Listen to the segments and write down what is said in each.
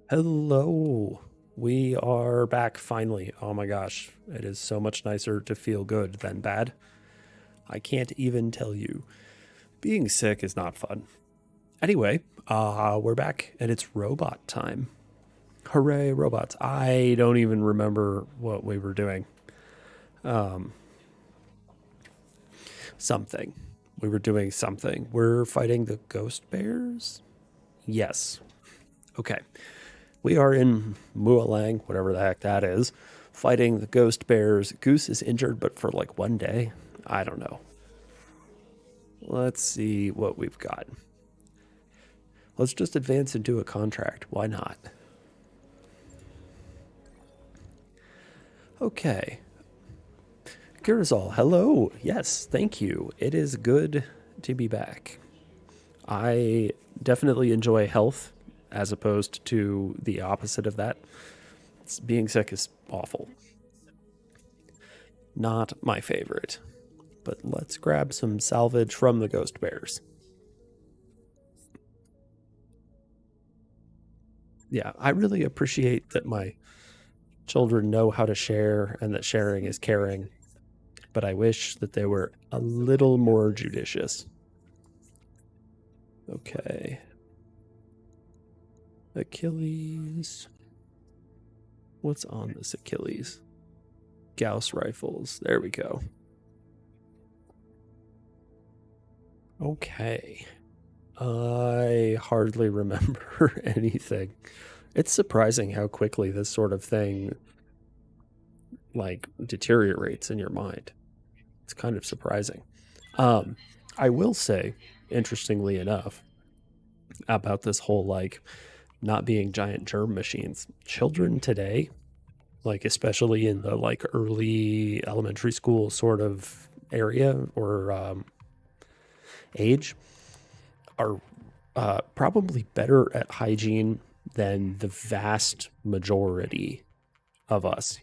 Hello. We are back finally. Oh my gosh. It is so much nicer to feel good than bad. I can't even tell you. Being sick is not fun. Anyway, we're back and it's robot time. Hooray, robots. I don't even remember what we were doing. Something. We were doing something. We're fighting the ghost bears? Yes. Okay. We are in Mualang, whatever the heck that is, fighting the ghost bears. Goose is injured, but for like one day. I don't know. Let's see what we've got. Let's just advance into a contract. Why not? Okay. Girzal, hello. Yes, thank you. It is good to be back. I definitely enjoy health as opposed to the opposite of that. Being sick is awful. Not my favorite. But let's grab some salvage from the ghost bears. Yeah, I really appreciate that my children know how to share and that sharing is caring, but I wish that they were a little more judicious. Okay. Achilles. What's on this Achilles? Gauss rifles. There we go. Okay. I hardly remember anything. It's surprising how quickly this sort of thing like deteriorates in your mind. It's kind of surprising. Um, I will say, interestingly enough, about this whole like not being giant germ machines. Children today, like especially in the like early elementary school sort of area or age, are probably better at hygiene than the vast majority of us.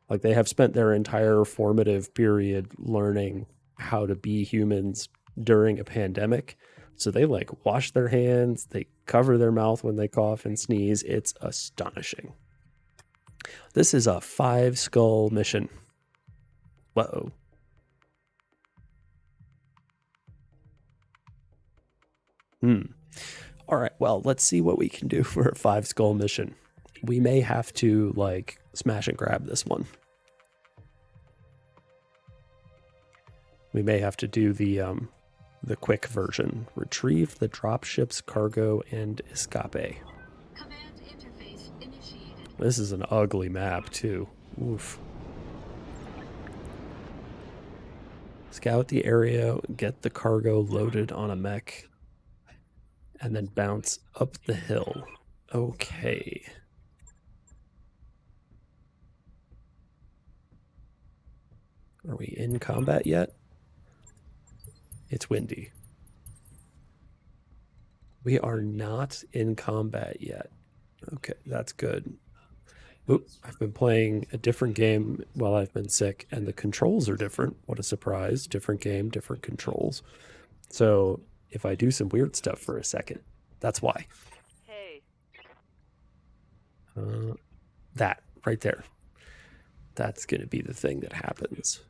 Like they have spent their entire formative period learning how to be humans during a pandemic. So they like wash their hands, they cover their mouth when they cough and sneeze. It's astonishing. This is a 5 skull mission. Whoa. Hmm. All right. Well, let's see what we can do for a 5 skull mission. We may have to like smash and grab this one. We may have to do the quick version. Retrieve the dropship's cargo and escape. Command interface initiated. This is an ugly map too. Oof. Scout the area, get the cargo loaded on a mech, and then bounce up the hill. Okay. Are we in combat yet? It's windy. We are not in combat yet. Okay, that's good. Oop, I've been playing a different game while I've been sick, and the controls are different. What a surprise. Different game, different controls. So if I do some weird stuff for a second, that's why. Hey. That right there. That's going to be the thing that happens.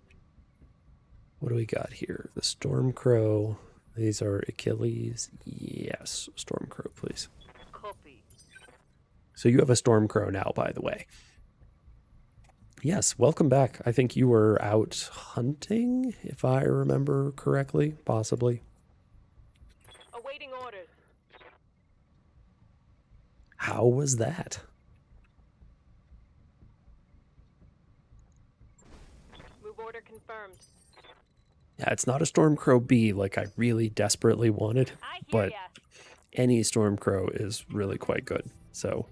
What do we got here? The Stormcrow. These are Achilles. Yes, Stormcrow, please. Copy. So you have a Stormcrow now, by the way. Yes, welcome back. I think you were out hunting, if I remember correctly, possibly. Awaiting orders. How was that? Move order confirmed. Yeah, it's not a Stormcrow B like I really desperately wanted, I hear but ya. any Stormcrow is really quite good. So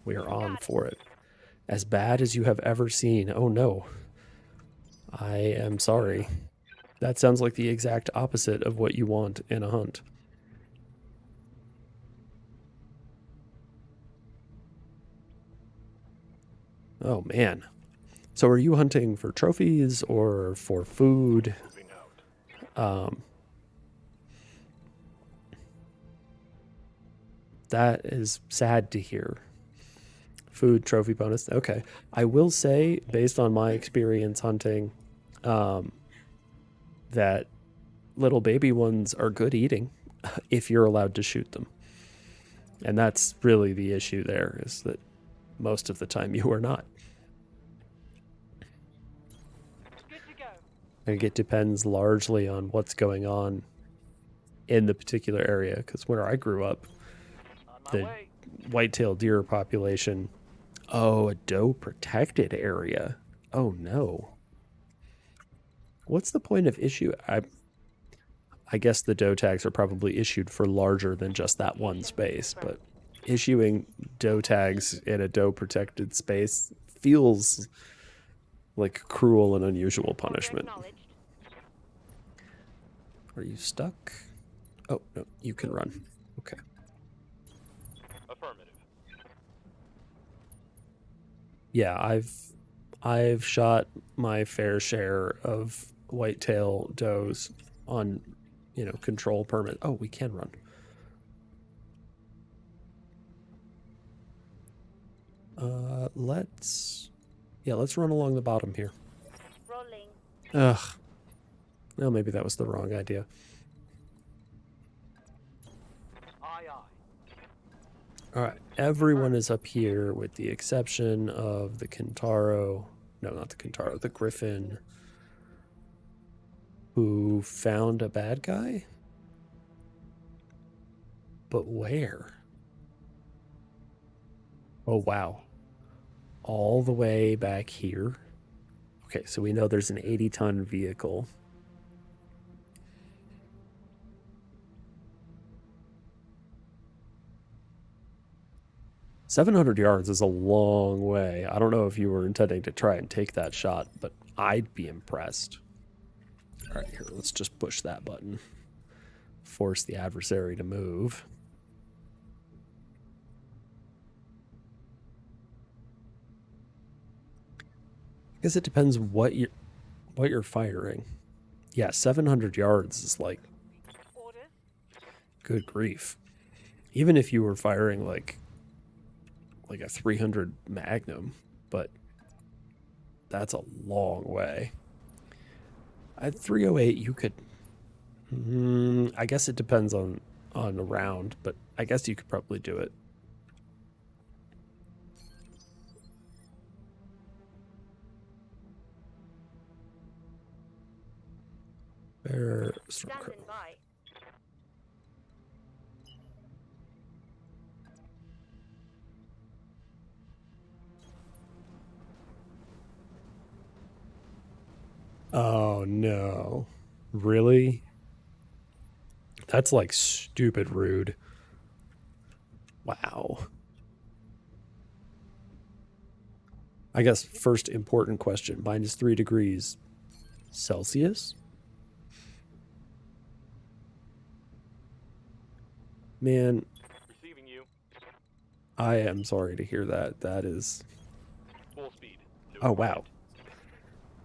we are on Got it. for it. As bad as you have ever seen. Oh no. I am sorry. That sounds like the exact opposite of what you want in a hunt. Oh man. So are you hunting for trophies or for food? Um, That is sad to hear. Food trophy bonus. Okay. I will say, based on my experience hunting, um, that little baby ones are good eating if you're allowed to shoot them. And that's really the issue there, is that most of the time you are not. Good to go. I think it depends largely on what's going on in the particular area. Because where I grew up, On my the way. white-tailed deer population. Oh, a doe protected area. Oh no. What's the point of issue? I guess the doe tags are probably issued for larger than just that one Location space, confirmed. but issuing doe tags in a doe protected space feels like cruel and unusual Order punishment. acknowledged. Are you stuck? Oh, no, you can run. Okay. Affirmative. Yeah, I've shot my fair share of whitetail does on, control permit. Oh, we can run. Let's run along the bottom here. Rolling. Ugh. Well, maybe that was the wrong idea. Aye, aye. All right, everyone is up here with the exception of the Kintaro. No, not the Kintaro, the Griffin, who found a bad guy. But where? Oh, wow. All the way back here. Okay, so we know there's an 80-ton vehicle. $700 is a long way. I don't know if you were intending to try and take that shot, but I'd be impressed. All right, here, let's just push that button. Force the adversary to move. I guess it depends what you're firing. Yeah, 700 yards is like, Orders. good grief. Even if you were firing like a 300 Magnum, but that's a long way. At 308, you could. I guess it depends on a round, but I guess you could probably do it. Standing by. Oh no. Really? That's like stupid rude. Wow. I guess first important question, -3 degrees Celsius? Man, Receiving you. I am sorry to hear that. That is. Full speed. Oh, wow.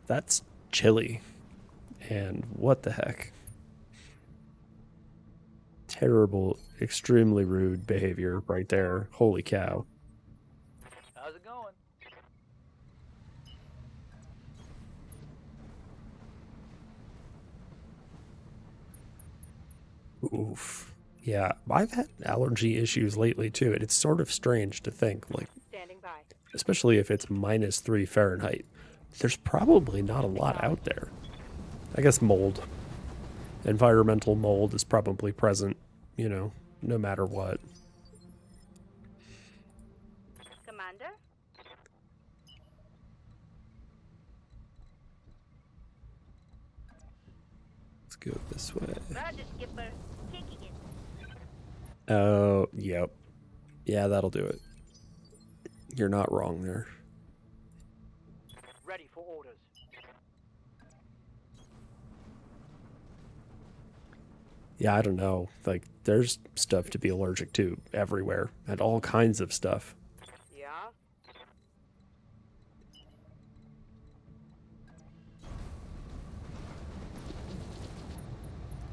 That's chilly. And what the heck? Terrible, extremely rude behavior right there. Holy cow. How's it going? Oof. Yeah, I've had allergy issues lately too. And it's sort of strange to think, like, Standing by. especially if it's -3 Fahrenheit. There's probably not a lot out there. I guess mold. Environmental mold is probably present, no matter what. Commander. Let's go this way. Roger, skipper. Taking it. Oh, yep. Yeah, that'll do it. You're not wrong there. Ready for orders. Yeah, I don't know. Like, there's stuff to be allergic to everywhere, and all kinds of stuff. Yeah.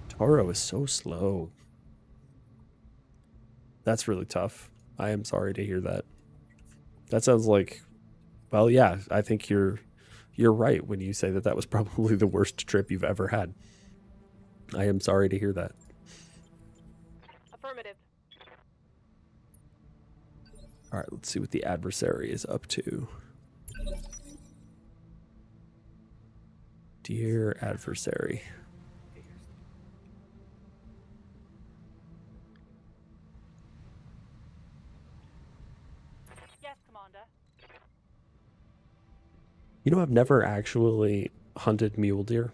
Taro is so slow. That's really tough. I am sorry to hear that. That sounds like, well, yeah, I think you're right when you say that that was probably the worst trip you've ever had. I am sorry to hear that. Affirmative. All right, let's see what the adversary is up to. Dear adversary. Yes, Commander. You know, I've never actually hunted mule deer.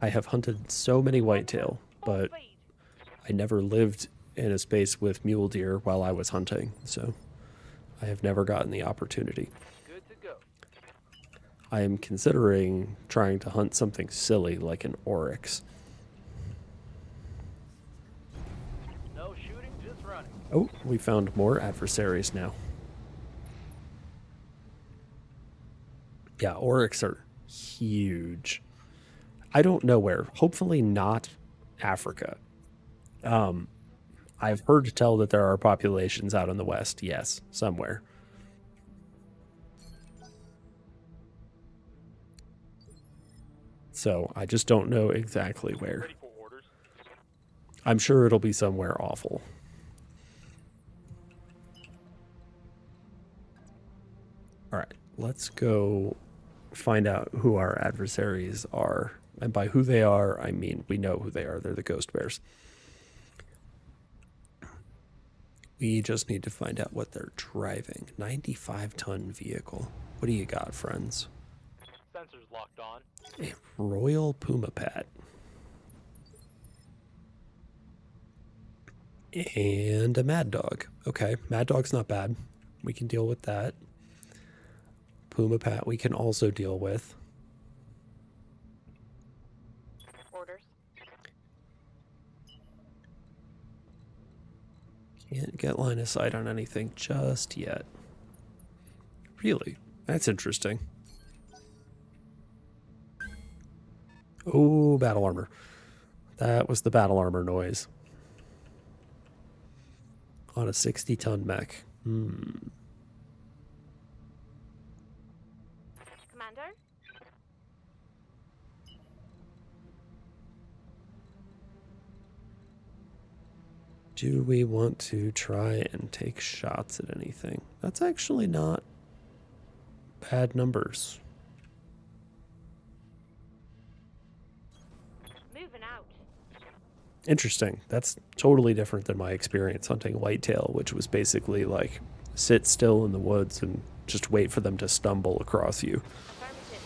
I have hunted so many whitetail, Full but speed. I never lived in a space with mule deer while I was hunting, so I have never gotten the opportunity. Good to go. I am considering trying to hunt something silly like an oryx. No shooting, just running. Oh, we found more adversaries now. Yeah, oryx are huge. I don't know where. Hopefully not Africa. I've heard tell that there are populations out in the West. Yes, somewhere. So I just don't know exactly where. Ready for orders. I'm sure it'll be somewhere awful. All right, let's go find out who our adversaries are. And by who they are, I mean we know who they are. They're the ghost bears. We just need to find out what they're driving. 95-ton vehicle. What do you got, friends? Sensors locked on. A Royal Puma Pat. And a Mad Dog. Okay, Mad Dog's not bad. We can deal with that. Puma Pat we can also deal with. Orders. Can't get line of sight on anything just yet. Really? That's interesting. Oh, battle armor. That was the battle armor noise. On a 60-ton mech. Commander? Do we want to try and take shots at anything? That's actually not bad numbers. Moving out. Interesting. That's totally different than my experience hunting whitetail, which was basically like sit still in the woods and just wait for them to stumble across you. Affirmative.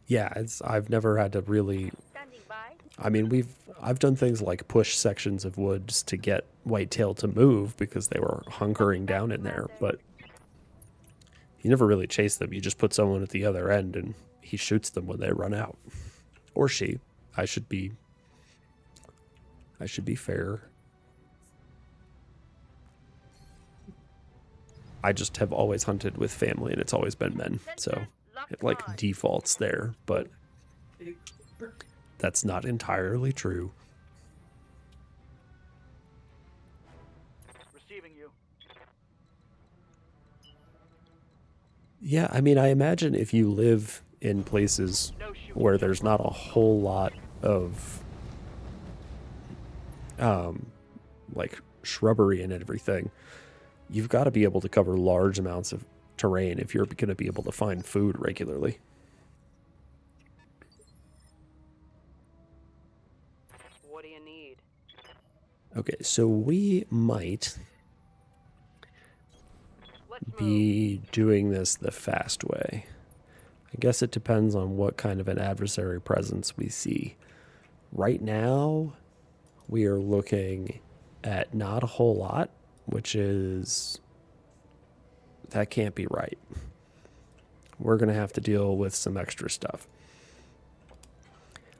Yeah, I've never had to really. Standing by. I mean, I've done things like push sections of woods to get whitetail to move because they were hunkering down in there, but you never really chase them. You just put someone at the other end and he shoots them when they run out. Or she. I should be fair. I just have always hunted with family and it's always been men. So Sensors locked it like on. defaults there, but that's not entirely true. Receiving you. Yeah, I mean, I imagine if you live in places No shooting. where there's not a whole lot of like shrubbery and everything, you've got to be able to cover large amounts of terrain if you're going to be able to find food regularly. What do you need? Okay, so we might Let's move. be doing this the fast way. I guess it depends on what kind of an adversary presence we see. Right now, we are looking at not a whole lot, which is, that can't be right. We're going to have to deal with some extra stuff.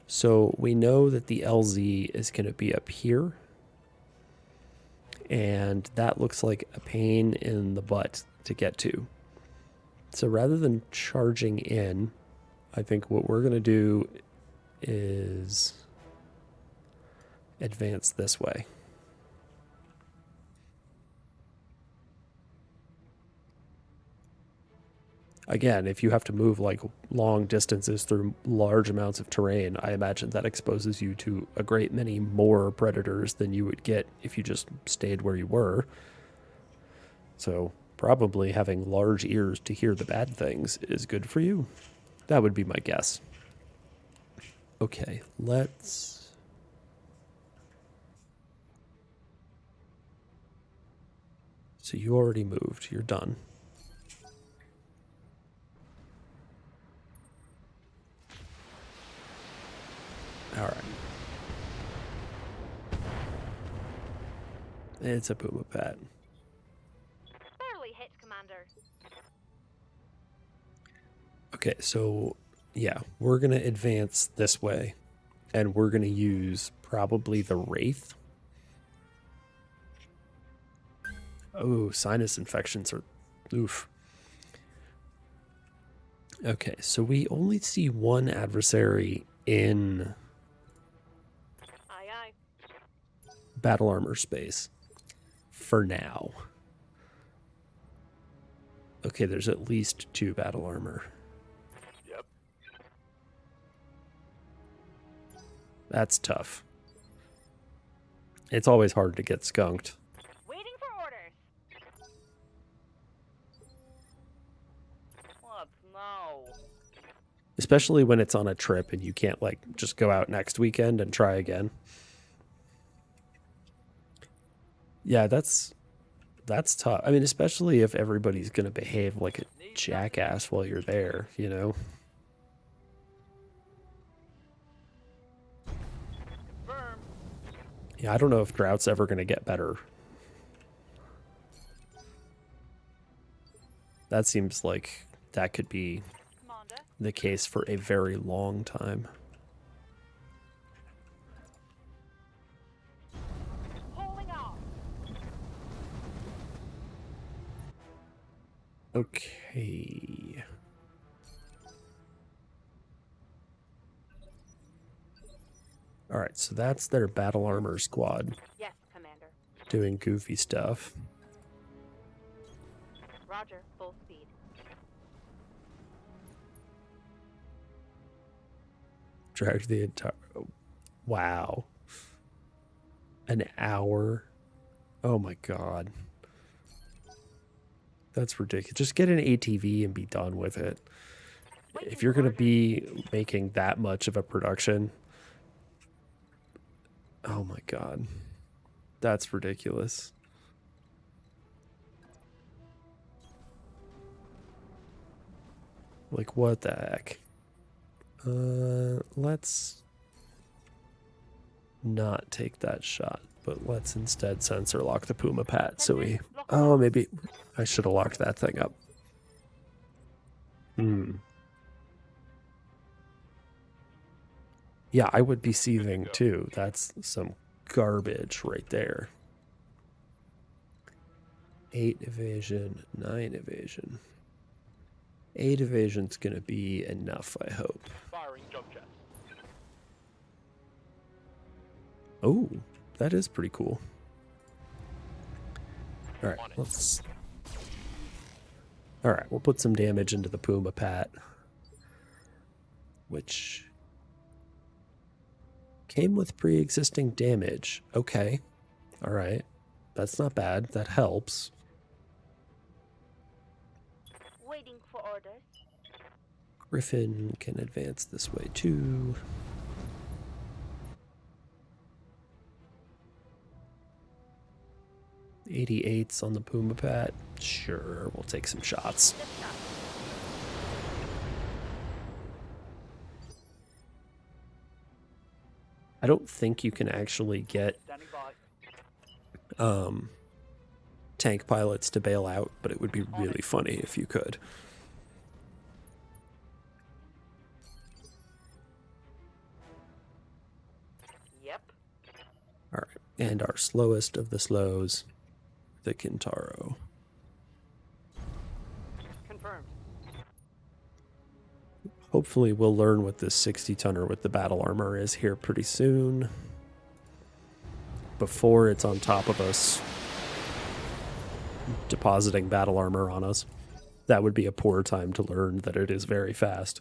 So we know that the LZ is going to be up here. And that looks like a pain in the butt to get to. So rather than charging in, I think what we're going to do is advance this way. Again, if you have to move like long distances through large amounts of terrain, I imagine that exposes you to a great many more predators than you would get if you just stayed where you were. So probably having large ears to hear the bad things is good for you. That would be my guess. Okay, let's... So you already moved. You're done. All right. It's a Puma Pat. Barely hit, Commander. Okay, so yeah, we're going to advance this way, and we're going to use probably the Wraith. Oh, sinus infections are... Oof. Okay, so we only see one adversary in Aye, aye. battle armor space for now. Okay, there's at least 2 battle armor. Yep. That's tough. It's always hard to get skunked. Waiting for orders. What? No. Especially when it's on a trip and you can't, like, just go out next weekend and try again. Yeah, that's tough. I mean, especially if everybody's going to behave like a jackass while you're there, you know? Confirm. Yeah, I don't know if Drought's ever going to get better. That seems like that could be Commander. the case for a very long time. Holding off. Okay. All right, so that's their battle armor squad Yes, Commander. doing goofy stuff. Roger, full speed. Dragged the entire... Wow. An hour? Oh my god. That's ridiculous. Just get an ATV and be done with it. If you're going to be making that much of a production... Oh my god. That's ridiculous. Like, what the heck? Let's not take that shot, but let's instead sensor lock the Puma Pat so we... Oh, maybe I should have locked that thing up. Yeah, I would be seething too. That's some garbage right there. 8 evasion, 9 evasion. 8 evasion's gonna be enough, I hope. Firing jump jets. Oh, that is pretty cool. All right, On it. let's... All right, we'll put some damage into the Puma Pat, which came with pre-existing damage. Okay, all right, that's not bad. That helps. Waiting for orders. Griffin can advance this way too. .88's on the Puma Pat. Sure, we'll take some shots. Lift up. I don't think you can actually get Standing by. tank pilots to bail out, but it would be really funny if you could. Yep. All right, and our slowest of the slows, the Kintaro. Confirmed. Hopefully we'll learn what this 60-tonner with the battle armor is here pretty soon. Before it's on top of us, depositing battle armor on us. That would be a poor time to learn that it is very fast.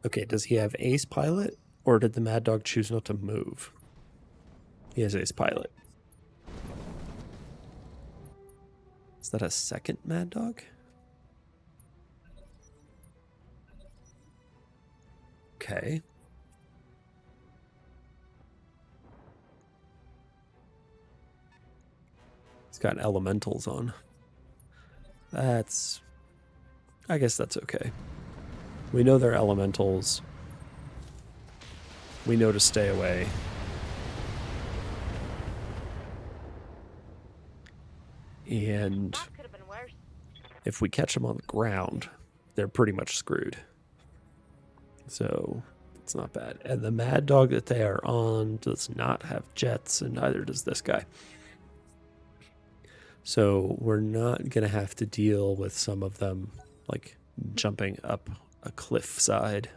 Okay, does he have ace pilot, or did the Mad Dog choose not to move? He has ace pilot. Is that a second Mad Dog? Okay. He's got elementals on. I guess that's okay. We know they're elementals. We know to stay away. And That could have been worse. if we catch them on the ground, they're pretty much screwed. So it's not bad. And the Mad Dog that they are on does not have jets, and neither does this guy. So we're not going to have to deal with some of them, like jumping up a cliff side.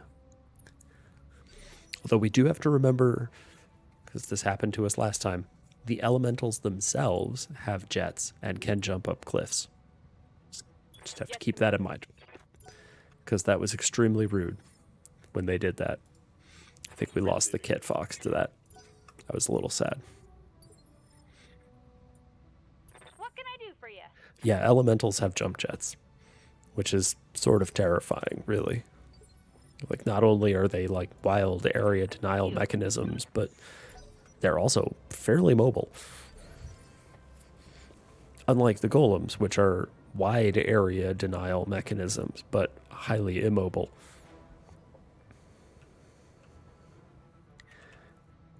Although we do have to remember, because this happened to us last time, the elementals themselves have jets and can jump up cliffs. Just have to keep that in mind, because that was extremely rude when they did that. I think we lost the Kit Fox to that. I was a little sad. What can I do for you? Yeah, elementals have jump jets, which is sort of terrifying, really. Like, not only are they like wild area denial mechanisms, but they're also fairly mobile. Unlike the golems, which are wide area denial mechanisms, but highly immobile.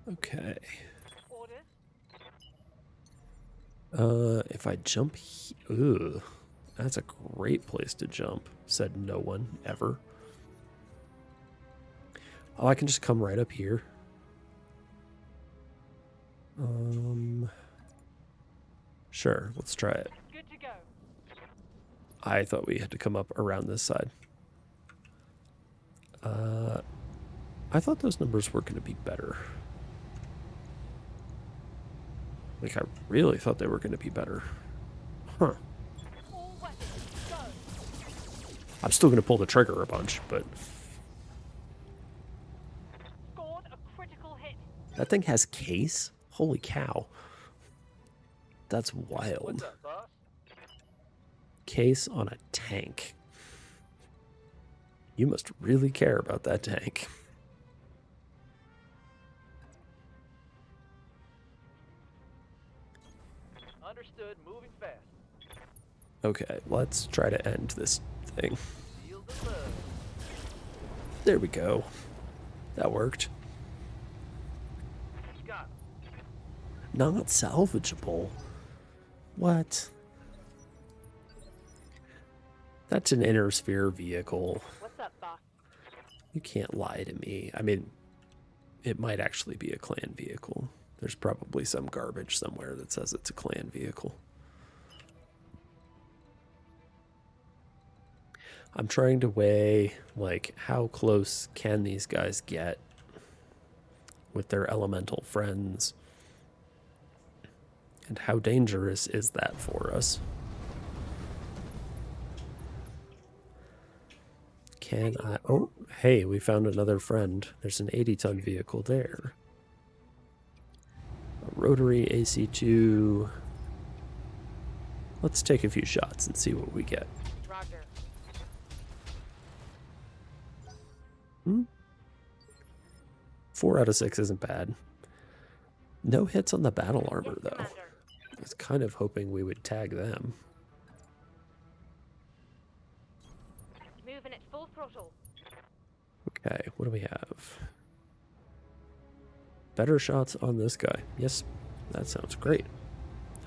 Okay. Orders? If I jump ugh, that's a great place to jump, said no one ever. Oh, I can just come right up here. Sure, let's try it. Good to go. I thought we had to come up around this side. I thought those numbers were going to be better. Like, I really thought they were going to be better. Huh. All weapons, go. I'm still going to pull the trigger a bunch, but Scored a critical hit. that thing has case? Holy cow. That's What's wild. up, boss? Case on a tank. You must really care about that tank. Understood. Moving fast. Okay, let's try to end this thing. Feel the love. There we go. That worked. Got Not salvageable. What? That's an inner sphere vehicle. What's up, boss? You can't lie to me. I mean, it might actually be a clan vehicle. There's probably some garbage somewhere that says it's a clan vehicle. I'm trying to weigh, like, how close can these guys get with their elemental friends? And how dangerous is that for us? Can I... Oh, hey, we found another friend. There's an 80-ton vehicle there. A rotary AC2. Let's take a few shots and see what we get. Roger. 4 out of 6 isn't bad. No hits on the battle armor, Yes, though. Commander. I was kind of hoping we would tag them. Moving at full throttle. Okay, what do we have? Better shots on this guy. Yes, that sounds great.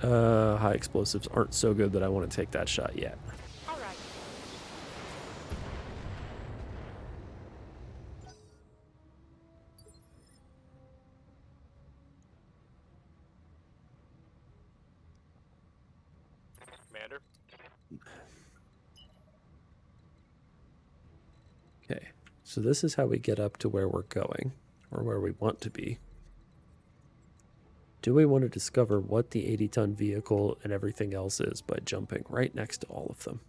High explosives aren't so good that I want to take that shot yet. All right. Commander. Okay, so this is how we get up to where we're going, or where we want to be. Do we want to discover what the 80-ton vehicle and everything else is by jumping right next to all of them?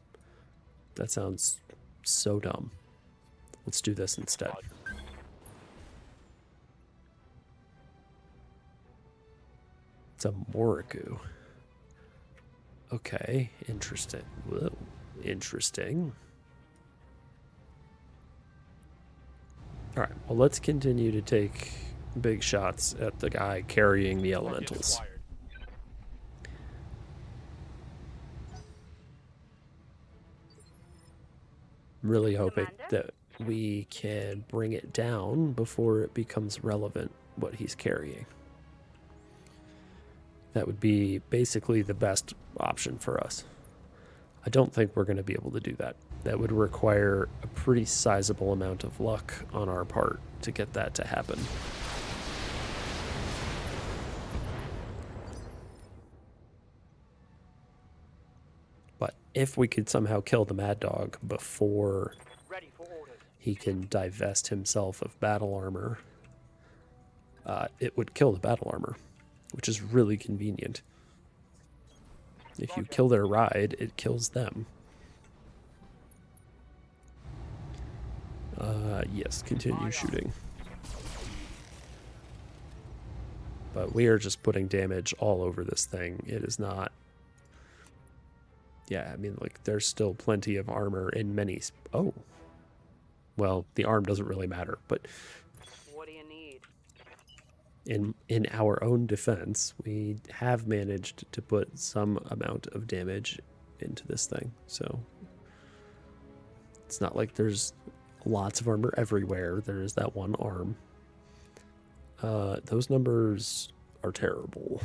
That sounds so dumb. Let's do this instead. It's a Morrigu. Okay, interesting. Whoa, interesting. All right, well, let's continue to take big shots at the guy carrying the elementals. I'm really hoping that we can bring it down before it becomes relevant what he's carrying. That would be basically the best option for us. I don't think we're going to be able to do that. That would require a pretty sizable amount of luck on our part to get that to happen. But if we could somehow kill the Mad Dog before Ready for orders. he can divest himself of battle armor, it would kill the battle armor, which is really convenient. If you kill their ride, it kills them. Yes, continue shooting. But we are just putting damage all over this thing. It is not... Yeah, I mean, like, there's still plenty of armor in many... Oh. Well, the arm doesn't really matter, but... What do you need? In our own defense, we have managed to put some amount of damage into this thing, so... It's not like there's lots of armor everywhere. There is that one arm. Those numbers are terrible.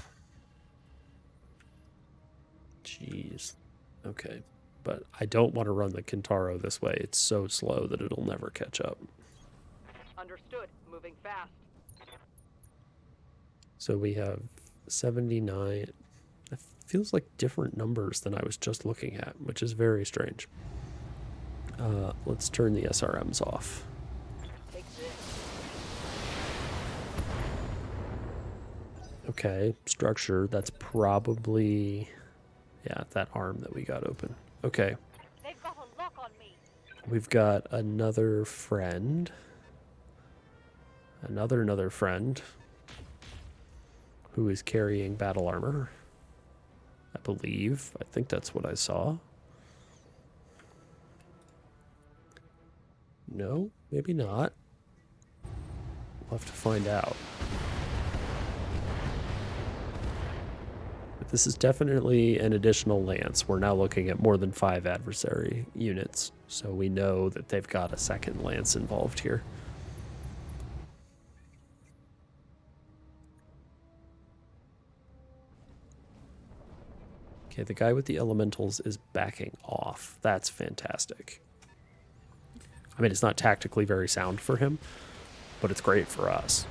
Jeez. Okay. But I don't want to run the Kintaro this way. It's so slow that it'll never catch up. Understood. Moving fast. So we have 79. It feels like different numbers than I was just looking at, which is very strange. Let's turn the SRMs off. Take this. Okay, structure. That's probably... Yeah, that arm that we got open. Okay. They've got a lock on me. We've got another friend. Another friend. Who is carrying battle armor. I believe. I think that's what I saw. No, maybe not. We'll have to find out. But this is definitely an additional lance. We're now looking at more than 5 adversary units, so we know that they've got a second lance involved here. Okay, the guy with the elementals is backing off. That's fantastic. I mean, it's not tactically very sound for him, but it's great for us.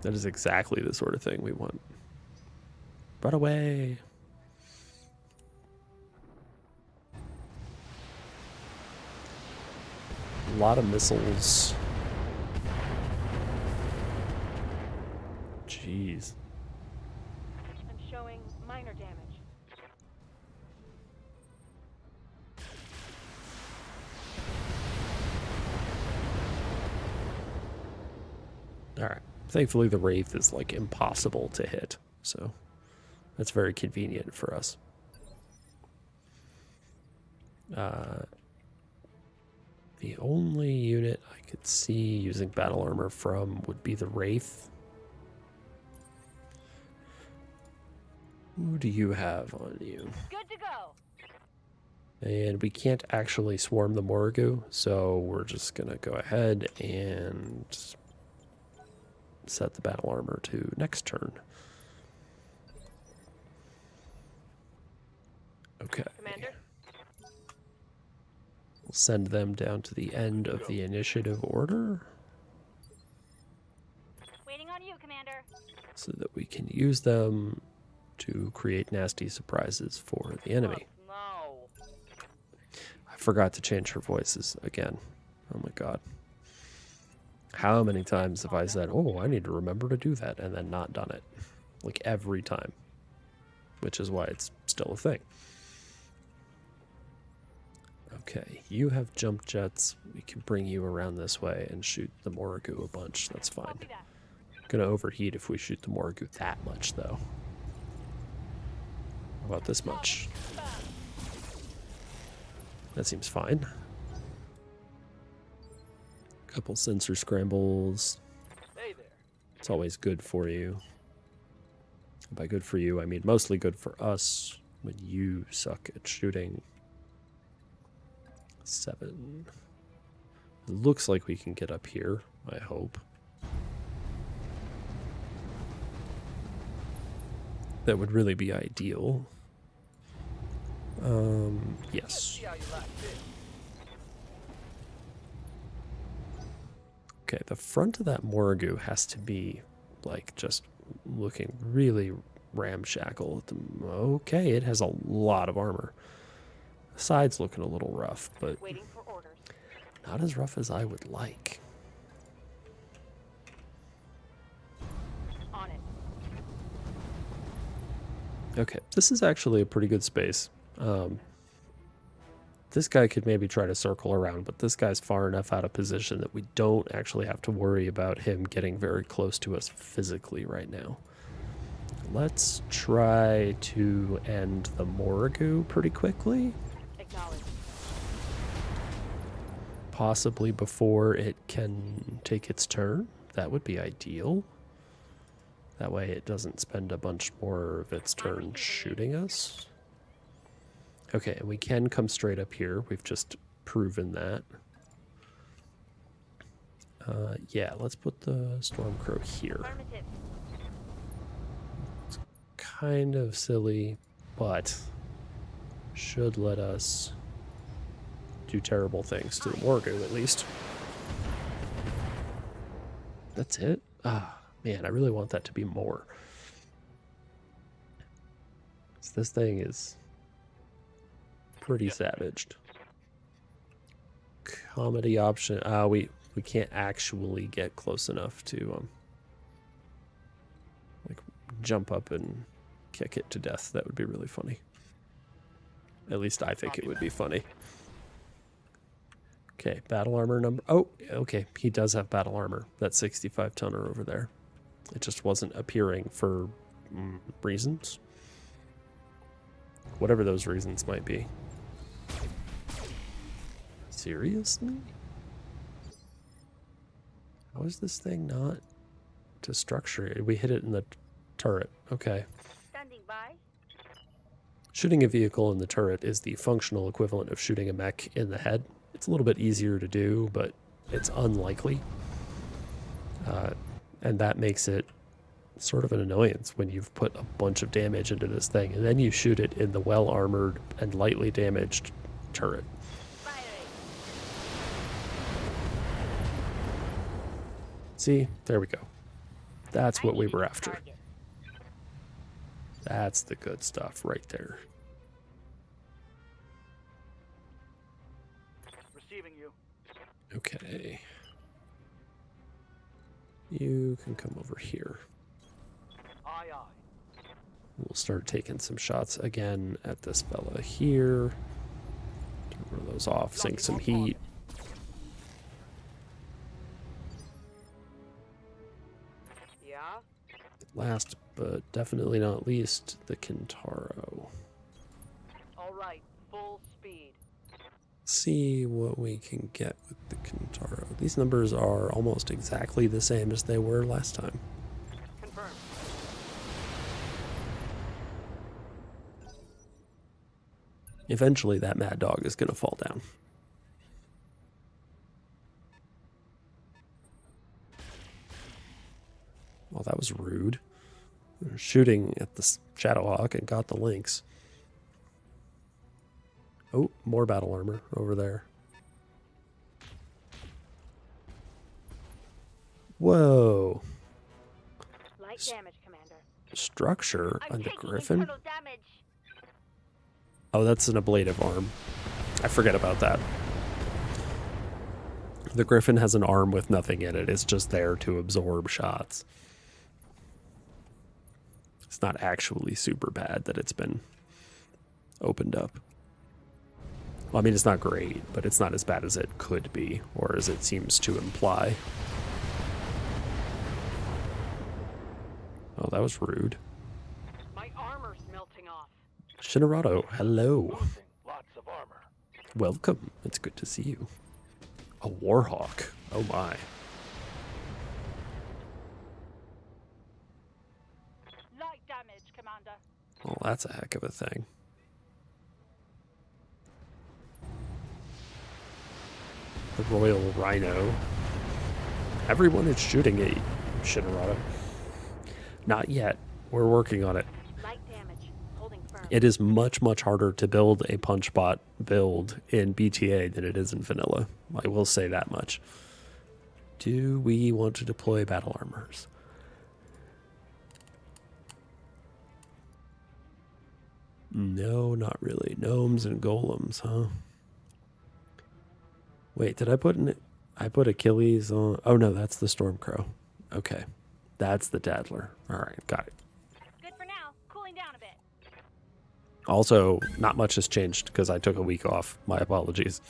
That is exactly the sort of thing we want. Run away. A lot of missiles. Jeez. I'm showing minor damage. All right. Thankfully, the Wraith is, like, impossible to hit, so that's very convenient for us. The only unit I could see using battle armor from would be the Wraith. Who do you have on you? Good to go. And we can't actually swarm the Morrigu, so we're just going to go ahead and set the battle armor to next turn. Okay. Commander? We'll send them down to the end of the initiative order Waiting on you, Commander. so that we can use them to create nasty surprises for the enemy. No. I forgot to change her voices again. Oh my god. How many times have I said, oh, I need to remember to do that, and then not done it? Like every time. Which is why it's still a thing. Okay, you have jump jets. We can bring you around this way and shoot the Morrigu a bunch. That's fine. Copy that. Gonna overheat if we shoot the Morrigu that much, though. How about this much? That seems fine. Couple sensor scrambles. Hey there. It's always good for you. By good for you, I mean mostly good for us when you suck at shooting. 7. It looks like we can get up here, I hope. That would really be ideal. Yes. See how you like this. Okay, the front of that Morrigu has to be, like, just looking really ramshackle. Okay, it has a lot of armor. The side's looking a little rough, but Waiting for orders. not as rough as I would like. On it. Okay, this is actually a pretty good space. This guy could maybe try to circle around, but this guy's far enough out of position that we don't actually have to worry about him getting very close to us physically right now. Let's try to end the Morrigu pretty quickly. Acknowledge. Possibly before it can take its turn. That would be ideal. That way it doesn't spend a bunch more of its turn shooting us. Okay, and we can come straight up here. We've just proven that. Yeah, let's put the Stormcrow here. Affirmative. Kind of silly, but should let us do terrible things to the Morrigu, at least. That's it? Ah, man, I really want that to be more. This thing is pretty savaged. Comedy option. We can't actually get close enough to like jump up and kick it to death. That would be really funny. At least I think it would be funny. Okay, battle armor number. Oh, okay, he does have battle armor. That 65 tonner over there. It just wasn't appearing for reasons. Whatever those reasons might be. Seriously? How is this thing not to structure? We hit it in the turret. Okay. Standing by. Shooting a vehicle in the turret is the functional equivalent of shooting a mech in the head. It's a little bit easier to do, but it's unlikely. And that makes it sort of an annoyance when you've put a bunch of damage into this thing, and then you shoot it in the well-armored and lightly damaged turret. See, there we go. That's what we were after. That's the good stuff right there. Receiving you. Okay. You can come over here. Aye, aye. We'll start taking some shots again at this fella here. Turn those off, sink some heat. Yeah? Last but definitely not least, the Kintaro. All right. Full speed. See what we can get with the Kintaro. These numbers are almost exactly the same as they were last time. Confirmed. Eventually that mad dog is going to fall down. Well, that was rude. Shooting at the Shadowhawk and got the links. Oh, more battle armor over there. Whoa. Light damage, Commander. structure I'm on the taking Griffin? internal damage. Oh, that's an ablative arm. I forget about that. The Griffin has an arm with nothing in it. It's just there to absorb shots. It's not actually super bad that it's been opened up. Well, I mean, it's not great, but it's not as bad as it could be, or as it seems to imply. Oh, that was rude. My armor's melting off. Shinarado, hello. Losing lots of armor. Welcome. It's good to see you. A Warhawk. Oh my. Light damage, Commander. Well, that's a heck of a thing. The Royal Rhino. Everyone is shooting at Shinarado. Not yet. We're working on it. Light damage. Holding firm. It is much, much harder to build a punchbot build in BTA than it is in vanilla. I will say that much. Do we want to deploy battle armors? No, not really. Gnomes and golems, huh? Wait, did I put I put Achilles on? Oh no, that's the Stormcrow. Okay. That's the Daddler. All right, got it. Good for now. Cooling down a bit. Also, not much has changed because I took a week off. My apologies.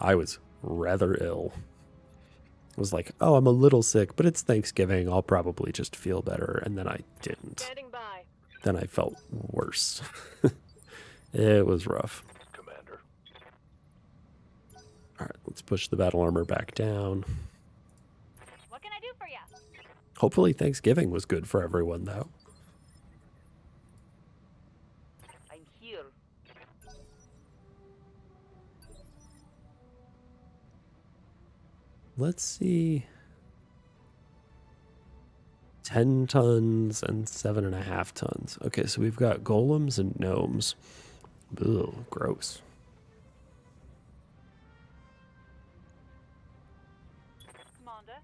I was rather ill. I was like, oh, I'm a little sick, but it's Thanksgiving. I'll probably just feel better. And then I didn't. Standing by. Then I felt worse. It was rough. Commander. All right, let's push the battle armor back down. What can I do for you? Hopefully Thanksgiving was good for everyone, though. I'm here. Let's see. 10 tons and 7.5 tons. Okay, so we've got golems and gnomes. Ugh, gross. Commander.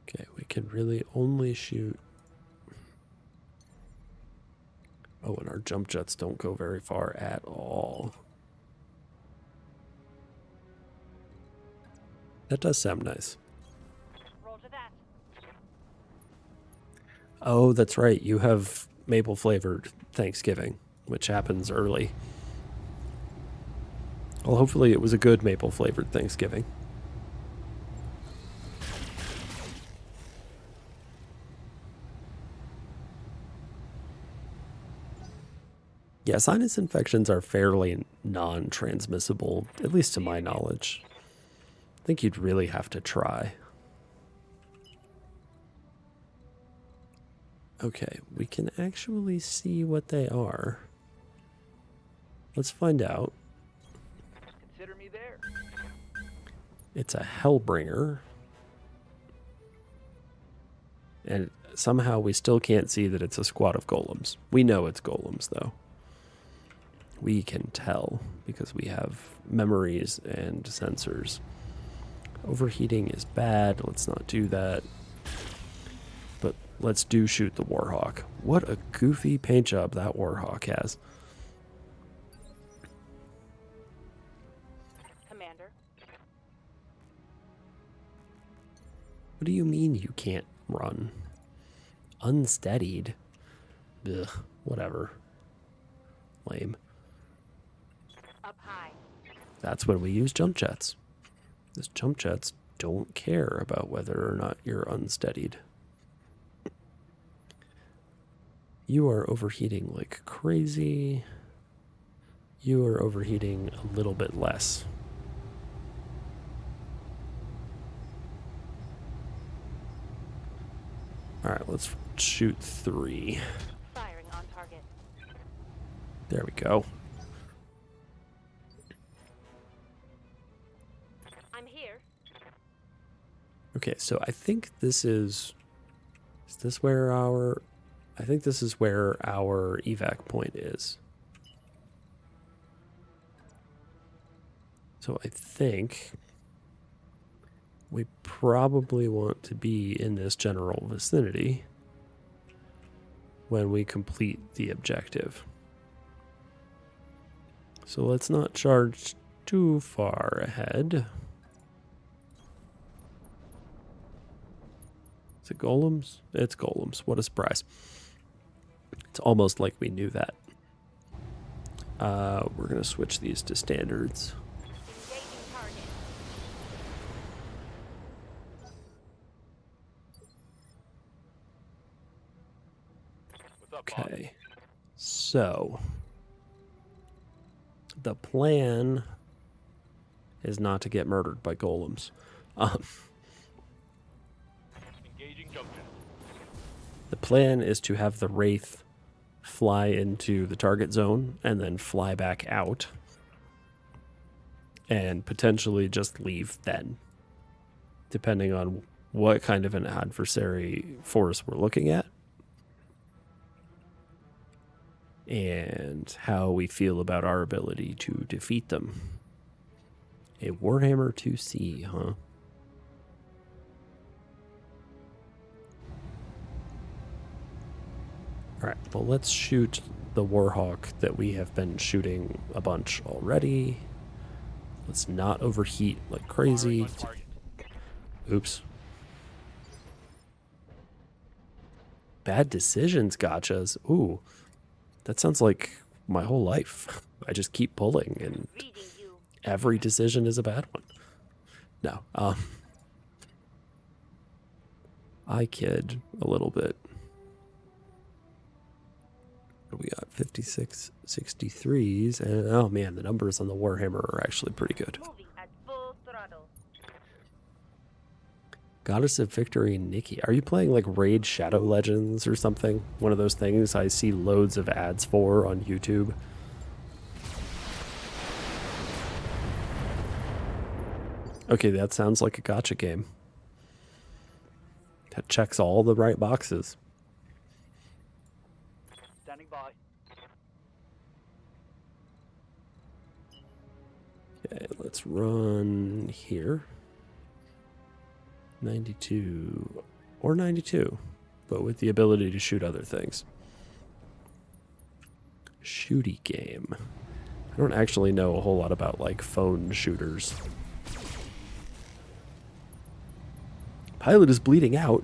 Okay, we can really only shoot. Oh, and our jump jets don't go very far at all. That does sound nice. Roll to that. Oh, that's right. You have maple flavored Thanksgiving, which happens early. Well, hopefully it was a good maple flavored Thanksgiving. Yeah, sinus infections are fairly non-transmissible, at least to my knowledge. I think you'd really have to try. Okay, we can actually see what they are. Let's find out. Consider me there. It's a Hellbringer. And somehow we still can't see that it's a squad of golems. We know it's golems, though. We can tell because we have memories and sensors. Overheating is bad. Let's not do that. But let's do shoot the Warhawk. What a goofy paint job that Warhawk has. Commander. What do you mean you can't run? Unsteadied? Ugh, whatever. Lame. Up high. That's when we use jump jets. These jump jets don't care about whether or not you're unsteadied. You are overheating like crazy. You are overheating a little bit less. All right, let's shoot 3. Firing on target. There we go. I'm here. Okay, so I think this is this where our, I think this is where our evac point is. So I think we probably want to be in this general vicinity when we complete the objective. So let's not charge too far ahead. Is it golems? It's golems. What a surprise. It's almost like we knew that. We're going to switch these to standards. Engaging target. What's up, boss? Okay. So, the plan is not to get murdered by golems. Engaging junction. The plan is to have the Wraith fly into the target zone and then fly back out and potentially just leave then, depending on what kind of an adversary force we're looking at and how we feel about our ability to defeat them. A Warhammer 2C, huh? Alright, well, let's shoot the Warhawk that we have been shooting a bunch already. Let's not overheat like crazy. Firing on target. Oops. Bad decisions gotchas. Ooh, that sounds like my whole life. I just keep pulling and Reading you. every decision is a bad one. No, I kid a little bit. We got 56 63s, and oh man, the numbers on the Warhammer are actually pretty good. Moving at full throttle. Goddess of Victory, Nikki. Are you playing like Raid Shadow Legends or something? One of those things I see loads of ads for on YouTube. Okay, that sounds like a gacha game. That checks all the right boxes. Standing by. Okay, let's run here. 92 or 92, but with the ability to shoot other things. Shooty game. I don't actually know a whole lot about like phone shooters. Pilot is bleeding out.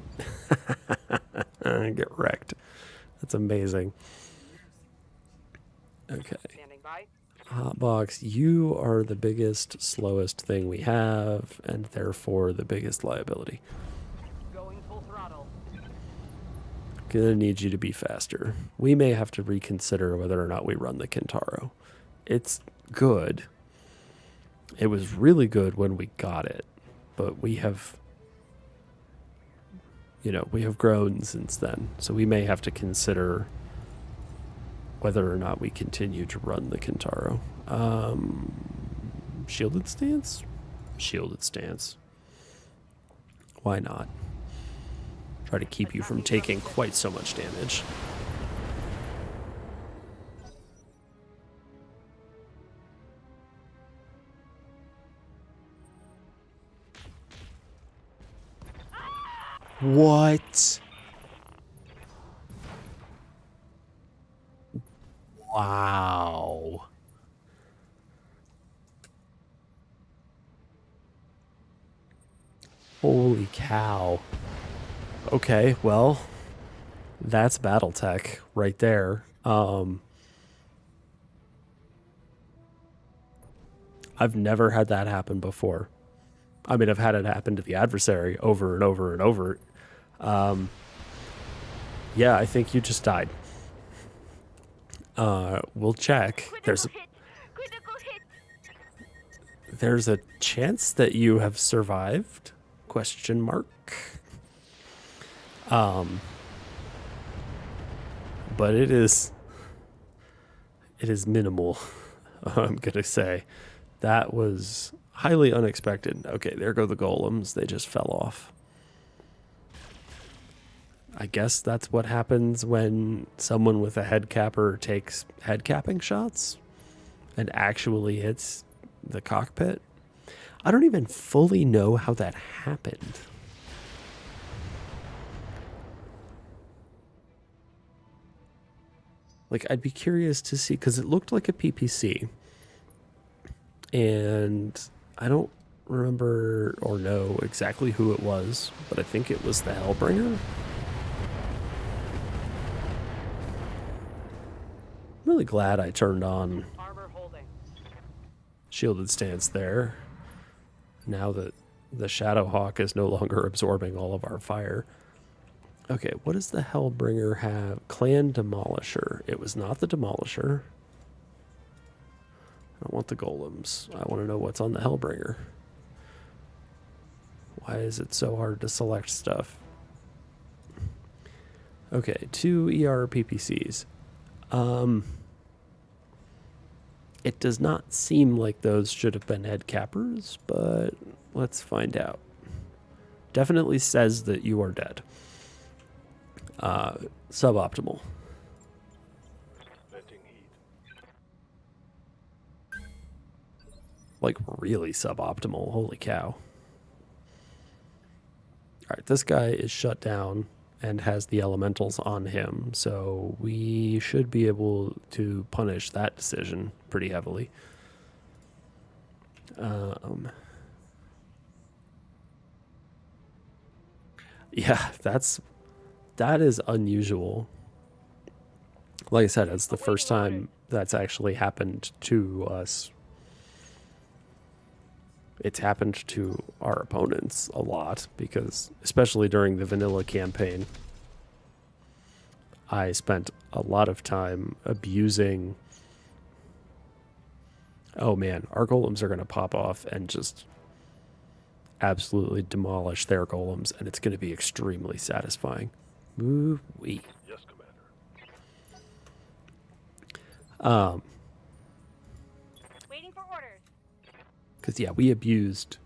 Get wrecked. That's amazing. Okay. Standing by. Hotbox, you are the biggest, slowest thing we have, and therefore the biggest liability. Going full throttle. Gonna need you to be faster. We may have to reconsider whether or not we run the Kintaro. It's good. It was really good when we got it, but we have, we have grown since then, so we may have to consider whether or not we continue to run the Kintaro. Shielded stance? Shielded stance. Why not? Try to keep you from taking quite so much damage. What? Wow. Holy cow. Okay, well, that's Battletech right there. I've never had that happen before. I mean, I've had it happen to the adversary over and over and over. Yeah, I think you just died. We'll check. Critical hit. Critical hit. There's a chance that you have survived? Question mark. But it is minimal. I'm gonna say that was highly unexpected. Okay, there go the golems. They just fell off. I guess that's what happens when someone with a head capper takes head capping shots and actually hits the cockpit. I don't even fully know how that happened. Like, I'd be curious to see, because it looked like a PPC. And I don't remember or know exactly who it was, but I think it was the Hellbringer. I'm really glad I turned on Armor holding. shielded stance there. Now that the Shadowhawk is no longer absorbing all of our fire. Okay, what does the Hellbringer have? Clan Demolisher. It was not the Demolisher. I don't want the golems. I want to know what's on the Hellbringer. Why is it so hard to select stuff? Okay, 2 ER PPCs. It does not seem like those should have been head cappers, but let's find out. Definitely says that you are dead. Suboptimal. Venting heat. Like really suboptimal. Holy cow. Alright, this guy is shut down and has the elementals on him, so we should be able to punish that decision pretty heavily. Yeah, that is unusual. Like I said, it's the first time that's actually happened to us. It's happened to our opponents a lot because, especially during the vanilla campaign, I spent a lot of time abusing. Oh man, our golems are going to pop off and just absolutely demolish their golems, and it's going to be extremely satisfying. Ooh-wee. Yes, Commander. Waiting for orders. Because, yeah, we abused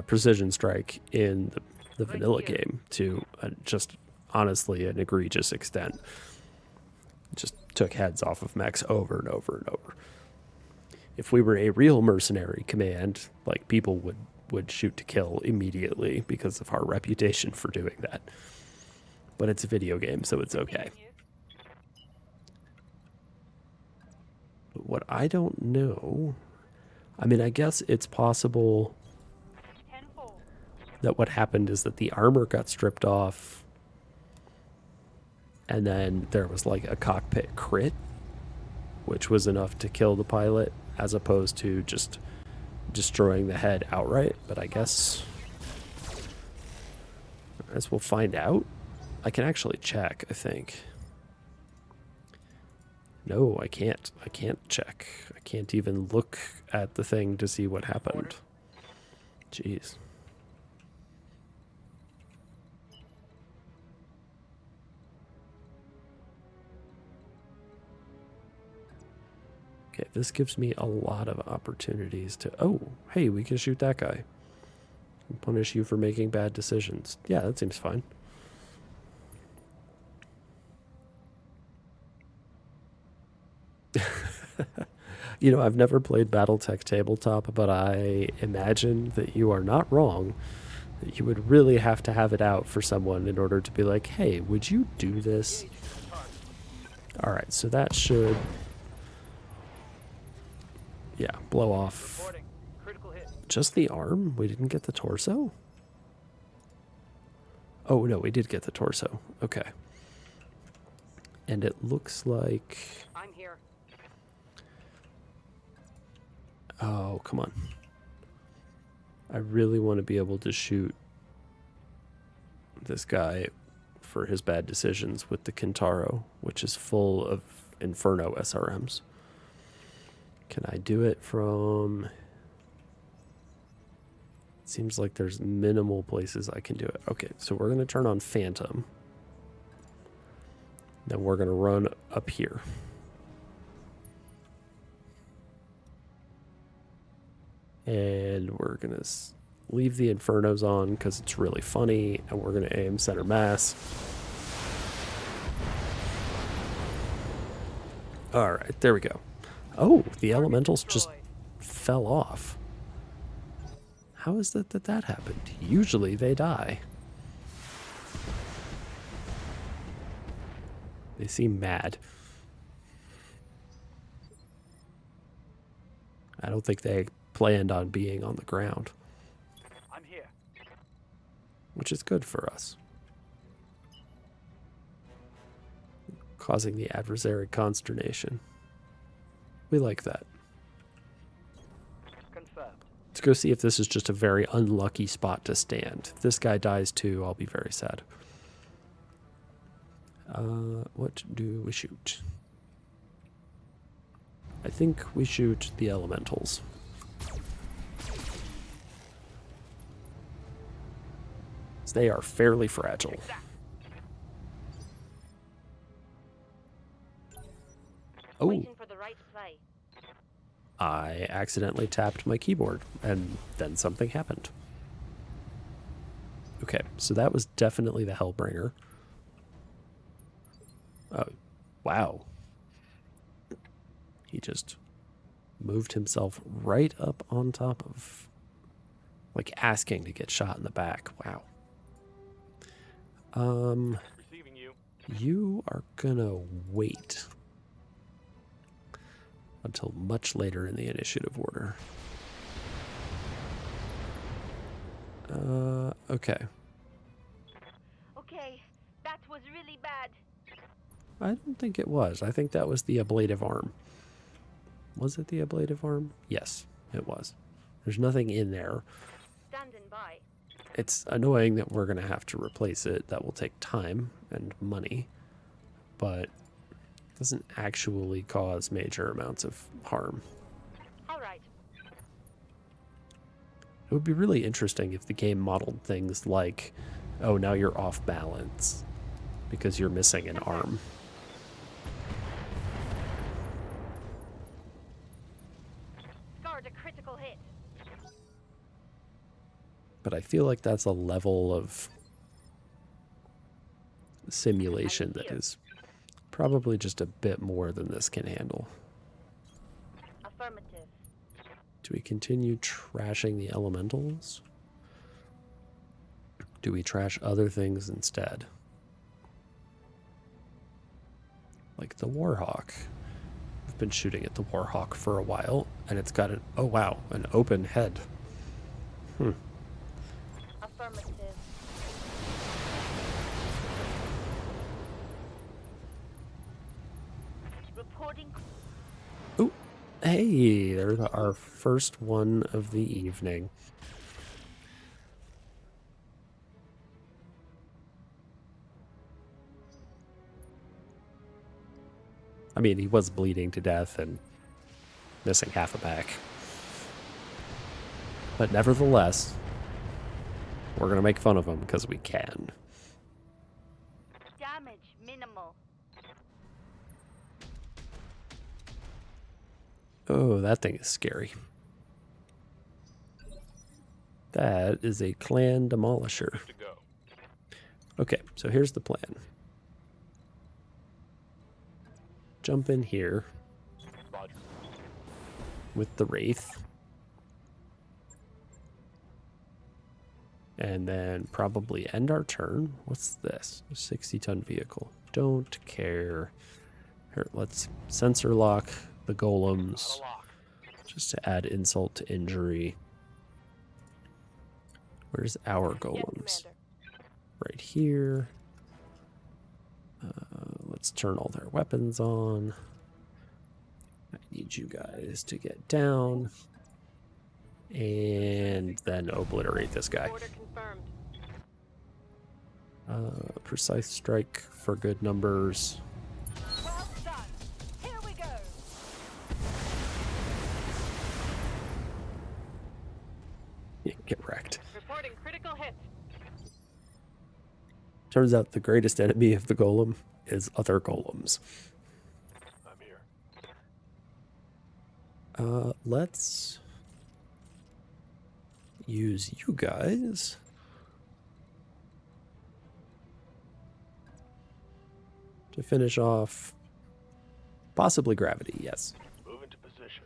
Precision Strike in the vanilla game to just honestly an egregious extent. Just took heads off of mechs over and over and over. If we were a real mercenary command, like, people would shoot to kill immediately because of our reputation for doing that. But it's a video game, so it's okay. But what I don't know... I mean, I guess it's possible that what happened is that the armor got stripped off and then there was like a cockpit crit, which was enough to kill the pilot as opposed to just destroying the head outright. But I guess we'll find out. I can actually check, I think. No, I can't. I can't check. I can't even look at the thing to see what happened. Jeez. Okay, this gives me a lot of opportunities to... Oh, hey, we can shoot that guy. Punish you for making bad decisions. Yeah, that seems fine. You know, I've never played Battletech Tabletop, but I imagine that you are not wrong. That you would really have to have it out for someone in order to be like, hey, would you do this? Alright, so that should... Yeah, blow off just the arm? We didn't get the torso? Oh, no, we did get the torso. Okay. And it looks like... I'm here. Oh, come on. I really want to be able to shoot this guy for his bad decisions with the Kintaro, which is full of Inferno SRMs. Can I do it from... It seems like there's minimal places I can do it. Okay, so we're going to turn on Phantom. Then we're going to run up here. And we're going to leave the Infernos on because it's really funny. And we're going to aim center mass. All right, there we go. Oh, the elementals just fell off. How is it that that happened? Usually they die. They seem mad. I don't think they planned on being on the ground, I'm here. which is good for us. Causing the adversary consternation. We like that. Confirmed. Let's go see if this is just a very unlucky spot to stand. If this guy dies too, I'll be very sad. What do we shoot? I think we shoot the elementals. They are fairly fragile. Oh, Waiting for the right play. I accidentally tapped my keyboard, and then something happened. Okay, so that was definitely the Hellbringer. Oh, wow. He just moved himself right up on top of, like, asking to get shot in the back. Wow. Receiving you. You are gonna wait until much later in the initiative order. Okay. Okay, that was really bad. I don't think it was. I think that was the ablative arm. Was it the ablative arm? Yes, it was. There's nothing in there. Standing by. It's annoying that we're going to have to replace it. That will take time and money, but it doesn't actually cause major amounts of harm. All right. It would be really interesting if the game modeled things like, oh, now you're off balance because you're missing an arm. Scored a critical hit. But I feel like that's a level of simulation that is probably just a bit more than this can handle. Affirmative. Do we continue trashing the elementals? Do we trash other things instead? Like the Warhawk. I've been shooting at the Warhawk for a while, and it's got an, oh wow, an open head. Affirmative. Reporting. Oh, hey, there's our first one of the evening. I mean, he was bleeding to death and missing half a back. But nevertheless, we're going to make fun of him because we can. Damage minimal. Oh, that thing is scary. That is a clan demolisher. Good to go. Okay, so here's the plan. Jump in here Roger. with the Wraith. And then probably end our turn. What's this? A 60-ton vehicle. Don't care. Here, let's sensor lock the golems Out of lock. just to add insult to injury. Where's our golems? Yes, Commander. Right here. Let's turn all their weapons on. I need you guys to get down. And then obliterate this guy. Order confirmed. Precise strike for good numbers. Well done. Here we go. Get wrecked. Reporting critical hit. Turns out the greatest enemy of the golem is other golems. I'm here. Let's use you guys to finish off possibly gravity, yes. Move into position.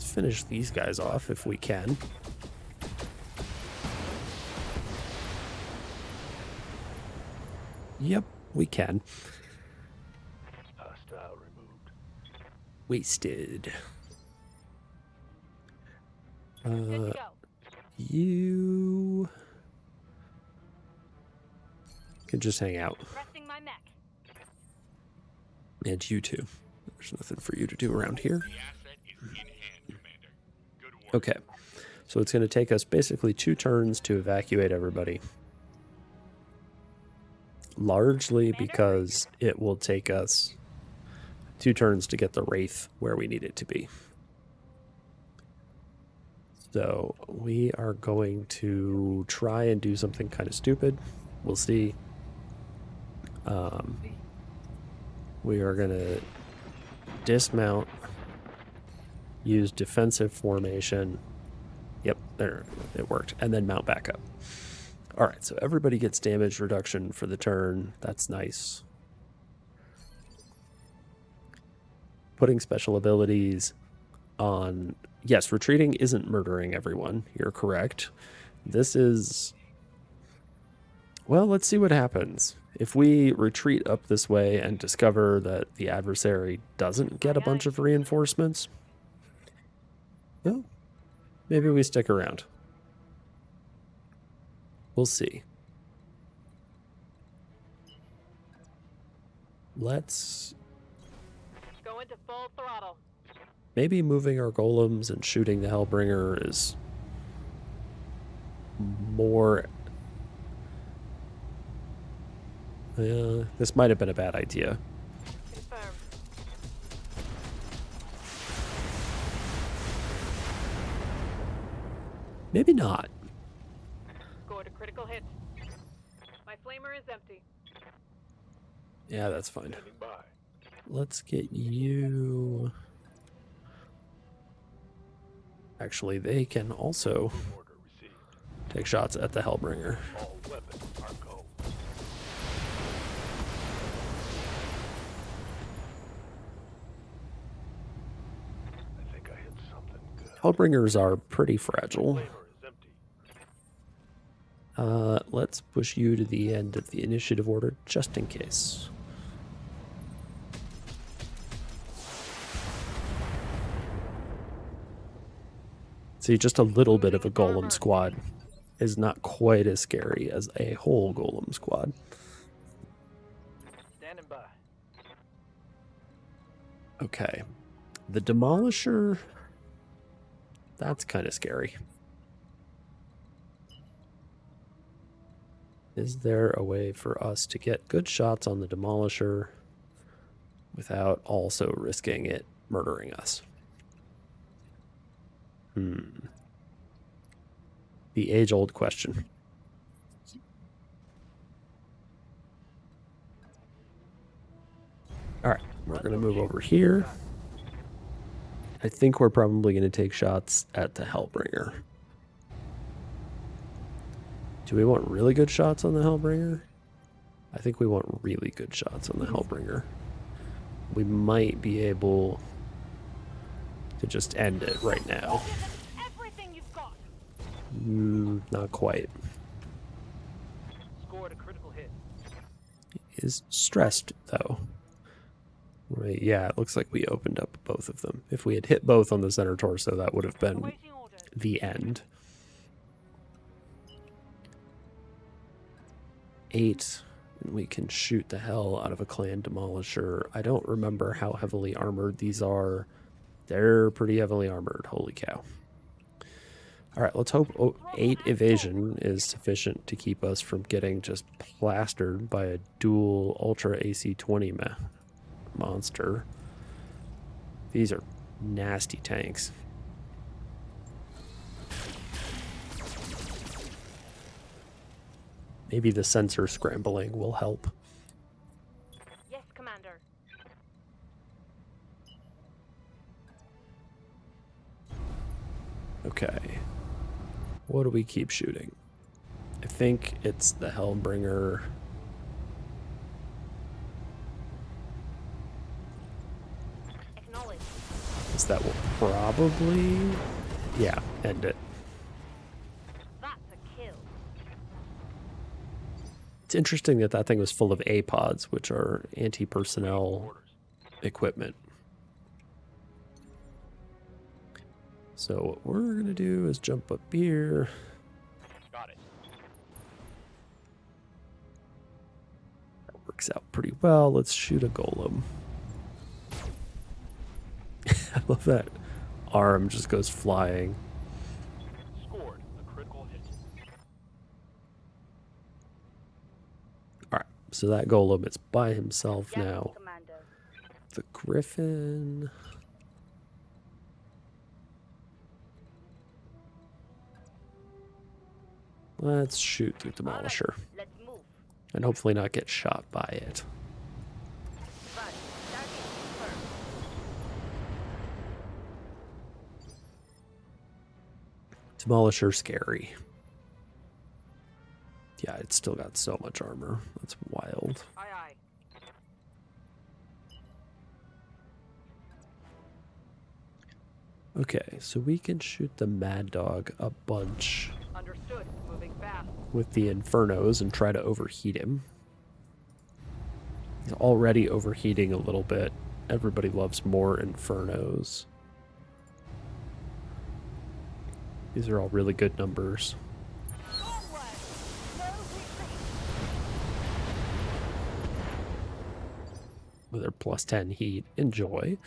Let's finish these guys off if we can. Yep, we can. Hostile removed. Wasted. Good to go. You can just hang out. Resting my mech. And you too. There's nothing for you to do around here. The asset is in hand, Commander. Good work. Okay. So it's going to take us basically 2 turns to evacuate everybody. Largely because it will take us 2 turns to get the Wraith where we need it to be. So we are going to try and do something kind of stupid. We'll see. We are going to dismount, use defensive formation. Yep, there, it worked. And then mount back up. All right, so everybody gets damage reduction for the turn. That's nice. Putting special abilities on... Yes, retreating isn't murdering everyone. You're correct. This is... Well, let's see what happens. If we retreat up this way and discover that the adversary doesn't get a bunch of reinforcements, well, maybe we stick around. We'll see. Let's... Go into full throttle. Maybe moving our golems and shooting the Hellbringer is more... this might have been a bad idea. Confirmed. Maybe not. Scored a critical hit. My flamer is empty. Yeah, that's fine. Standing by. Let's get you... Actually, they can also Order received. take shots at the Hellbringer. All weapons are go. I think I hit something good. Hellbringers are pretty fragile. Flamer is empty. Let's push you to the end of the initiative order just in case. See, just a little bit of a golem squad is not quite as scary as a whole golem squad. Standing by. Okay. The Demolisher, that's kind of scary. Is there a way for us to get good shots on the Demolisher without also risking it murdering us? The age-old question. All right, we're going to move over here. I think we're probably going to take shots at the Hellbringer. Do we want really good shots on the Hellbringer? I think we want really good shots on the Hellbringer. We might be able to just end it right now. Everything you've got. Not quite. Scored a critical hit. Is stressed, though. Right, yeah, it looks like we opened up both of them. If we had hit both on the center torso, that would have been Awaiting orders. the end. 8, and we can shoot the hell out of a clan demolisher. I don't remember how heavily armored these are. They're pretty heavily armored, holy cow. Alright, let's hope 8 evasion is sufficient to keep us from getting just plastered by a dual Ultra AC-20 monster. These are nasty tanks. Maybe the sensor scrambling will help. Yes, Commander. Okay. What do we keep shooting? I think it's the Hellbringer. Acknowledged. Because that will probably, yeah, end it. That's a kill. It's interesting that that thing was full of APODs, which are anti-personnel equipment. So what we're going to do is jump up here. Got it. That works out pretty well. Let's shoot a golem. I love that arm just goes flying. Scored. A critical hit. All right, so that golem is by himself Yes, now. Commander. The griffin. Let's shoot the demolisher Let's move. and hopefully not get shot by it. Right. That is first. Demolisher scary. Yeah, it's still got so much armor. That's wild. Aye, aye. Okay, so we can shoot the Mad Dog a bunch Understood. Moving fast. with the Infernos and try to overheat him. He's already overheating a little bit. Everybody loves more Infernos. These are all really good numbers. Forward. No retreat. With their plus 10 heat. Enjoy.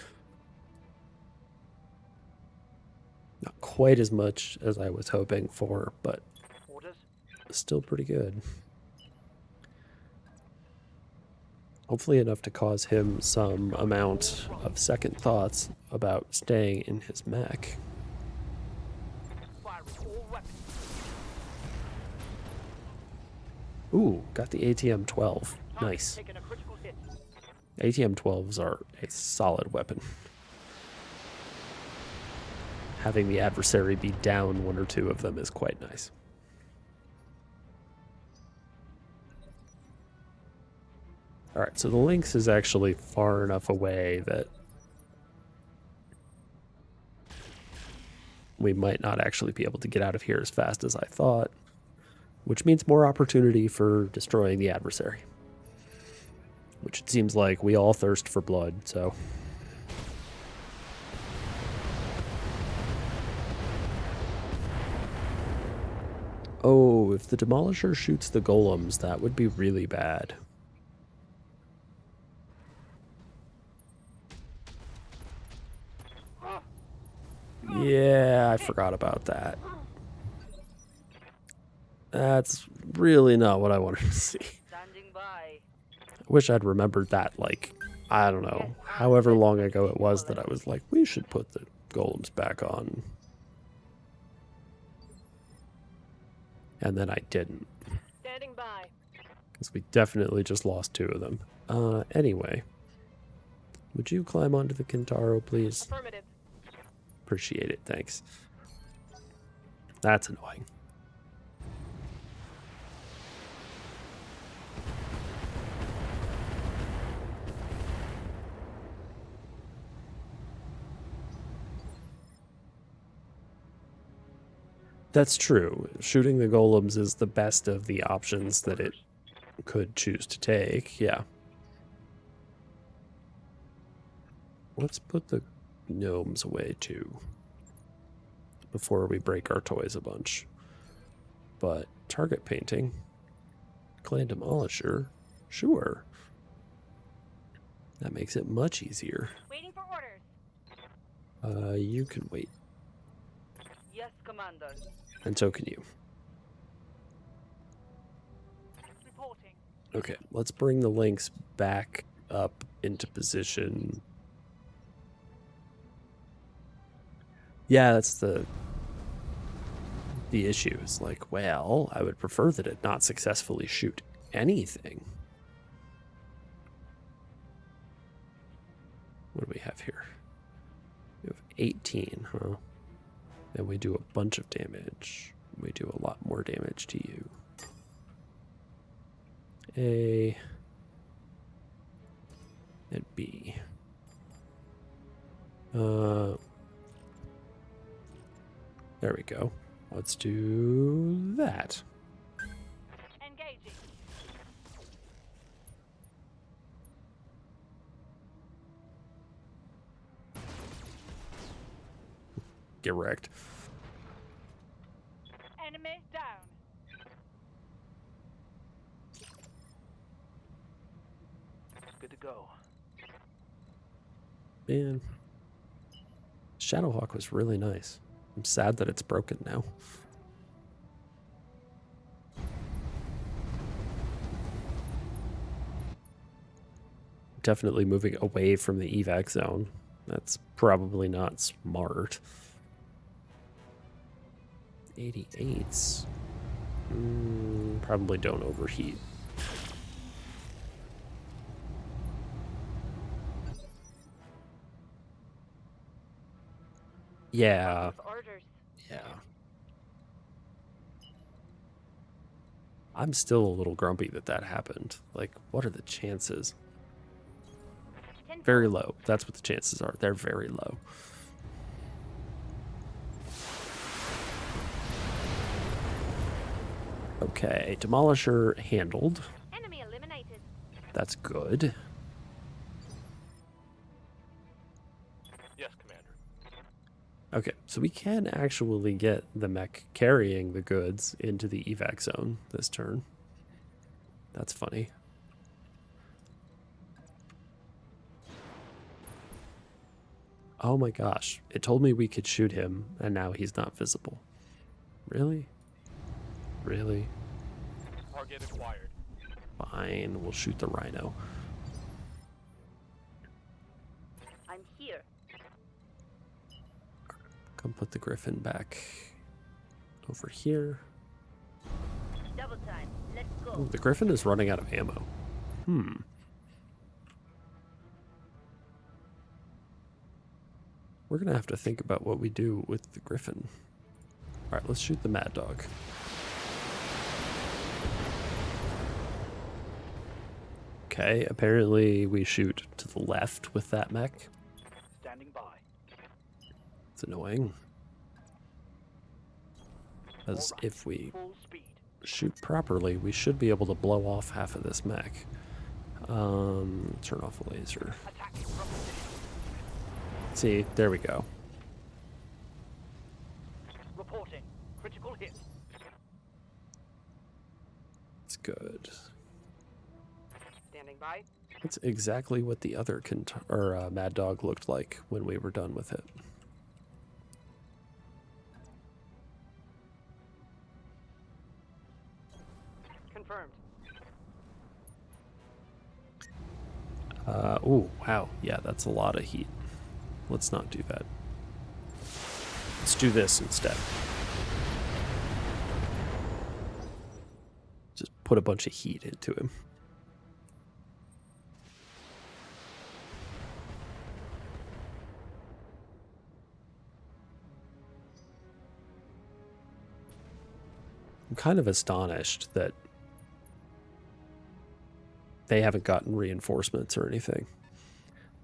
Not quite as much as I was hoping for, but Orders. still pretty good. Hopefully enough to cause him some amount of second thoughts about staying in his mech. Firing all weapons. Ooh, got the ATM 12. Nice. Taking a critical hit. ATM 12s are a solid weapon. Having the adversary be down one or two of them is quite nice. All right, so the Lynx is actually far enough away that we might not actually be able to get out of here as fast as I thought, which means more opportunity for destroying the adversary, which it seems like we all thirst for blood, so... Oh, if the Demolisher shoots the golems, that would be really bad. Yeah, I forgot about that. That's really not what I wanted to see. Standing by. I wish I'd remembered that, like, I don't know, however long ago it was that I was like, we should put the golems back on. And then I didn't. Standing by. Because we definitely just lost two of them. Anyway. Would you climb onto the Kintaro, please? Affirmative. Appreciate it, thanks. That's annoying. That's true. Shooting the golems is the best of the options that it could choose to take, yeah. Let's put the gnomes away too, before we break our toys a bunch. But target painting, clan demolisher, sure. That makes it much easier. Waiting for orders. You can wait, Yes, Commander. and so can you. Reporting. Okay, let's bring the Lynx back up into position. Yeah, that's the issue. Is like, well, I would prefer that it not successfully shoot anything. What do we have here? We have 18, huh? And we do a bunch of damage. We do a lot more damage to you. A and B. There we go. Let's do that. Engaging. Get wrecked. Enemy down. Good to go. Man, Shadowhawk was really nice. I'm sad that it's broken now. Definitely moving away from the evac zone. That's probably not smart. 88s. Probably don't overheat. Yeah. Orders. Yeah. I'm still a little grumpy that that happened. Like, what are the chances? Very low. That's what the chances are. They're very low. Okay, Demolisher handled. Enemy eliminated. That's good. Yes, Commander. Okay, so we can actually get the mech carrying the goods into the evac zone this turn. That's funny. Oh my gosh, it told me we could shoot him, and now he's not visible. Really? Really? Target acquired. Fine, we'll shoot the rhino. I'm here. Come put the griffin back over here. Double time. Let's go. Ooh, the griffin is running out of ammo. We're gonna have to think about what we do with the griffin. All right, let's shoot the mad dog. Okay, apparently we shoot to the left with that mech. Standing by. It's annoying. As Alright, if we full speed. shoot properly, we should be able to blow off half of this mech. Turn off the laser. Attacking from position. See, there we go. Reporting. Critical hit. It's good. Standing by. That's exactly what the other mad dog looked like when we were done with it. Confirmed. Oh, wow. Yeah, that's a lot of heat. Let's not do that. Let's do this instead. Just put a bunch of heat into him. I'm kind of astonished that they haven't gotten reinforcements or anything.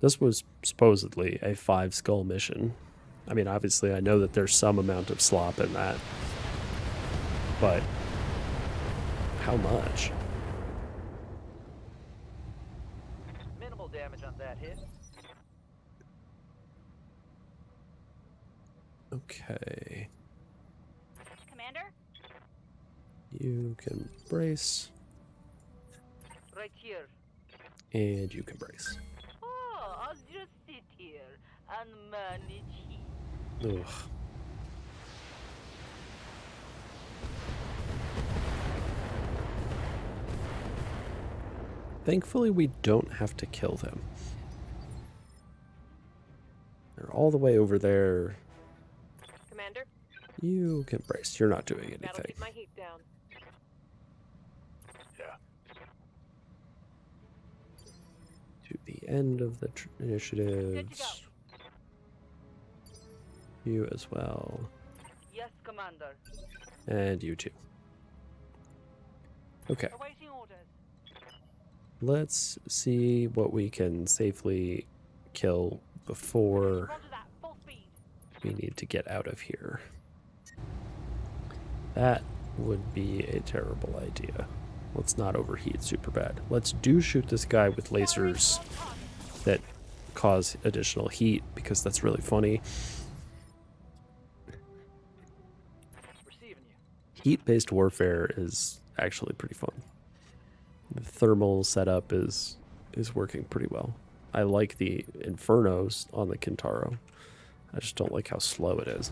This was supposedly a 5-skull mission. I mean, obviously, I know that there's some amount of slop in that. But how much? Minimal damage on that hit. Okay. Commander? You can brace, Right here. and you can brace. Oh, I'll just sit here and manage heat. Ugh. Thankfully, we don't have to kill them. They're all the way over there. Commander? You can brace. You're not doing That'll anything. keep my heat down. Yeah. To the end of the initiatives. You as well. Yes, Commander. And you too. Okay. Awaiting orders. Let's see what we can safely kill before Roger that. we need to get out of here. That would be a terrible idea. Let's not overheat super bad. Let's shoot this guy with lasers that cause additional heat, because that's really funny. Receiving you. Heat-based warfare is actually pretty fun. The thermal setup is working pretty well. I like the infernos on the Kintaro. I just don't like how slow it is.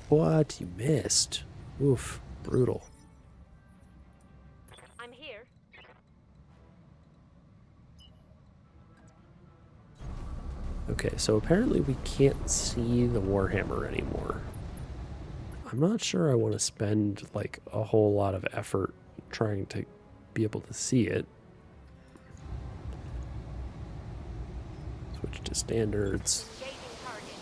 What? You missed. Oof. Brutal. I'm here. Okay, so apparently we can't see the Warhammer anymore. I'm not sure I want to spend like a whole lot of effort trying to be able to see it. Switch to standards. Engaging target.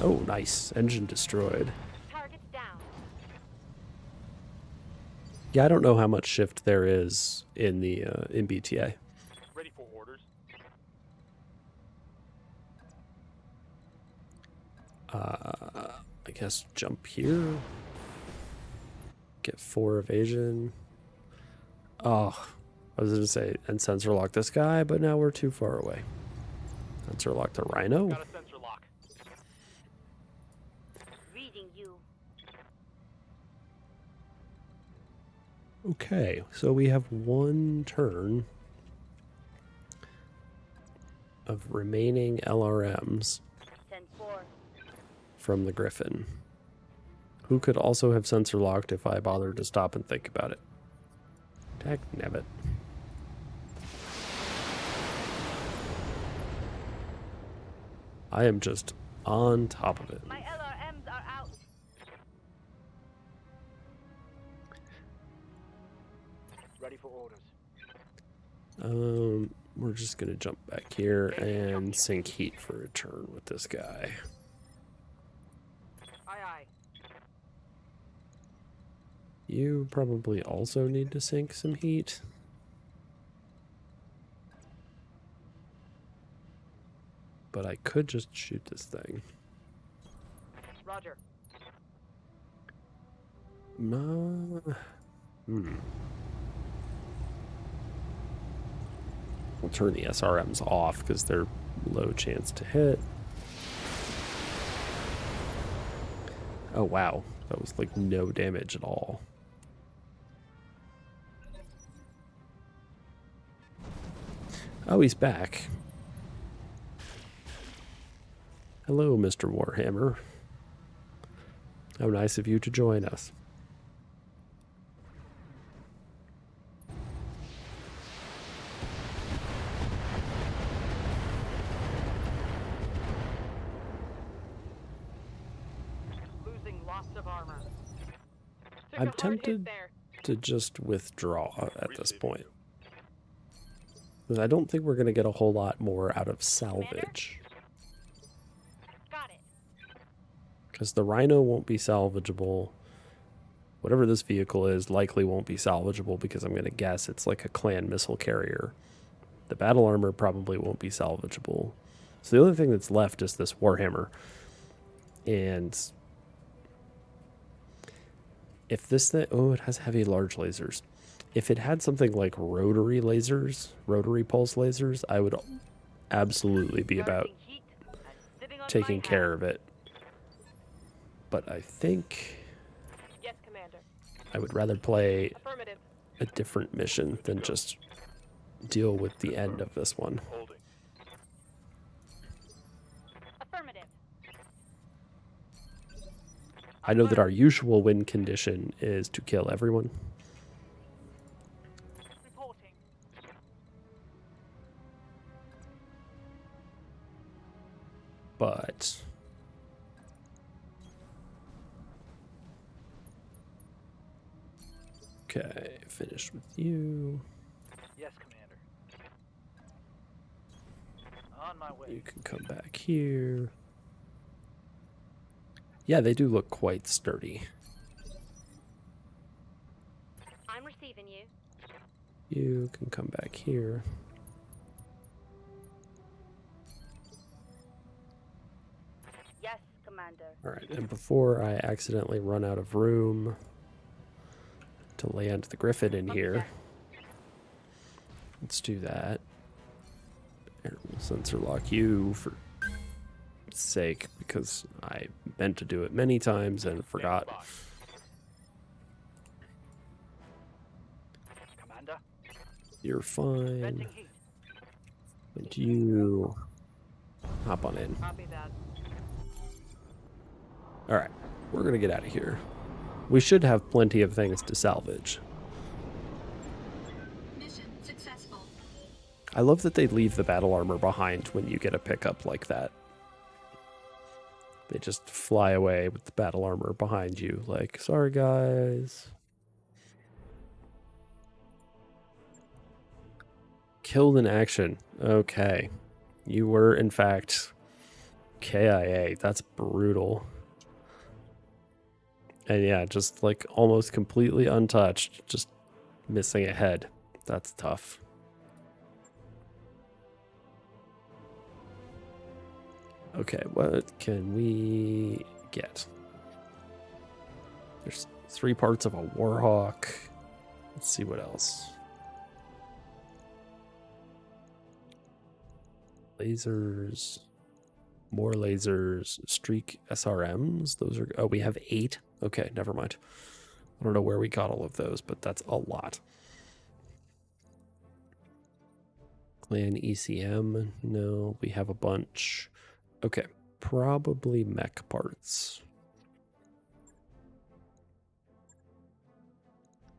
Oh, nice. Engine destroyed. Target's down. Yeah, I don't know how much shift there is in the in BTA. Ready for orders. I guess jump here. Get 4 evasion. Oh, I was going to say, and sensor lock this guy, but now we're too far away. Sensor lock the Rhino. Got a sensor lock. Reading you. Okay, so we have 1 turn of remaining LRMs 10-4. from the Griffin. Who could also have sensor locked if I bothered to stop and think about it? Dagnabbit. I am just on top of it. My LRMs are out. Ready for orders. We're just gonna jump back here and sink heat for a turn with this guy. Aye, aye. You probably also need to sink some heat. But I could just shoot this thing. Roger. We'll turn the SRMs off because they're low chance to hit. Oh wow, that was like no damage at all. Oh, he's back. Hello, Mr. Warhammer. How nice of you to join us. Losing lots of armor. Took I'm a hard hit tempted there. to just withdraw at this point. Because I don't think we're going to get a whole lot more out of salvage. Got it. Because the Rhino won't be salvageable. Whatever this vehicle is likely won't be salvageable because I'm going to guess it's like a clan missile carrier. The battle armor probably won't be salvageable. So the only thing that's left is this Warhammer. And if this thing... Oh, it has heavy large lasers. If it had something like rotary lasers, rotary pulse lasers, I would absolutely be about Guarding heat and sitting on taking my care hat. of it. But I think Yes, Commander. I would rather play Affirmative. a different mission than just deal with the end of this one. Holding. Affirmative. I know that our usual win condition is to kill everyone, Reporting. but okay, finished with you. Yes, Commander. On my way. You can come back here. Yeah, they do look quite sturdy. I'm receiving you. You can come back here. Commander. Alright, and before I accidentally run out of room to land the Griffin in here, let's do that. Here, we'll sensor lock you for sake, because I meant to do it many times and forgot. Commander, You're fine. venting heat. And you hop on in. Copy that. Alright, we're gonna get out of here. We should have plenty of things to salvage. Mission successful. I love that they leave the battle armor behind when you get a pickup like that. They just fly away with the battle armor behind you, like, sorry guys. Killed in action. Okay. You were, in fact, KIA. That's brutal. And yeah, just like almost completely untouched, just missing a head. That's tough. Okay, what can we get? There's 3 parts of a Warhawk. Let's see what else. Lasers. More lasers. Streak SRMs. Those are... Oh, we have 8? Okay, never mind. I don't know where we got all of those, but that's a lot. Clan ECM. No, we have a bunch. Okay, probably mech parts.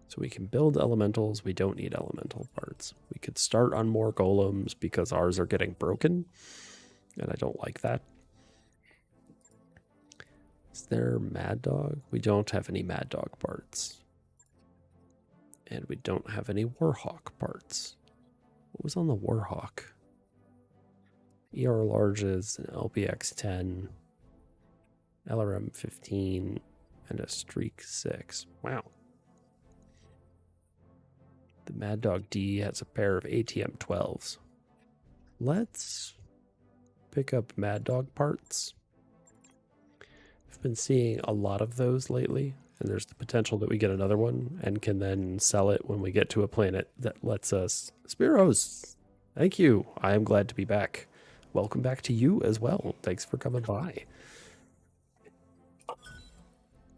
So we can build elementals. We don't need elemental parts. We could start on more golems because ours are getting broken, and I don't like that. Is there Mad Dog? We don't have any Mad Dog parts. And we don't have any Warhawk parts. What was on the Warhawk? ER larges, an LBX 10, LRM 15, and a Streak 6. Wow. The Mad Dog D has a pair of ATM 12s. Let's pick up Mad Dog parts. I've been seeing a lot of those lately, and there's the potential that we get another one and can then sell it when we get to a planet that lets us... Spiros, thank you. I am glad to be back. Welcome back to you as well. Thanks for coming by.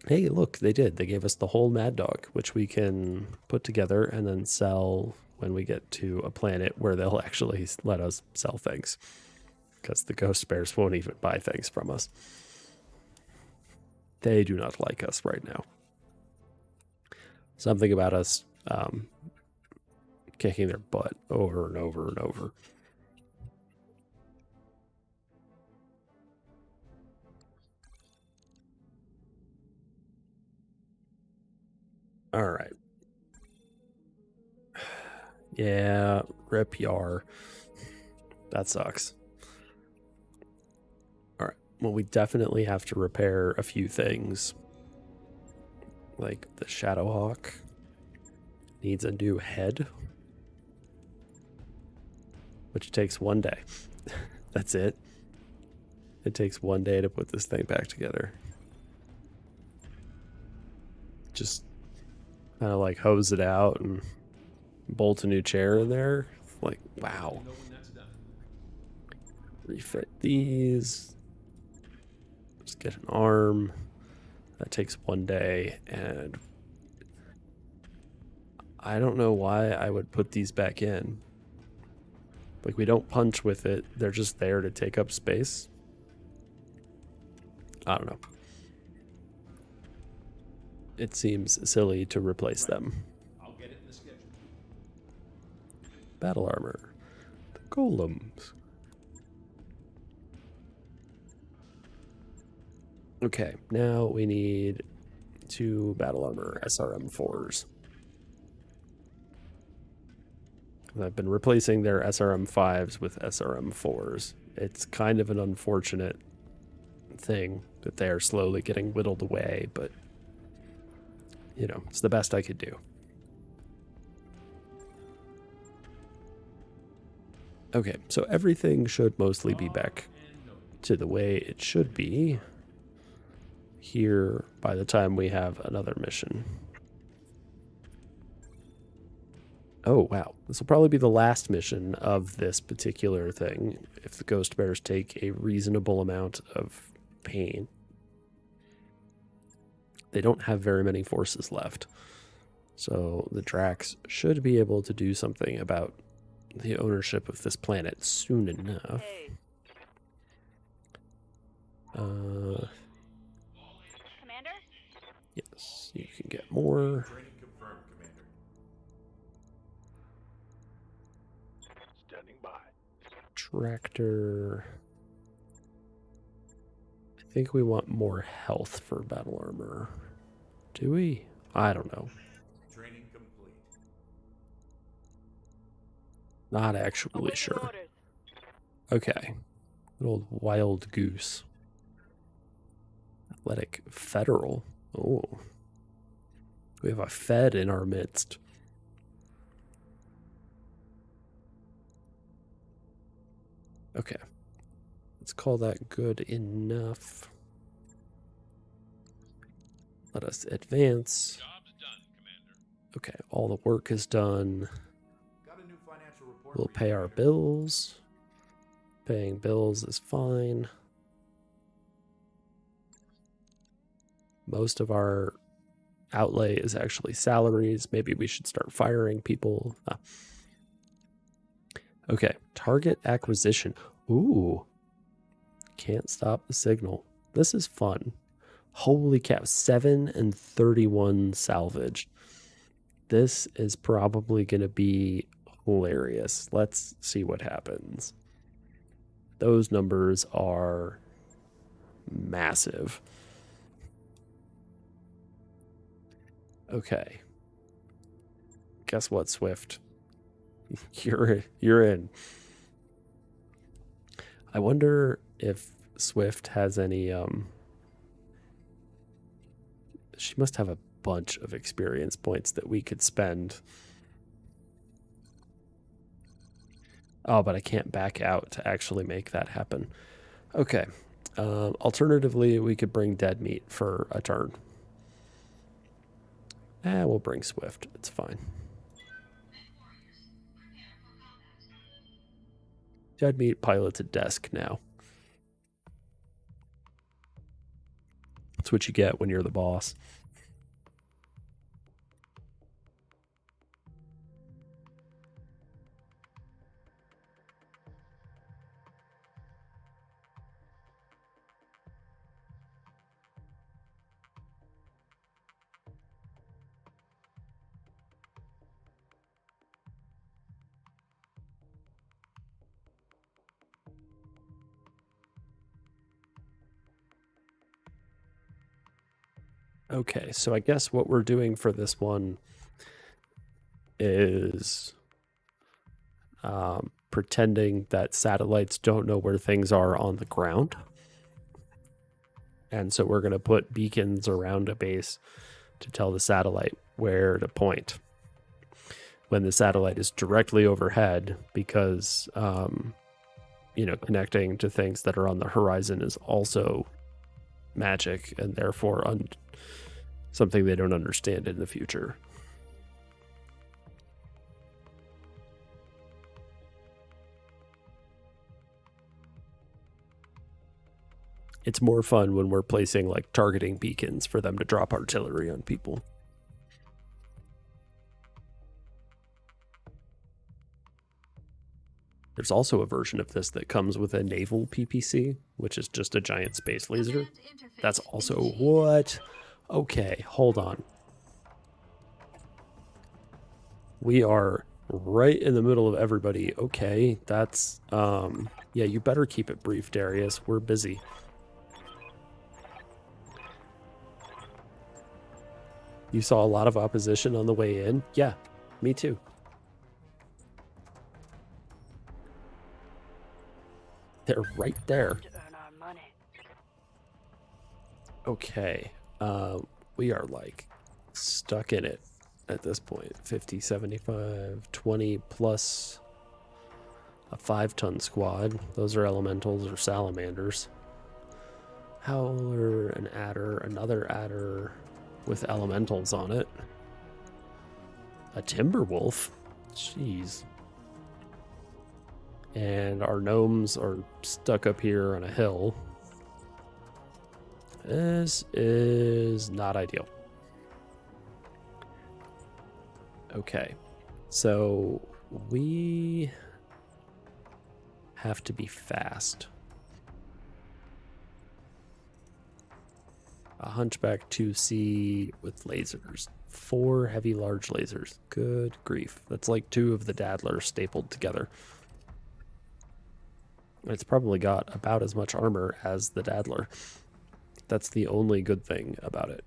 Hey, look, they did. They gave us the whole Mad Dog, which we can put together and then sell when we get to a planet where they'll actually let us sell things. Because the Ghost Bears won't even buy things from us. They do not like us right now. Something about us kicking their butt over and over and over. All right. Yeah, rip Yar. That sucks. All right. Well, we definitely have to repair a few things. Like the Shadowhawk needs a new head, which takes 1 day. That's it. It takes 1 day to put this thing back together. Just kind of like hose it out and bolt a new chair in there. Like, wow. Refit these. Just get an arm. That takes 1 day, and I don't know why I would put these back in. Like, we don't punch with it. They're just there to take up space. I don't know. It seems silly to replace them. I'll get it in the schedule. Battle armor. The golems. Okay, now we need 2 battle armor SRM4s. I've been replacing their SRM5s with SRM4s. It's kind of an unfortunate thing that they are slowly getting whittled away, but you know, it's the best I could do. Okay, so everything should mostly be back to the way it should be. here by the time we have another mission. Oh, wow. This will probably be the last mission of this particular thing if the ghost bears take a reasonable amount of pain. They don't have very many forces left. So the Drax should be able to do something about the ownership of this planet soon enough. Hey, Uh, Commander? yes, you can get more. Training confirmed, Commander. Standing by. Tractor. I think we want more health for battle armor. Do we? I don't know. Training complete. Not actually Awaiting sure. orders. Okay. Good old wild goose. Athletic federal. Oh. We have a Fed in our midst. Okay. Let's call that good enough. Let us advance. Job's done, Commander. Okay, all the work is done. Got a new financial report. We'll for you, pay our Commander. bills. Paying bills is fine. Most of our outlay is actually salaries. Maybe we should start firing people. Okay, target acquisition. Ooh. Can't stop the signal. This is fun. Holy cow, 7 and 31 salvage. This is probably going to be hilarious. Let's see what happens. Those numbers are massive. Okay. Guess what, Swift? You're in. I wonder if Swift has any she must have a bunch of experience points that we could spend. Oh, but I can't back out to actually make that happen. Okay. Alternatively, we could bring Deadmeat for a turn. We'll bring Swift. It's fine. Deadmeat pilots a desk now. That's what you get when you're the boss. Okay, so I guess what we're doing for this one is pretending that satellites don't know where things are on the ground. And so we're going to put beacons around a base to tell the satellite where to point when the satellite is directly overhead, because, connecting to things that are on the horizon is also magic and therefore something they don't understand in the future. It's more fun when we're placing like targeting beacons for them to drop artillery on people. There's also a version of this that comes with a naval PPC, which is just a giant space laser. That's also what? Okay, hold on. We are right in the middle of everybody. Okay, that's yeah, you better keep it brief, Darius. We're busy. You saw a lot of opposition on the way in? Yeah, me too. They're right there. To earn our money. Okay. We are like stuck in it at this point. 50, 75, 20 plus a 5-ton squad. Those are elementals or salamanders. Howler, an adder, another adder with elementals on it. A timber wolf? Jeez. And our gnomes are stuck up here on a hill. This is not ideal. Okay, so we have to be fast. A hunchback 2C with lasers. 4 heavy large lasers. Good grief. That's like 2 of the Daddlers stapled together. It's probably got about as much armor as the Daddler. That's the only good thing about it.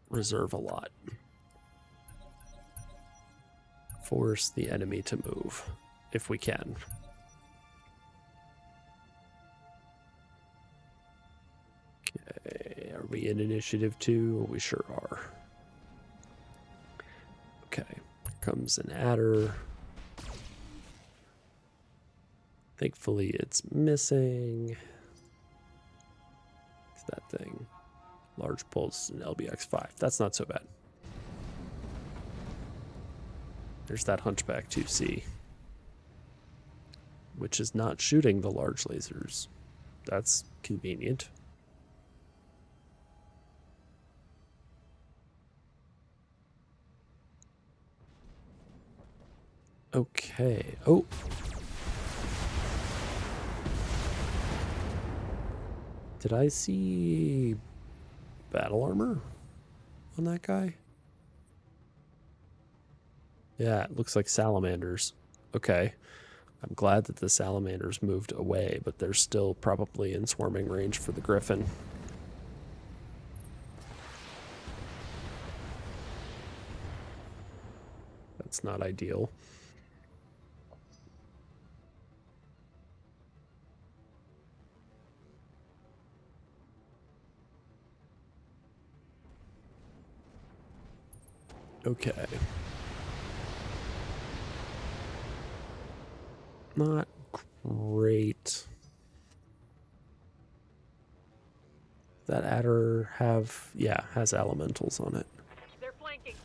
Reserve a lot. Force the enemy to move, if we can. Okay, are we in initiative 2? We sure are. Okay, here comes an adder. Thankfully, it's missing. It's that thing. Large pulse and LBX5. That's not so bad. There's that hunchback 2C, which is not shooting the large lasers. That's convenient. Okay. Oh. Did I see battle armor on that guy? Yeah, it looks like salamanders. Okay. I'm glad that the salamanders moved away, but they're still probably in swarming range for the griffin. That's not ideal. Okay. Not great. That adder has elementals on it. They're flanking.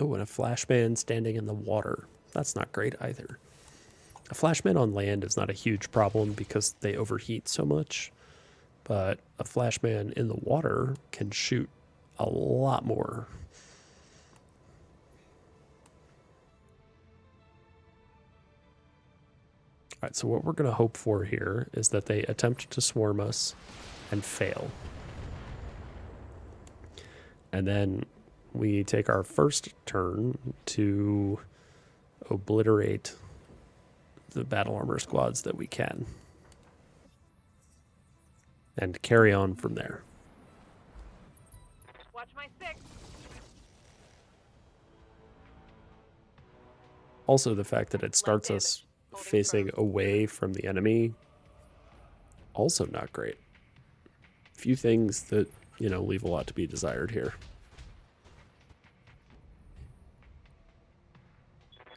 Oh, and a flashman standing in the water. That's not great either. A flashman on land is not a huge problem because they overheat so much, but a flashman in the water can shoot a lot more. All right, so what we're going to hope for here is that they attempt to swarm us and fail. And then we take our first turn to obliterate the battle armor squads that we can. And carry on from there. Watch my 6. Also, the fact that it starts us facing away from the enemy, also not great. Few things that, leave a lot to be desired here.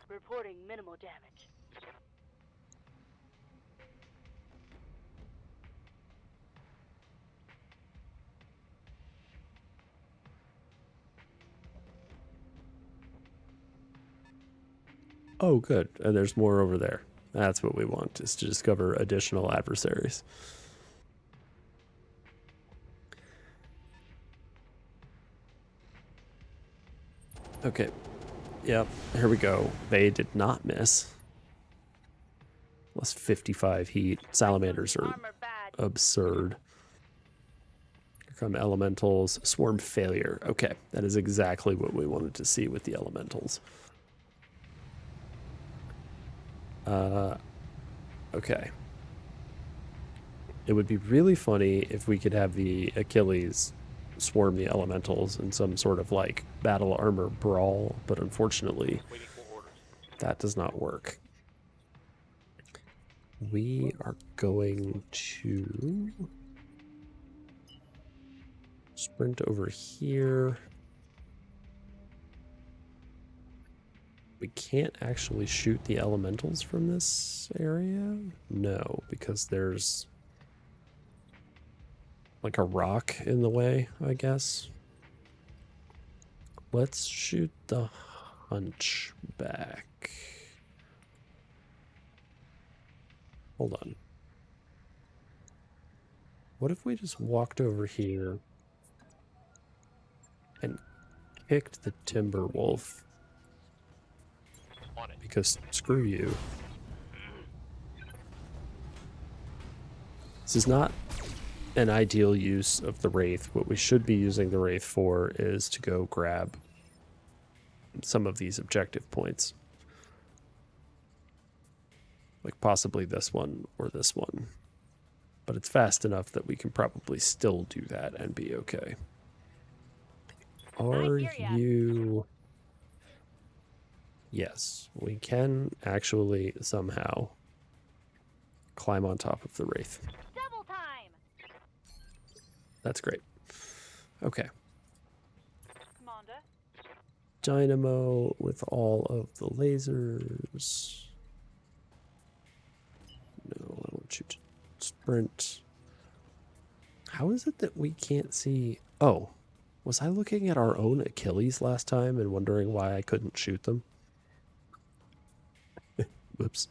Reporting minimal damage. Oh, good. And there's more over there. That's what we want, is to discover additional adversaries. Okay. Yep, here we go. They did not miss. Plus 55 heat. Salamanders are absurd. Here come elementals. Swarm failure. Okay, that is exactly what we wanted to see with the elementals. Okay. It would be really funny if we could have the Achilles swarm the elementals in some sort of like battle armor brawl, but unfortunately that does not work. We are going to sprint over here. We can't actually shoot the elementals from this area? No, because there's like a rock in the way, I guess. Let's shoot the hunchback. Hold on. What if we just walked over here and kicked the timber wolf? Because screw you. This is not an ideal use of the Wraith. What we should be using the Wraith for is to go grab some of these objective points. Like possibly this one or this one. But it's fast enough that we can probably still do that and be okay. Are you... Yes, we can actually somehow climb on top of the Wraith. Double time! That's great. Okay. Commander. Dynamo with all of the lasers. No, I want you to sprint. How is it that we can't see... Oh, was I looking at our own Achilles last time and wondering why I couldn't shoot them? Whoops.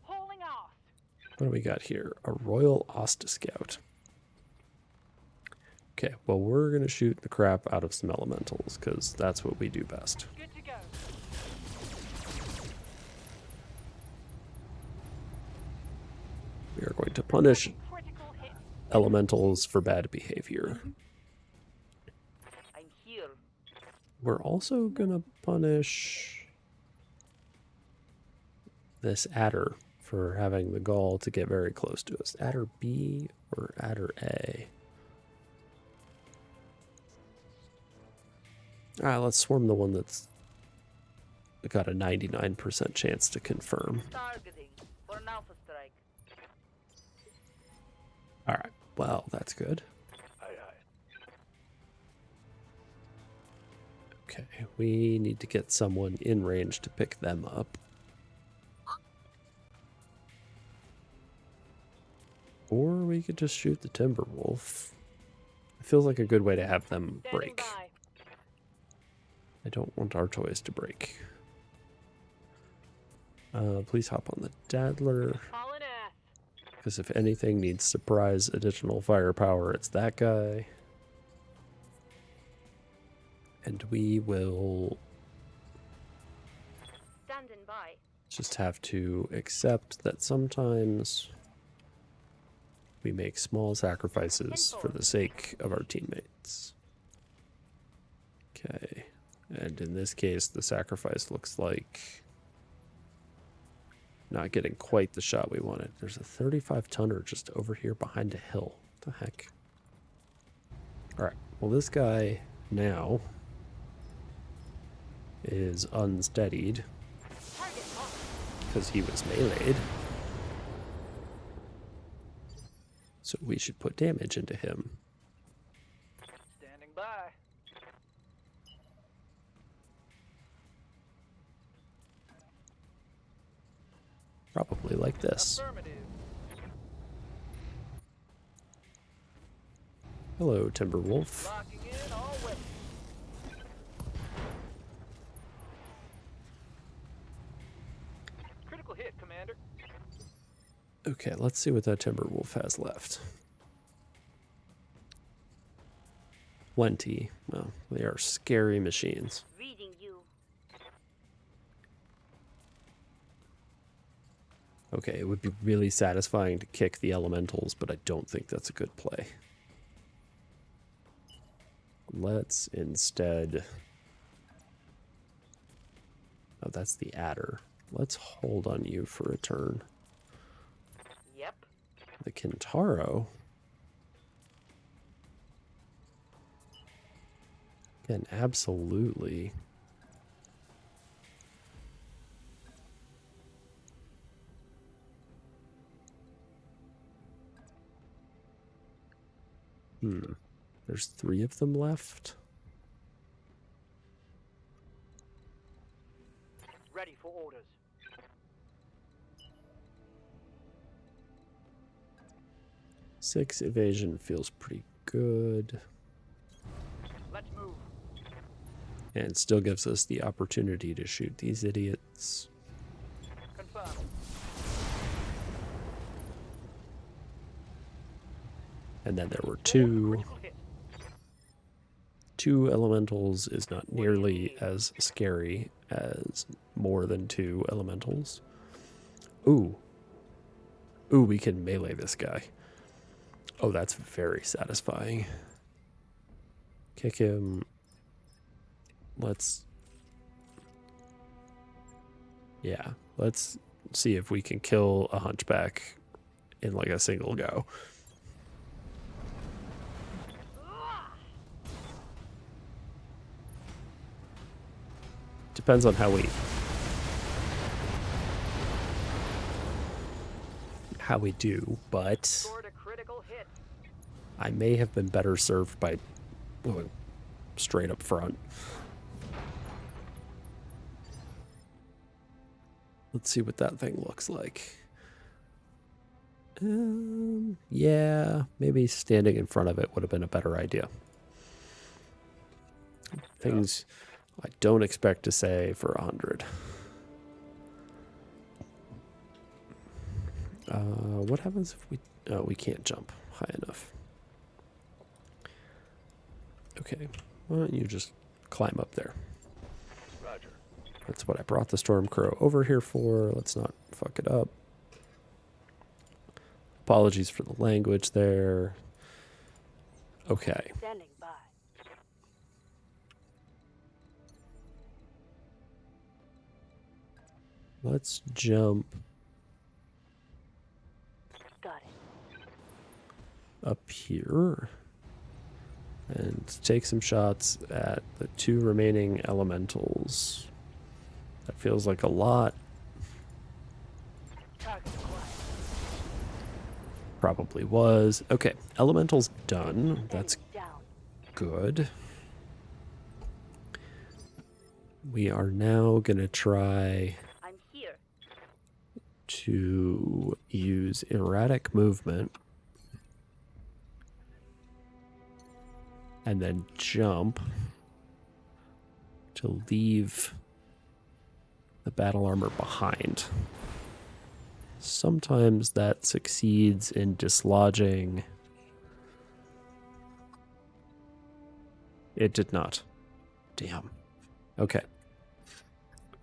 Hauling off. What do we got here? A Royal Osta Scout. Okay, well, we're going to shoot the crap out of some elementals, because that's what we do best. Good to go. We are going to punish Critical hit. elementals for bad behavior. I'm here. We're also going to punish this adder for having the gall to get very close to us. Adder B or adder A? Alright, let's swarm the one that's got a 99% chance to confirm. Targeting for an alpha strike. Alright, well, that's good. Aye, aye. Okay, we need to get someone in range to pick them up. Or we could just shoot the Timberwolf. It feels like a good way to have them Standing break. by. I don't want our toys to break. Please hop on the Daddler, Hauling ass. because if anything needs surprise additional firepower, it's that guy. And we will Standing by. just have to accept that sometimes we make small sacrifices for the sake of our teammates. Okay. And in this case, the sacrifice looks like not getting quite the shot we wanted. There's a 35-tonner just over here behind a hill. What the heck? Alright. Well, this guy now is unsteadied Target locked. because he was meleeed. So we should put damage into him. Standing by. Probably like this. Affirmative. Hello, Timberwolf. Locking in all way. Critical hit, Commander. Okay, let's see what that Timberwolf has left. Plenty. Well, they are scary machines. Reading you. Okay, it would be really satisfying to kick the elementals, but I don't think that's a good play. Let's instead... Oh, that's the adder. Let's hold on you for a turn. Yep. The Kintaro... can absolutely... There's 3 of them left. Ready for orders. Six evasion feels pretty good. Let's move. And still gives us the opportunity to shoot these idiots. Confirm. And then there were Critical hit. two elementals is not nearly as scary as more than two elementals. Ooh. Ooh, we can melee this guy. Oh, that's very satisfying. Kick him. Let's see if we can kill a hunchback in like a single go. Depends on how we do, but Scored a critical hit. I may have been better served by going straight up front. Let's see what that thing looks like. Yeah, maybe standing in front of it would have been a better idea. Things I don't expect to say for 100. What happens if we... Oh, we can't jump high enough. Okay, why don't you just climb up there? Roger. That's what I brought the Storm Crow over here for. Let's not fuck it up. Apologies for the language there. Okay. Standing by. Let's jump Got it. up here and take some shots at the two remaining elementals. That feels like a lot. Target acquired. Probably was. Okay, elementals done. That's Enemy down. good. We are now going to try I'm here. to use erratic movement and then jump to leave the battle armor behind. Sometimes that succeeds in dislodging. It did not. Damn. Okay.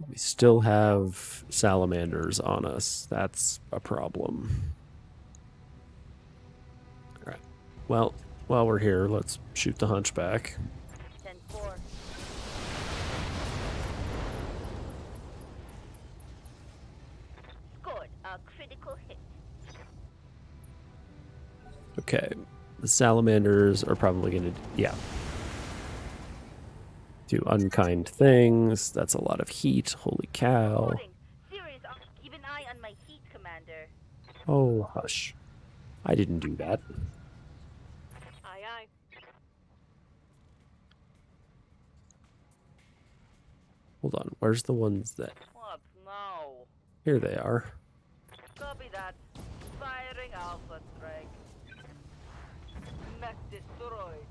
We still have salamanders on us. That's a problem. All right. Well, while we're here, let's shoot the hunchback. 10-4. Scored a critical hit. Okay. The salamanders are probably going to, yeah, do unkind things. That's a lot of heat. Holy cow. Reporting. Serious. Keep an eye on my heat, Commander. Oh, hush. I didn't do that. Aye, aye. Hold on. Where's the ones that... What now? Here they are. Copy that. Firing Alpha strike. Mech destroyed.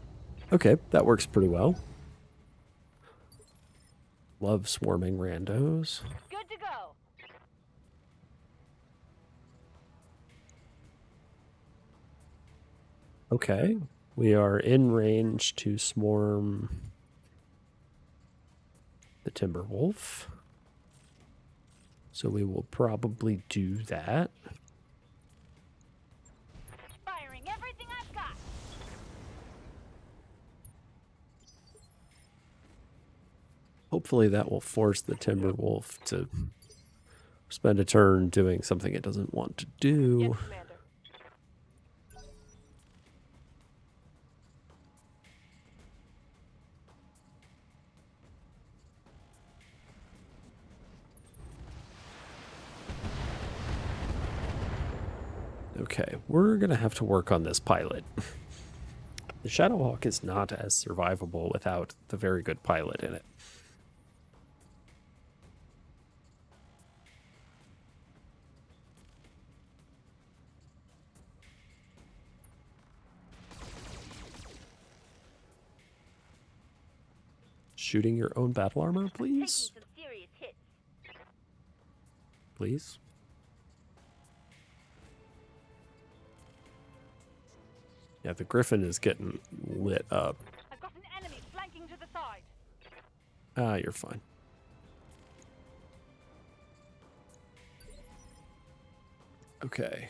Okay, that works pretty well. Love swarming randos. Good to go. Okay, we are in range to swarm the Timberwolf. So we will probably do that. Firing everything I've got. Hopefully that will force the Timberwolf to spend a turn doing something it doesn't want to do. Yes, Commander. Okay, we're going to have to work on this pilot. The Shadowhawk is not as survivable without the very good pilot in it. shooting your own battle armor, Taking please? some serious hits. Please? Yeah, the Griffin is getting lit up. I've got an enemy flanking to the side. Ah, you're fine. Okay.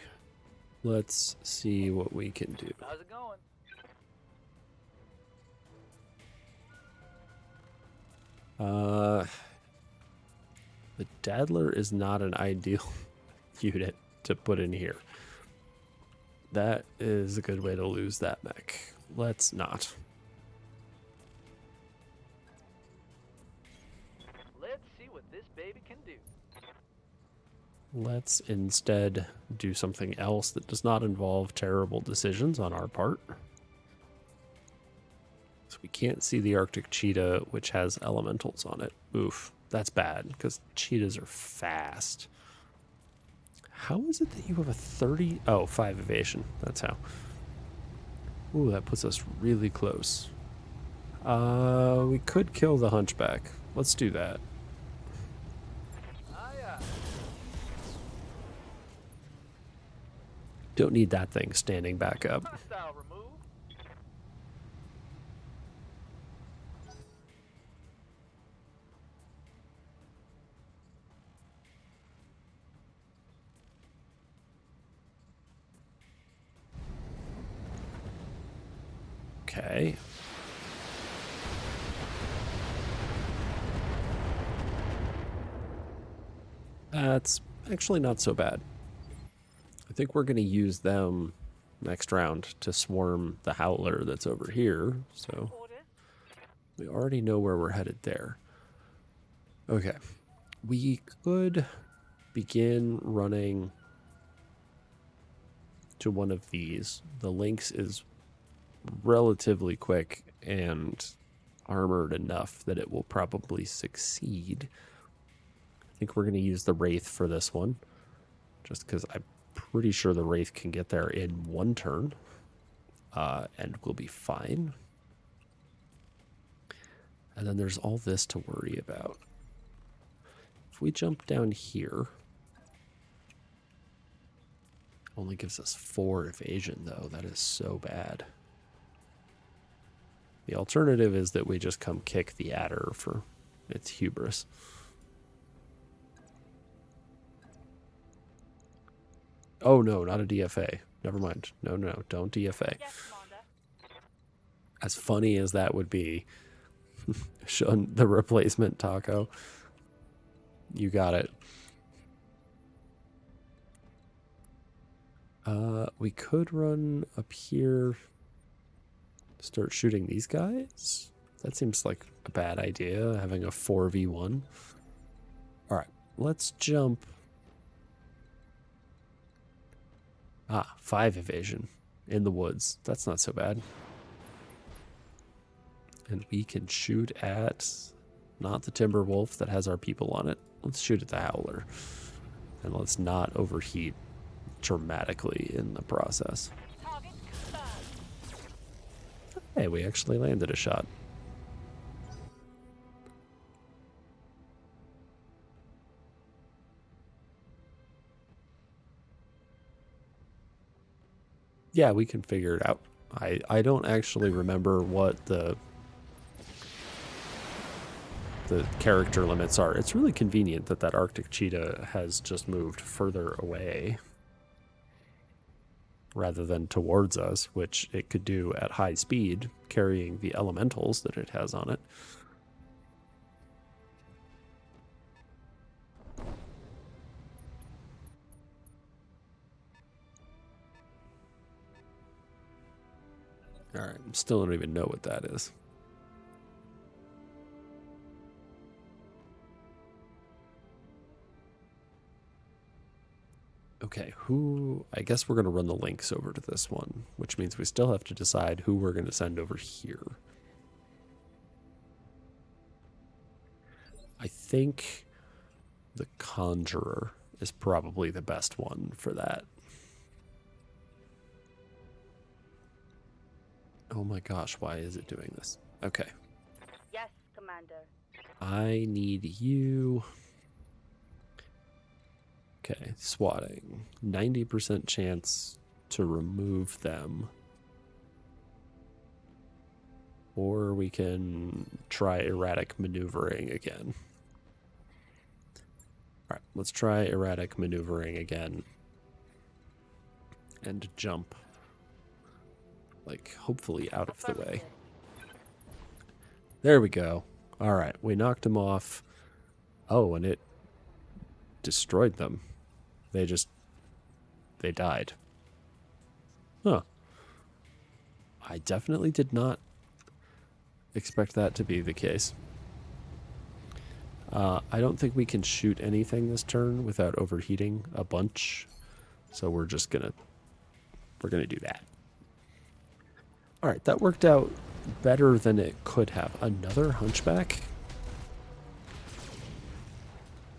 Let's see what we can do. How's it going? The Daddler is not an ideal unit to put in here. That is a good way to lose that mech. Let's not. Let's see what this baby can do. Let's instead do something else that does not involve terrible decisions on our part. So we can't see the Arctic cheetah, which has elementals on it. Oof, that's bad, because cheetahs are fast. How is it that you have a 30? Oh, 5 evasion. That's how. Ooh, that puts us really close. We could kill the hunchback. Let's do that. Don't need that thing standing back up. Hostile removed. Okay. That's actually not so bad. I think we're going to use them next round to swarm the Howler that's over here. So Orders. we already know where we're headed there. Okay. We could begin running to one of these. The Lynx is relatively quick and armored enough that it will probably succeed. I think we're going to use the Wraith for this one, just because I'm pretty sure the Wraith can get there in one turn, and we'll be fine. And then there's all this to worry about. If we jump down here, only gives us 4 evasion, though. That is so bad. The alternative is that we just come kick the adder for its hubris. Oh, no, not a DFA. Never mind. No, don't DFA. Yes, Commander. As funny as that would be, showing the replacement taco. You got it. We could run up here, start shooting these guys. That seems like a bad idea, having a 4v1. All right, let's jump. 5 evasion in the woods. That's not so bad. And we can shoot at not the Timberwolf that has our people on it. Let's shoot at the Howler. And let's not overheat dramatically in the process. Target confirmed. Hey, we actually landed a shot. Yeah, we can figure it out. I don't actually remember what the character limits are. It's really convenient that that Arctic cheetah has just moved further away rather than towards us, which it could do at high speed, carrying the elementals that it has on it. All right, still don't even know what that is. Okay, I guess we're going to run the Lynx over to this one, which means we still have to decide who we're going to send over here. I think the Conjurer is probably the best one for that. Oh my gosh, why is it doing this? Okay. Yes, Commander. I need you. Okay, swatting. 90% chance to remove them. Or we can try erratic maneuvering again. Alright, let's try erratic maneuvering again. And jump. Like, hopefully out of the way. There we go. Alright, we knocked him off. Oh, and it destroyed them. They died. Huh. I definitely did not expect that to be the case. I don't think we can shoot anything this turn without overheating a bunch. So we're gonna do that. Alright, that worked out better than it could have. Another hunchback?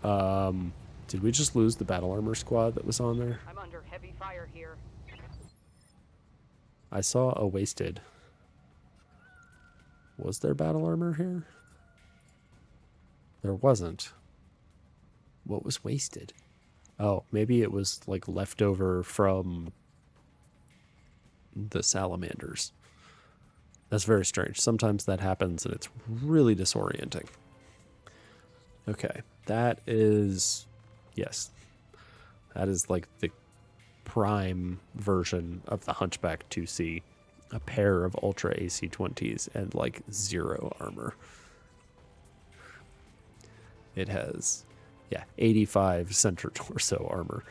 Did we just lose the battle armor squad that was on there? I'm under heavy fire here. I saw a wasted. Was there battle armor here? There wasn't. What was wasted? Oh, maybe it was like leftover from the salamanders. That's very strange. Sometimes that happens and it's really disorienting. Okay, that is... Yes. That is like the prime version of the Hunchback 2C. A pair of Ultra AC-20s and like 0 armor. It has, 85 center torso armor.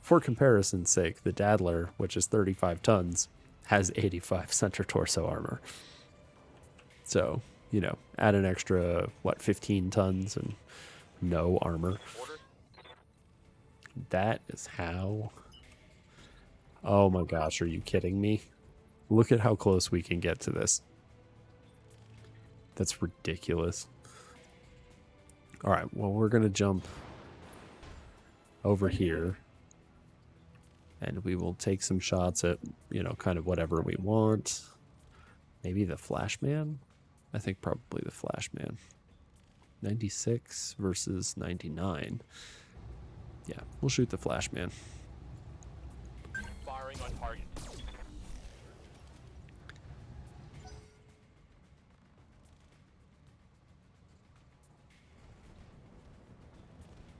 For comparison's sake, the Daddler, which is 35 tons, has 85 center torso armor. So, add an extra, 15 tons and no armor. That is how... Oh my gosh, are you kidding me? Look at how close we can get to this. That's ridiculous. Alright, well, we're going to jump over here. And we will take some shots at, kind of whatever we want. Maybe the Flashman? I think probably the Flashman. 96 versus 99. Yeah, we'll shoot the Flashman. Firing on target.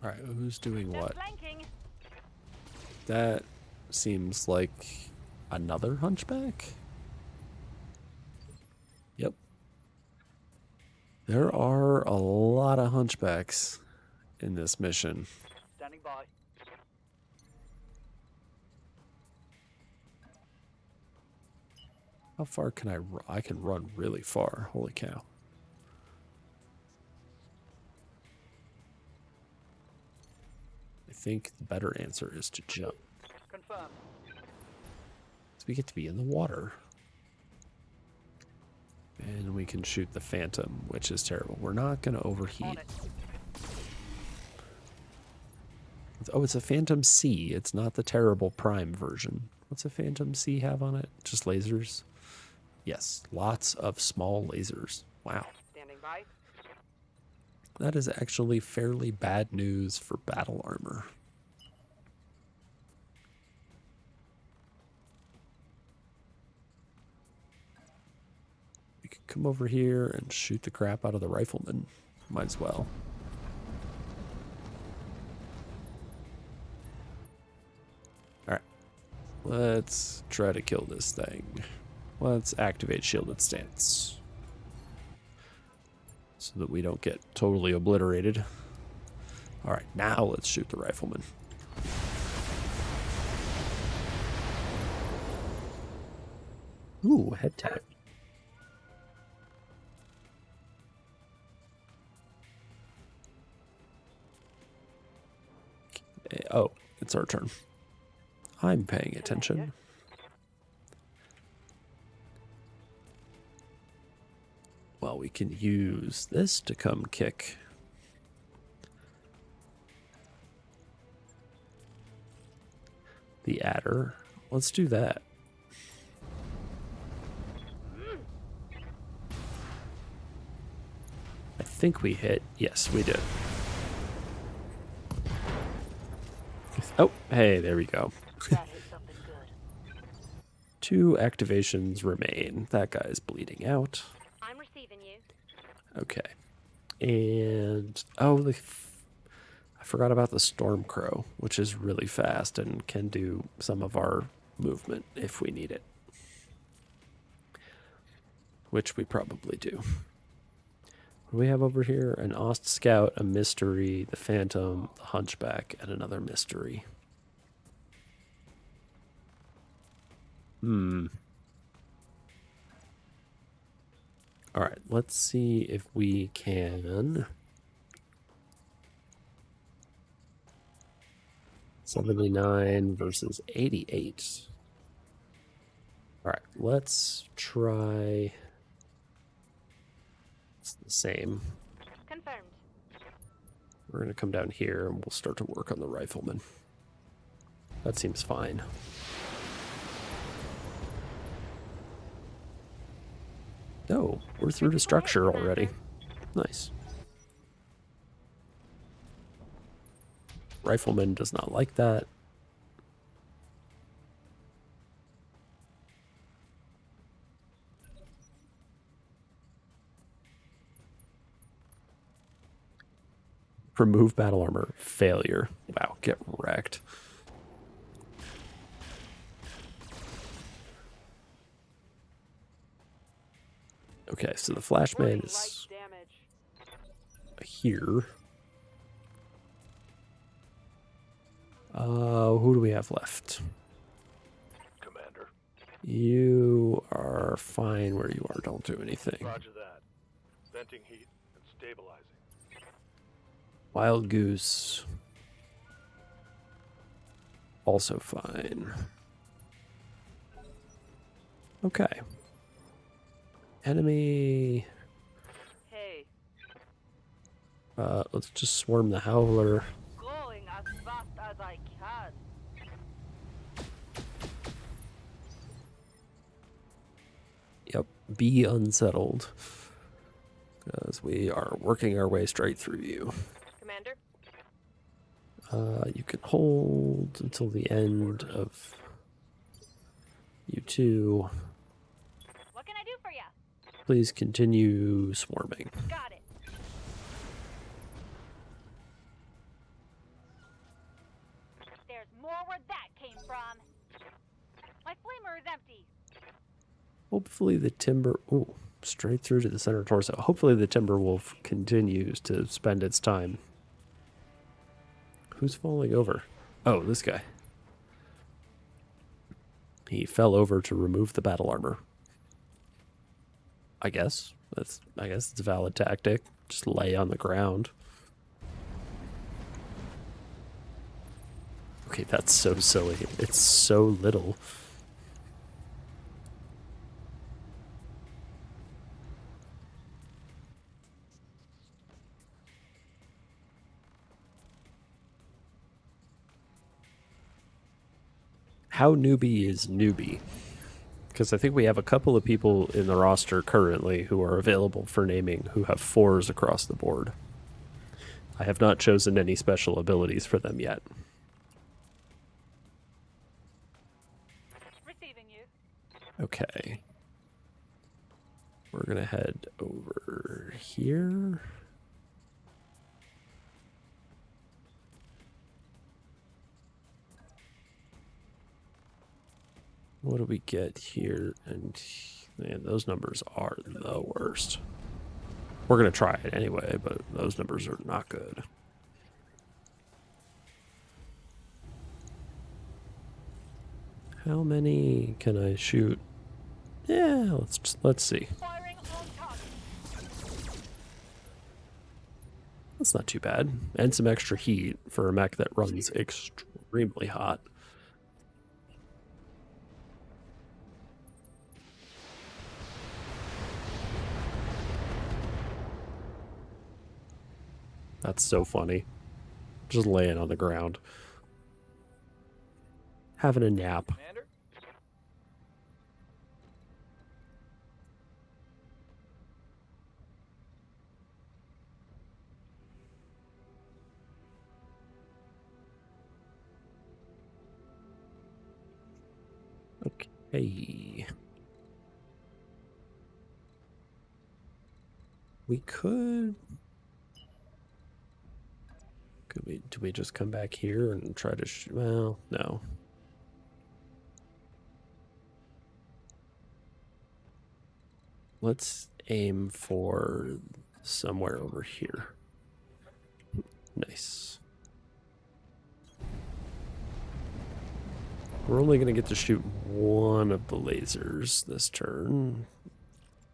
Alright, who's doing They're what? flanking. That seems like another hunchback? Yep. There are a lot of hunchbacks in this mission. Standing by. How far can I run? I can run really far. Holy cow. I think the better answer is to jump. Confirmed. So we get to be in the water. And we can shoot the Phantom, which is terrible. We're not going to overheat. On it. Oh, it's a Phantom C. It's not the terrible Prime version. What's a Phantom C have on it? Just lasers? Yes, lots of small lasers. Wow. Standing by. That is actually fairly bad news for battle armor. We could come over here and shoot the crap out of the rifleman. Might as well. Alright. Let's try to kill this thing. Let's activate shielded stance. So that we don't get totally obliterated. Alright, now let's shoot the rifleman. Ooh, head tap. Oh, it's our turn. I'm paying attention. Well, we can use this to come kick. The adder. Let's do that. think we hit. Yes, we did. Oh, hey, there we go. That hit something good. 2 activations remain. That guy's bleeding out. I'm receiving you. Okay. And, oh, I forgot about the Storm Crow, which is really fast and can do some of our movement if we need it. Which we probably do. What do we have over here? An Ost Scout, a Mystery, the Phantom, the Hunchback, and another Mystery. Alright, let's see if we can... 79 versus 88. Alright, let's try... It's the same. Confirmed. We're going to come down here and we'll start to work on the rifleman. That seems fine. Oh, we're through to structure already. Nice. Rifleman does not like that. Remove battle armor. Failure. Wow, get wrecked. Okay, so the flashman is here. Who do we have left? Commander. You are fine where you are. Don't do anything. Roger that. Venting heat and stabilizing. Wild Goose. Also fine. Okay. Enemy. Hey, Let's just swarm the Howler. going as fast as I can. Yep, be unsettled. Because we are working our way straight through you. Commander? You can hold until the end of you two. What can I do for ya? Please continue swarming. Got it. There's more where that came from. My flamer is empty. Hopefully the timber... Ooh, straight through to the center torso. Hopefully the timber wolf continues to spend its time. Who's falling over? Oh, this guy. He fell over to remove the battle armor. I guess it's a valid tactic. Just lay on the ground. Okay, that's so silly. It's so little. How newbie is newbie? Because I think we have a couple of people in the roster currently who are available for naming who have 4s across the board. I have not chosen any special abilities for them yet. Receiving you. Okay. We're going to head over here. What do we get here? And man, those numbers are the worst. We're going to try it anyway, but those numbers are not good. How many can I shoot? Yeah, let's see. Firing on target. That's not too bad. And some extra heat for a mech that runs extremely hot. That's so funny. Just laying on the ground. Having a nap. Commander? Hey. We could... do we just come back here and try to well, no. Let's aim for somewhere over here. Nice. We're only going to get to shoot one of the lasers this turn,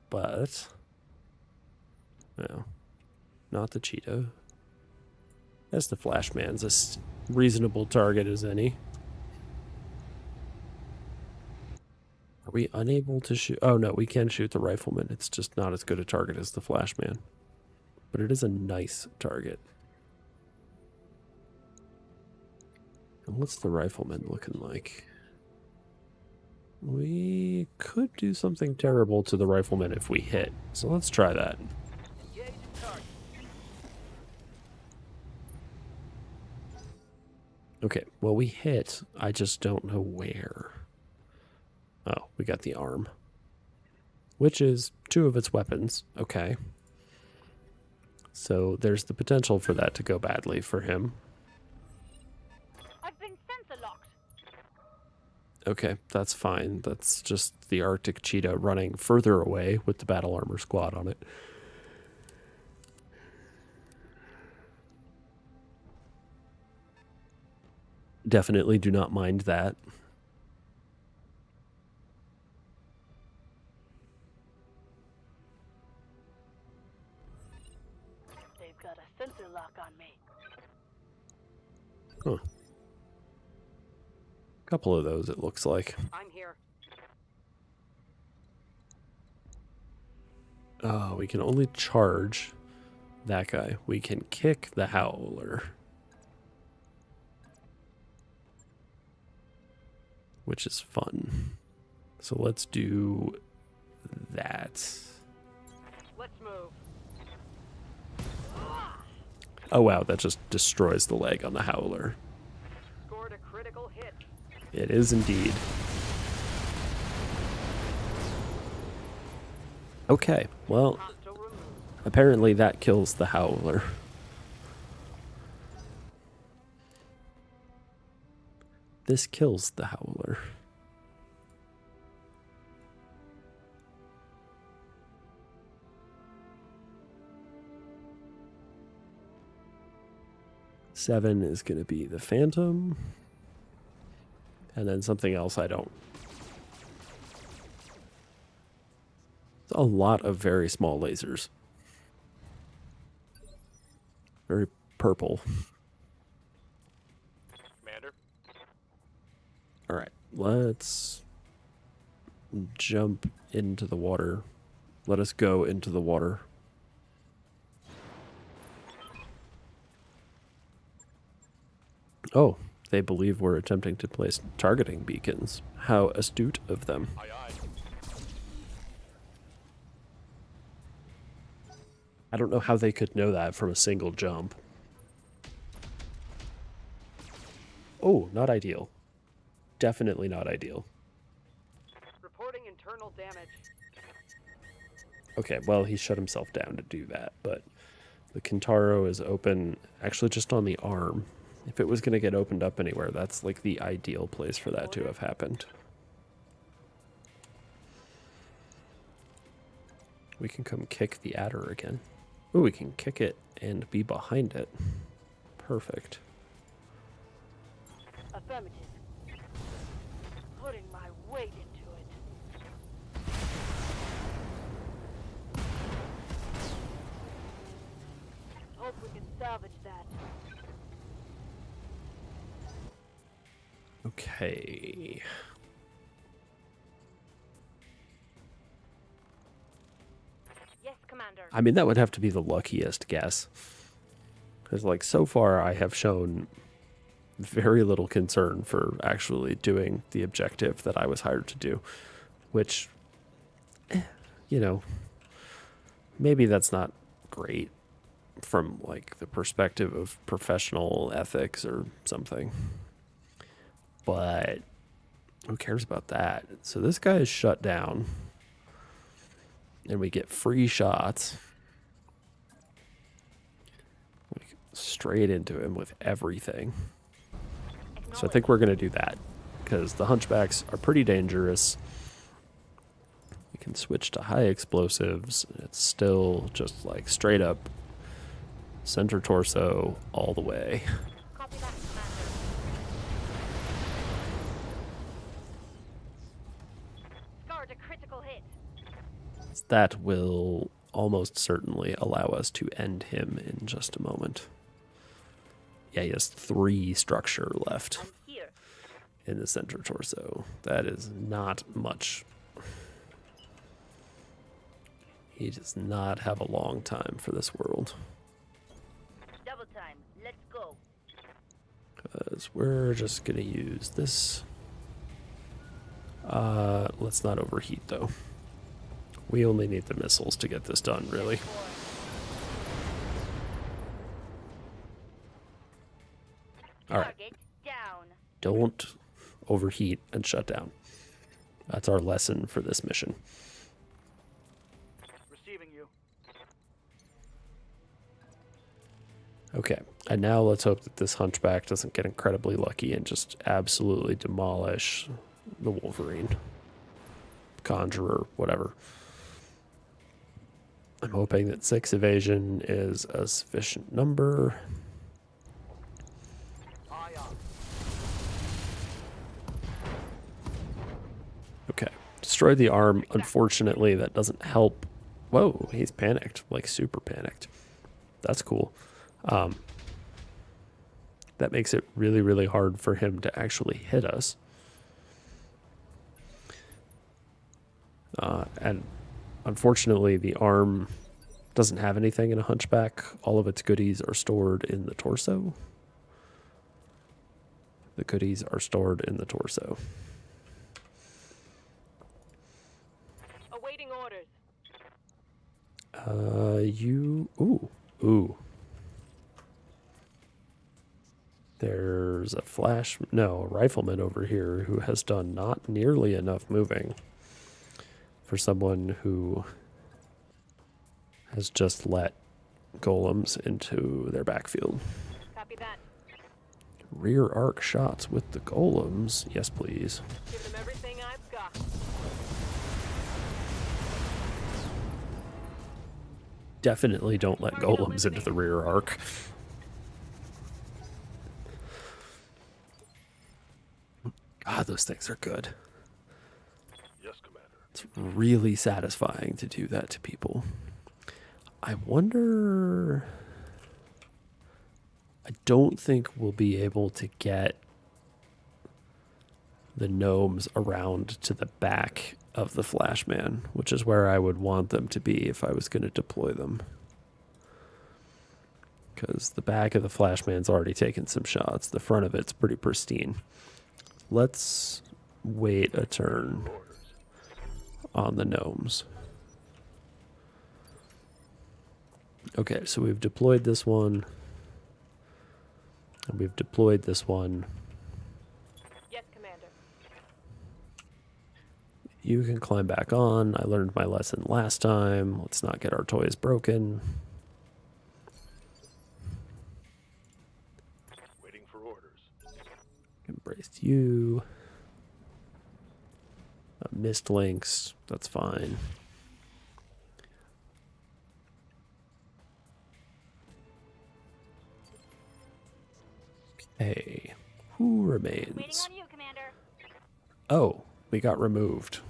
but no, not the cheetah. As the Flashman's a reasonable target as any. Are we unable to shoot? Oh no, we can shoot the rifleman. It's just not as good a target as the Flashman. But it is a nice target. And what's the rifleman looking like? We could do something terrible to the rifleman if we hit. So let's try that. Okay, well we hit. I just don't know where. Oh, we got the arm. Which is 2 of its weapons. Okay. So there's the potential for that to go badly for him. I've been sensor locked. Okay, that's fine. That's just the Arctic cheetah running further away with the battle armor squad on it. Definitely do not mind that. They've got a sensor lock on me. Huh. Couple of those, it looks like. I'm here. Oh, we can only charge that guy. We can kick the howler. Which is fun. So let's do that. Let's move. Oh wow, that just destroys the leg on the howler. Scored a critical hit. It is indeed. Okay, well, Hostile removed. apparently that kills the howler. This kills the howler. Seven is going to be the Phantom. And then something else I don't. It's a lot of very small lasers. Very purple. Commander? All right, let's jump into the water. Let us go into the water. Oh, they believe we're attempting to place targeting beacons. How astute of them. Aye, aye. I don't know how they could know that from a single jump. Oh, not ideal. Definitely not ideal. Reporting internal damage. Okay, well, he shut himself down to do that, but the Kintaro is open actually just on the arm. If it was going to get opened up anywhere, that's like the ideal place for that to have happened. We can come kick the adder again. Ooh, we can kick it and be behind it. Perfect. Affirmative. Putting my weight into it. Hope we can salvage that. Okay. Yes, Commander. I mean, that would have to be the luckiest guess. Because, like, so far I have shown very little concern for actually doing the objective that I was hired to do. Which, you know, maybe that's not great from, like, the perspective of professional ethics or something. But Who cares about that? So this guy is shut down. And we get free shots. Like, straight into him with everything. So I think we're going to do that. Because the hunchbacks are pretty dangerous. We can switch to high explosives. It's still just like straight up center torso all the way. Copy that, Commander. Scored a critical hit. That will almost certainly allow us to end him in just a moment. Yeah, he has 3 structure left I'm here. in the center torso. That is not much. He does not have a long time for this world. Double time. Let's go. Because we're just going to use this. Let's not overheat, though. We only need the missiles to get this done, really. All right. Target down. Don't overheat and shut down. That's our lesson for this mission. Receiving you. Okay, and now let's hope that this hunchback doesn't get incredibly lucky and just absolutely demolish the Wolverine. Conjurer, whatever. I'm hoping that 6 evasion is a sufficient number. Eye on. Okay, destroy the arm. Unfortunately, that doesn't help. Whoa, he's panicked, like super panicked. That's cool. That makes it really, really hard for him to actually hit us. And unfortunately, the arm doesn't have anything in a hunchback. All of its goodies are stored in the torso. The goodies are stored in the torso. Awaiting orders. Ooh. There's a rifleman over here who has done not nearly enough moving for someone who has just let golems into their backfield. Copy that. Rear arc shots with the golems. Yes, please. Give them everything I've got. Definitely don't let golems into the rear arc. God, those things are good. Yes, Commander. It's really satisfying to do that to people. I wonder... I don't think we'll be able to get the gnomes around to the back of the Flashman, which is where I would want them to be if I was going to deploy them. Because the back of the Flashman's already taken some shots. The front of it's pretty pristine. Let's wait a turn on the gnomes. Okay, so we've deployed this one. And we've deployed this one. Yes, Commander. You can climb back on. I learned my lesson last time. Let's not get our toys broken. Waiting for orders. Embrace you. Missed links. That's fine. Okay. Who Waiting remains? on you, Commander. Oh, we got removed.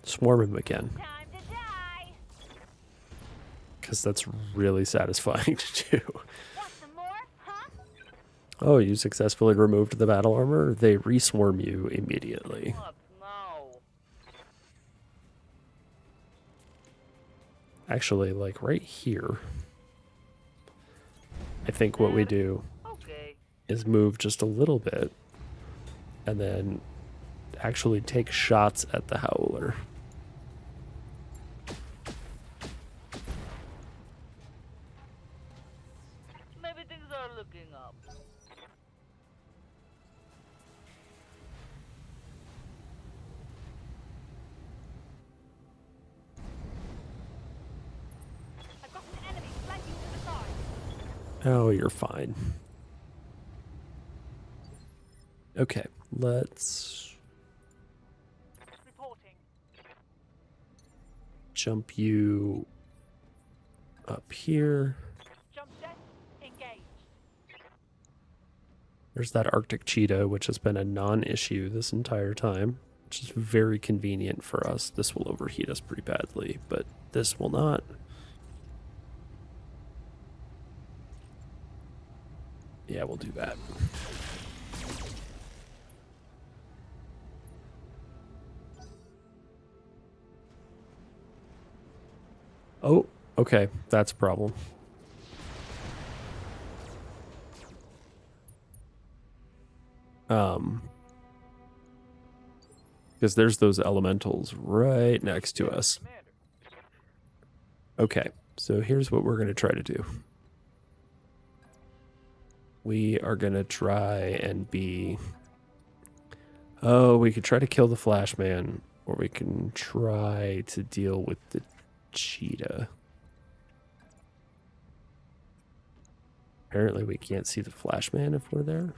Swarm him again. Time to die. Because that's really satisfying to do. Want some more, huh? Oh, you successfully removed the battle armor? They reswarm you immediately. Look, no. Actually, like right here. I think what we do Okay. is move just a little bit and then actually take shots at the Howler. Maybe things are looking up. Oh, you're fine. Okay, let's Reporting. jump you up here. Jump set. Engaged. There's that Arctic cheetah, which has been a non-issue this entire time, which is very convenient for us. This will overheat us pretty badly, but this will not. Yeah, we'll do that. Oh, okay, that's a problem. Because there's those elementals right next to us. Commander. Okay, so here's what we're going to try to do. We are going to try and be... Oh, we could try to kill the Flash Man, or we can try to deal with the cheetah. Apparently we can't see the Flash Man if we're there.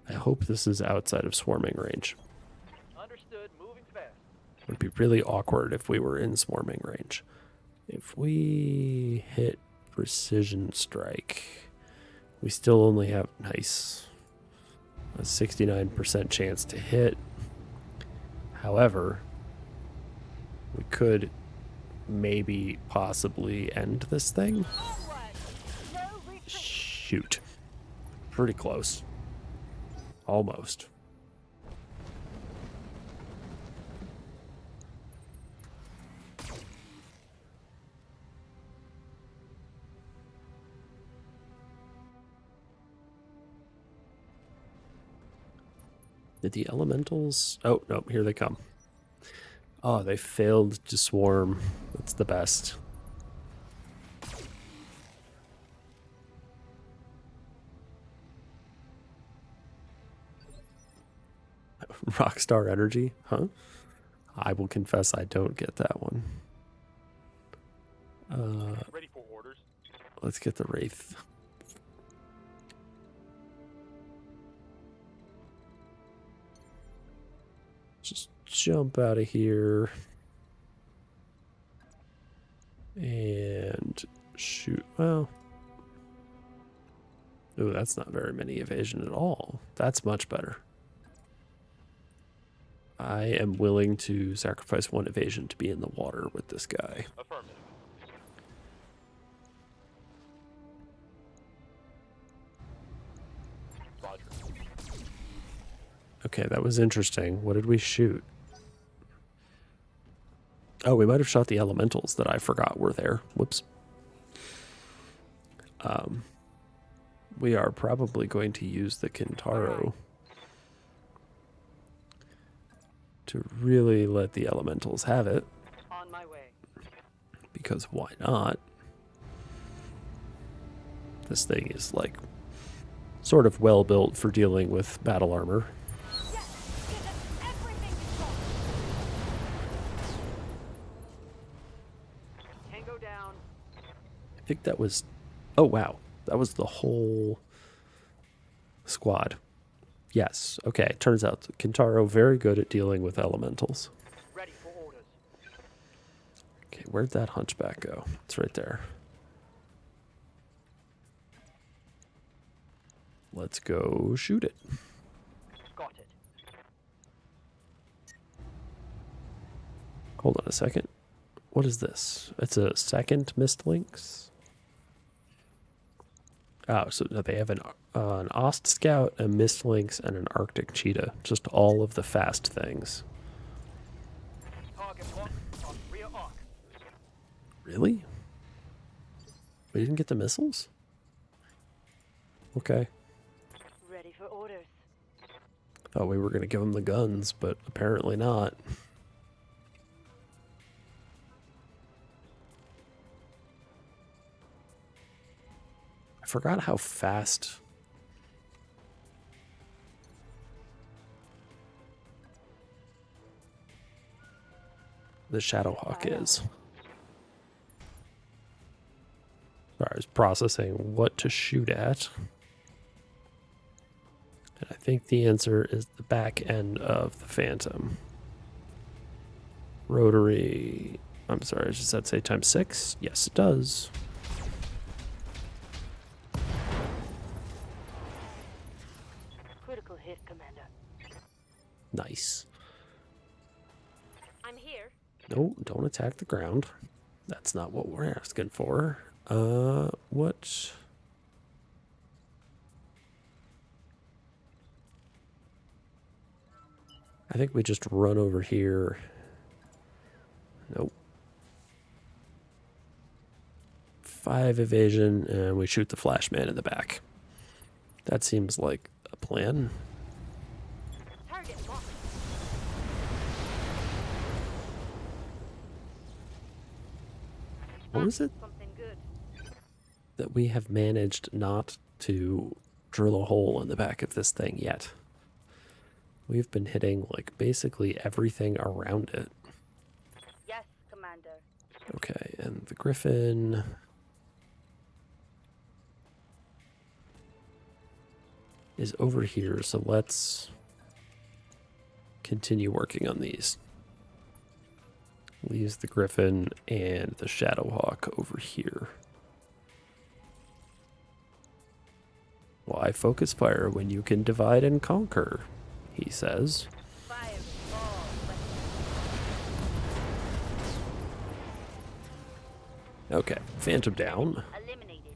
I hope this is outside of swarming range. Understood. Moving fast. It would be really awkward if we were in swarming range. If we hit precision strike, we still only have nice a 69% chance to hit. However, we could maybe possibly end this thing. Onward! No retreat! Shoot. Pretty close. Almost. Did the elementals... Oh, no, here they come. Oh, they failed to swarm. That's the best. Rockstar Energy? Huh? I will confess I don't get that one. Ready for orders. Let's get the Wraith. Just jump out of here. And shoot. Well. Ooh, that's not very many evasion at all. That's much better. I am willing to sacrifice one evasion to be in the water with this guy. Affirmative. Roger. Okay, that was interesting. What did we shoot? Oh, we might have shot the elementals that I forgot were there. Whoops. We are probably going to use the Kintaro to really let the elementals have it, On my way. because why not? This thing is like sort of well built for dealing with battle armor. Yes! Give us everything you've got! Tango down. I think that was... Oh, wow. That was the whole squad. Yes. Okay. Turns out Kintaro very good at dealing with elementals. Ready for orders. Okay, where'd that hunchback go? It's right there. Let's go shoot it. Got it. Hold on a second. What is this? It's a second Mist Lynx? Oh, so they have an Ost Scout, a Mist Lynx, and an Arctic Cheetah. Just all of the fast things. Target locked on rear arc. Really? We didn't get the missiles? Okay. Ready for orders. Thought we were going to give them the guns, but apparently not. I forgot how fast the Shadowhawk is. Sorry, I was processing what to shoot at. And I think the answer is the back end of the Phantom. Rotary. I'm sorry, does that say times 6? Yes, it does. Critical hit, Commander. Nice. I'm here. No, don't attack the ground. That's not what we're asking for. What? I think we just run over here. Nope. 5 evasion, and we shoot the flash man in the back. That seems like a plan. Target locked. What is it Something good. that we have managed not to drill a hole in the back of this thing yet? We've been hitting like basically everything around it. Yes, Commander. Okay, and the Griffin. Is over here, so let's continue working on these. Leaves the Griffin and the Shadowhawk over here. Why focus fire when you can divide and conquer? He says. Fire all weapons Okay, Phantom down. eliminated.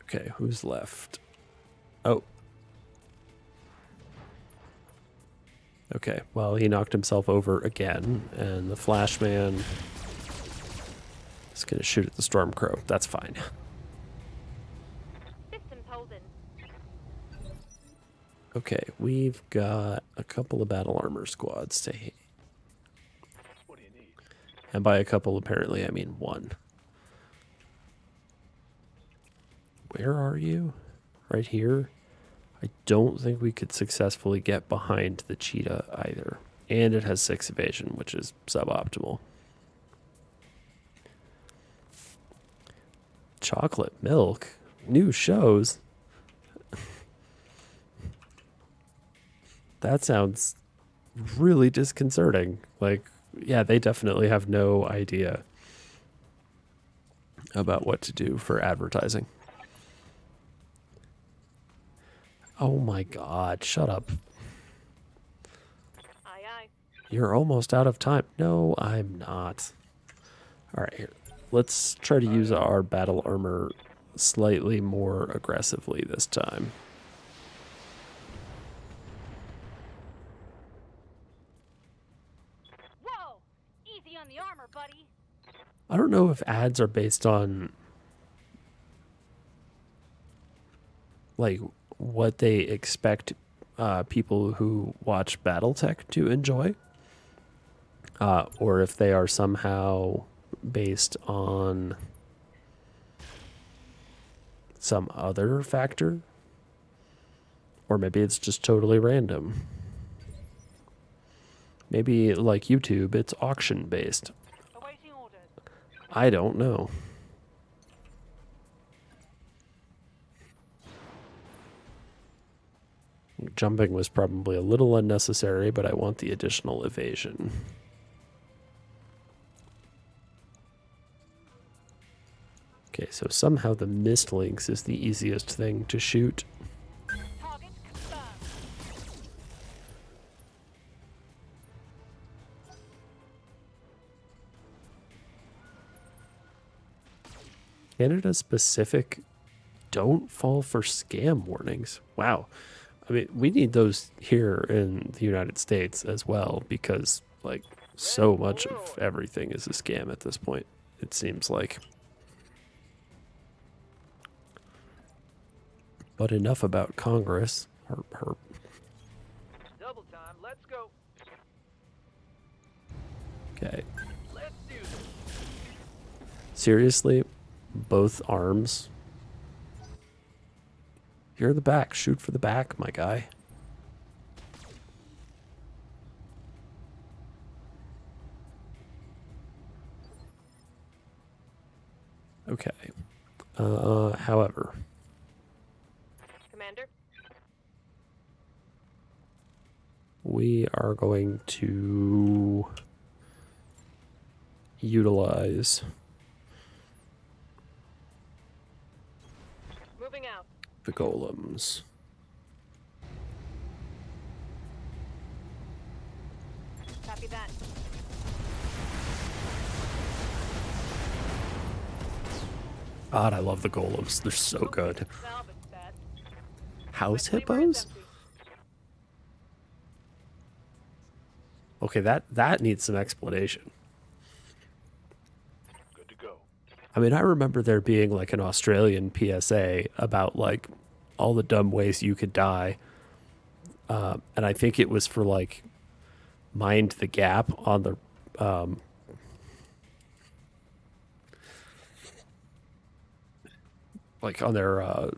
Okay, who's left? Oh. Okay, well, he knocked himself over again, and the Flashman is going to shoot at the Stormcrow. That's fine. Systems holding. Okay, we've got a couple of battle armor squads to hit. What do you need? And by a couple, apparently, I mean one. Where are you? Right here? I don't think we could successfully get behind the cheetah either. And it has 6 evasion, which is suboptimal. Chocolate milk? New shows? That sounds really disconcerting. Like, yeah, they definitely have no idea about what to do for advertising. Oh my god, shut up. Aye, aye. You're almost out of time. No, I'm not. Alright, here. Let's try to use our battle armor slightly more aggressively this time. Whoa! Easy on the armor, buddy. I don't know if ads are based on like what they expect people who watch BattleTech to enjoy, or if they are somehow based on some other factor, or maybe it's just totally random. Maybe like YouTube, it's auction based. Awaiting orders. I don't know. Jumping was probably a little unnecessary, but I want the additional evasion. Okay, so somehow the mist links is the easiest thing to shoot. Target confirmed. Canada specific don't fall for scam warnings. Wow. I mean, we need those here in the United States as well because, like, so much of everything is a scam at this point, it seems like. But enough about Congress. Herp, herp. Double time. Let's go. Okay. Let's do this. Seriously? Both arms? You're the back. Shoot for the back, my guy. Okay. However, Commander? we are going to utilize Moving out. the golems. Copy that. God, I love the golems. They're so good. Salvage that. House My flamer is hippos? empty. Okay, that needs some explanation. Good to go. I mean, I remember there being like an Australian PSA about like all the dumb ways you could die. And I think it was for like mind the gap on the like on their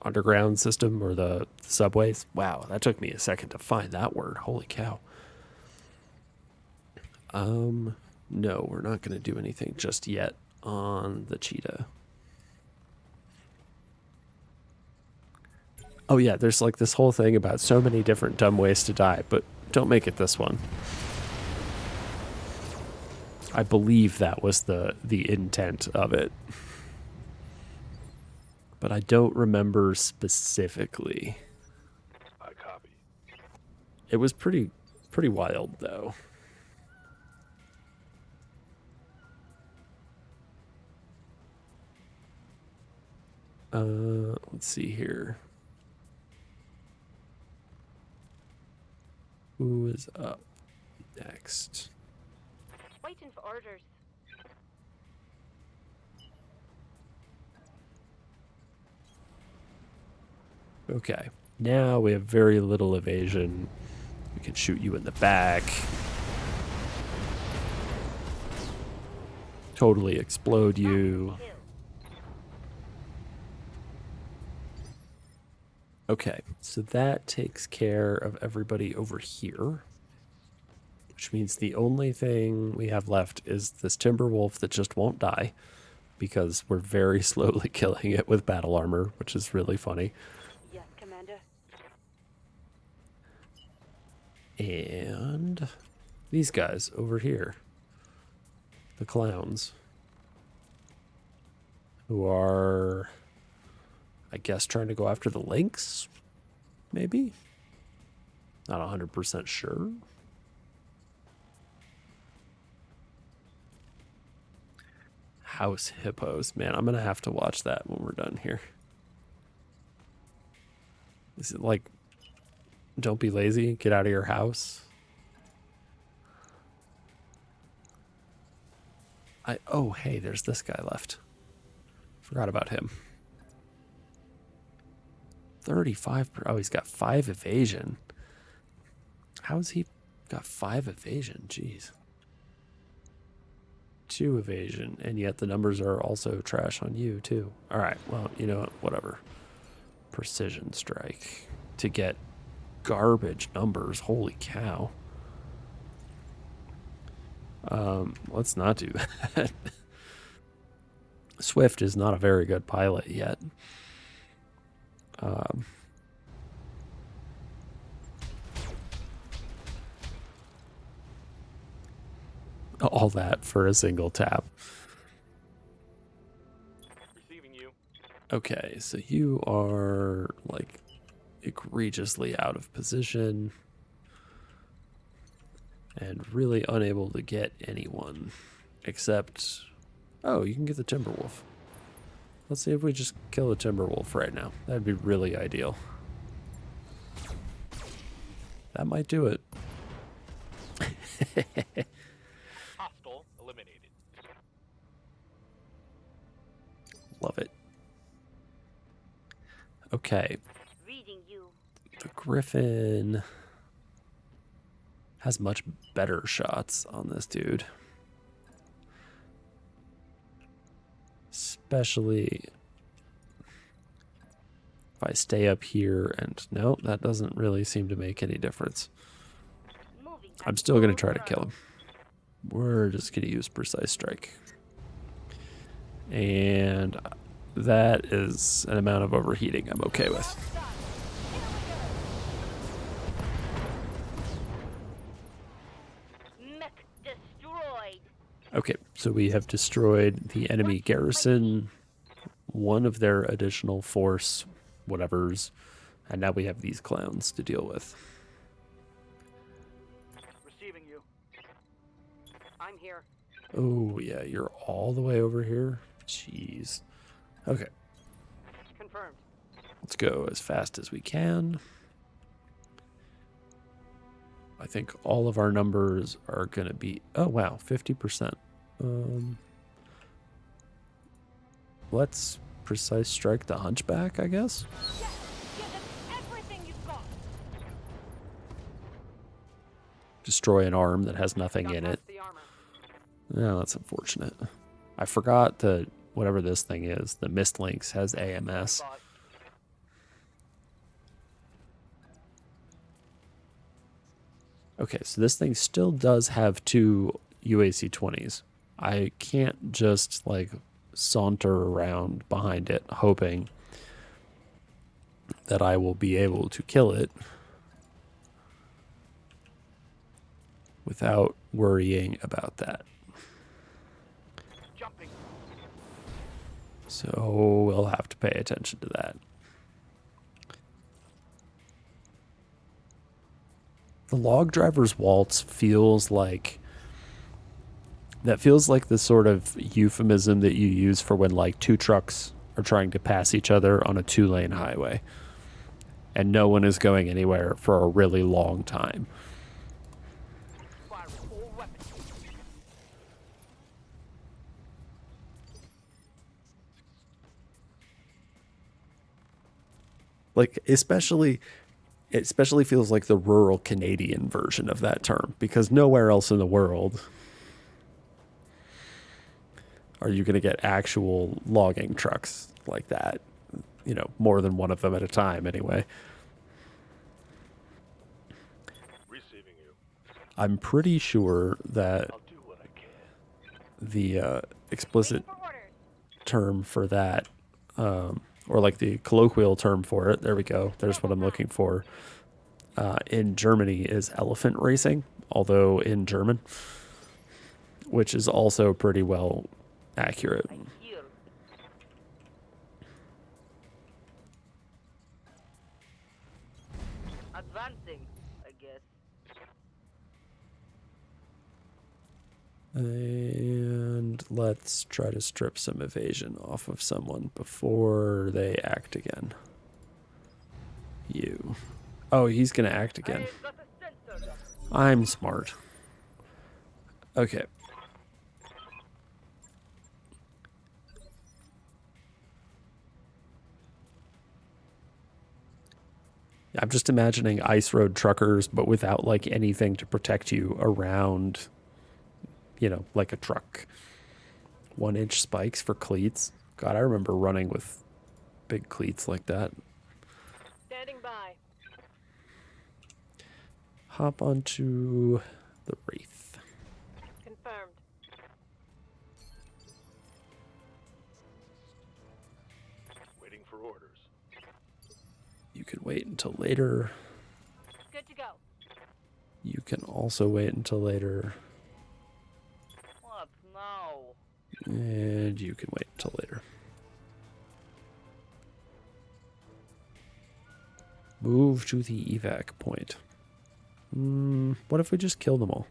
underground system or the subways. Wow, that took me a second to find that word. Holy cow. No, we're not going to do anything just yet on the cheetah. Oh yeah, there's like this whole thing about so many different dumb ways to die, but don't make it this one. I believe that was the intent of it. But I don't remember specifically. I copy. It was pretty wild though. Let's see here. Who is up next? Waiting for orders. Okay. Now we have very little evasion. We can shoot you in the back. Totally explode you. Kill. Okay, so that takes care of everybody over here. Which means the only thing we have left is this timber wolf that just won't die. Because we're very slowly killing it with battle armor, which is really funny. Yes, Commander. And these guys over here. The clowns. Who are, I guess, trying to go after the lynx? Maybe? Not 100% sure. House hippos. Man, I'm going to have to watch that when we're done here. Is it like, don't be lazy, get out of your house? Oh, hey, there's this guy left. Forgot about him. 35. Oh, he's got 5 evasion. How's he got 5 evasion? Jeez. 2 evasion, and yet the numbers are also trash on you, too. All right, well, you know what? Whatever. Precision strike to get garbage numbers. Holy cow. Let's not do that. Swift is not a very good pilot yet. All that for a single tap. Receiving you. Okay, so you are like egregiously out of position and really unable to get anyone except, oh, you can get the Timberwolf. Let's see if we just kill the Timberwolf right now. That'd be really ideal. That might do it. Hostile eliminated. Love it. Okay, Reading you. the Griffin has much better shots on this dude. Especially if I stay up here and no, that doesn't really seem to make any difference. Moving. I'm still going to try to kill him. We're just going to use Precise Strike. And that is an amount of overheating I'm okay with. Mech destroyed. Okay, so we have destroyed the enemy garrison, one of their additional force, whatevers, and now we have these clowns to deal with. Receiving you. I'm here. Oh, yeah, you're all the way over here? Jeez. Okay, Confirmed. let's go as fast as we can. I think all of our numbers are going to be... Oh, wow, 50%. Let's precise strike the hunchback, I guess. Yes, give them everything you've got. Destroy an arm that has nothing Got in past it. the armor. No, that's unfortunate. I forgot that whatever this thing is, the Mist Lynx has AMS. Boss. Okay, so this thing still does have 2 UAC-20s. I can't just, like, saunter around behind it, hoping that I will be able to kill it without worrying about that. Jumping. So we'll have to pay attention to that. The log driver's waltz feels like the sort of euphemism that you use for when like 2 trucks are trying to pass each other on a 2-lane highway and no one is going anywhere for a really long time. Fire all weapons. Like it especially feels like the rural Canadian version of that term, because nowhere else in the world are you going to get actual logging trucks like that. You know, more than one of them at a time anyway. Receiving you. I'm pretty sure that I'll do what I can. the explicit For orders. term for that, or like the colloquial term for it, there we go, there's what I'm looking for, in Germany is elephant racing, although in German, which is also pretty well accurate. Here. Advancing, I guess. And let's try to strip some evasion off of someone before they act again. You. Oh, he's gonna act again. I've got a sensor up. I'm smart. Okay. I'm just imagining ice road truckers, but without like anything to protect you around, you know, like a truck. 1-inch spikes for cleats. God, I remember running with big cleats like that. Standing by. Hop onto the Wraith. Confirmed. Waiting for orders. You can wait until later. Good to go. You can also wait until later. What now? And you can wait until later. Move to the evac point. What if we just kill them all?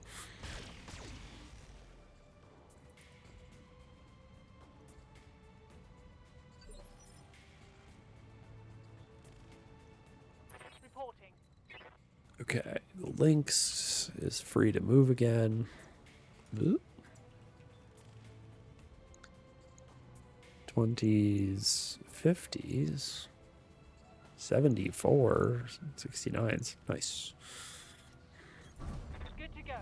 Reporting. Okay, the Lynx is free to move again. Oop. 20s, 50s, 74, 69s. Nice. Good to go.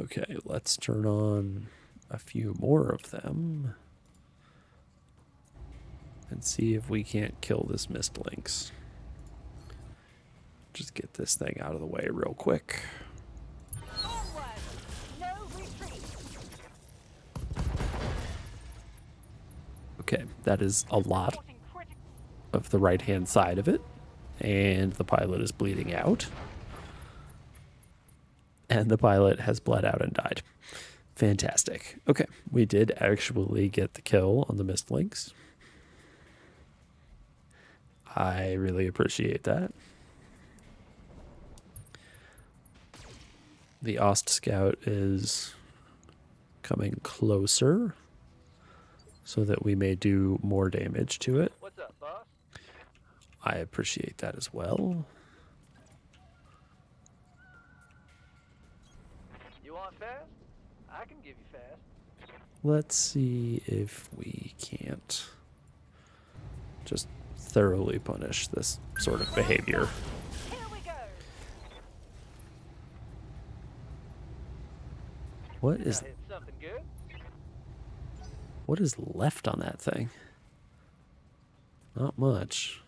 Okay, let's turn on a few more of them and see if we can't kill this Mist Lynx. Just get this thing out of the way real quick. Onward. No retreat. Okay, that is a lot Reporting critical. of the right-hand side of it. And the pilot is bleeding out. And the pilot has bled out and died. Fantastic. Okay, we did actually get the kill on the missed links. I really appreciate that. The Ost Scout is coming closer so that we may do more damage to it. What's up, boss? I appreciate that as well. You want fast? I can give you fast. Let's see if we can't just thoroughly punish this sort of behavior. Here we go. What is I hit something good. what is left on that thing? Not much.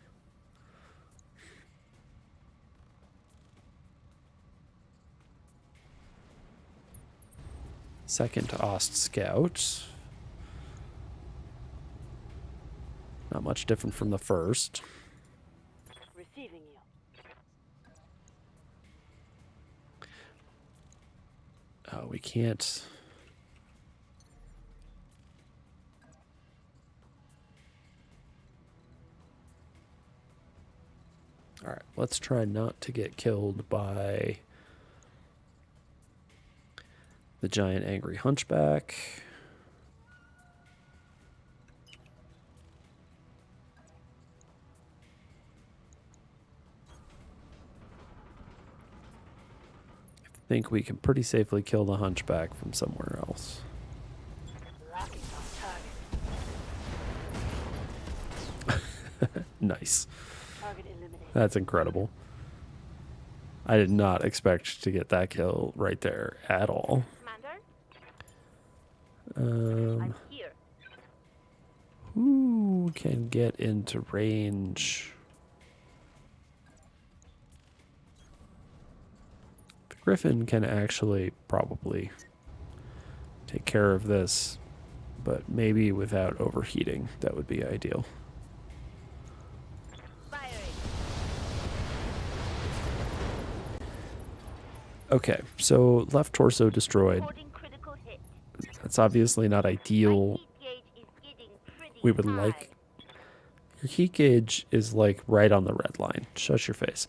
Second Ost Scout. Not much different from the first. Receiving you. Oh, we can't. All right, let's try not to get killed by the giant angry hunchback. I think we can pretty safely kill the hunchback from somewhere else. Rockets on target. Nice. Target eliminated. That's incredible. I did not expect to get that kill right there at all. Commander, I'm here. Who can get into range? The Griffin can actually probably take care of this, but maybe without overheating. That would be ideal. Firing. Okay, so left torso destroyed. Reporting critical hit. That's obviously not My ideal. heat gauge is getting pretty We would high. like... Your heat gauge is like right on the red line. Shut your face.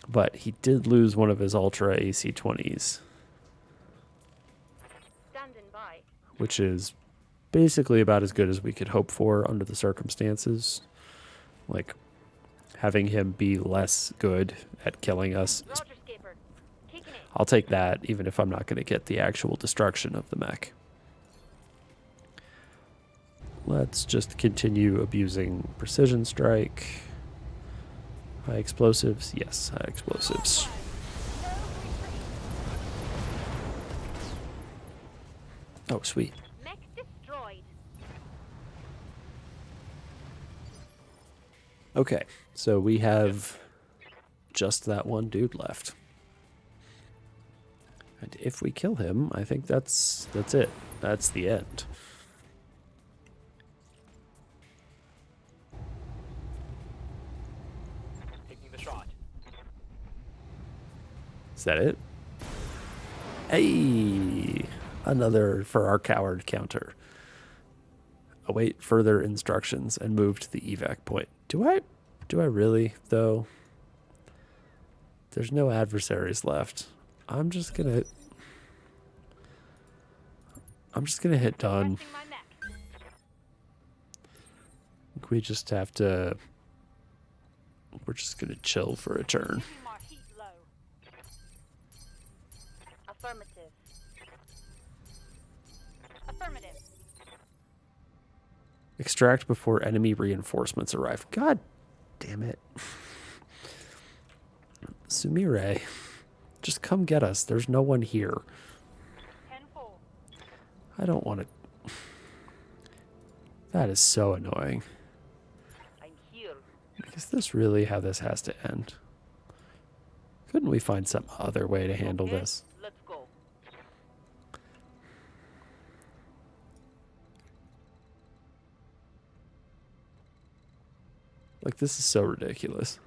But he did lose one of his Ultra AC-20s, Standing by. which is basically about as good as we could hope for under the circumstances. Like, having him be less good at killing us, Roger, skipper. Kicking it. I'll take that, even if I'm not going to get the actual destruction of the mech. Let's just continue abusing precision strike. High explosives? Yes, high explosives. No retreat. Oh, sweet. Mech destroyed. Okay, so we have just that one dude left. And if we kill him, I think that's it. That's the end. Taking the shot. Is that it? Hey! Another for our coward counter. Await further instructions and move to the evac point. Do I really, though? There's no adversaries left. I'm just gonna hit done. Testing my mech. We just have to... We're just gonna chill for a turn. Keeping my heat low. Affirmative. Affirmative. Extract before enemy reinforcements arrive. God damn it. Sumire, just come get us. There's no one here. 10-4. I don't want to... That is so annoying. I'm here. Is this really how this has to end? Couldn't we find some other way to handle Okay, this? Let's go. Like, this is so ridiculous.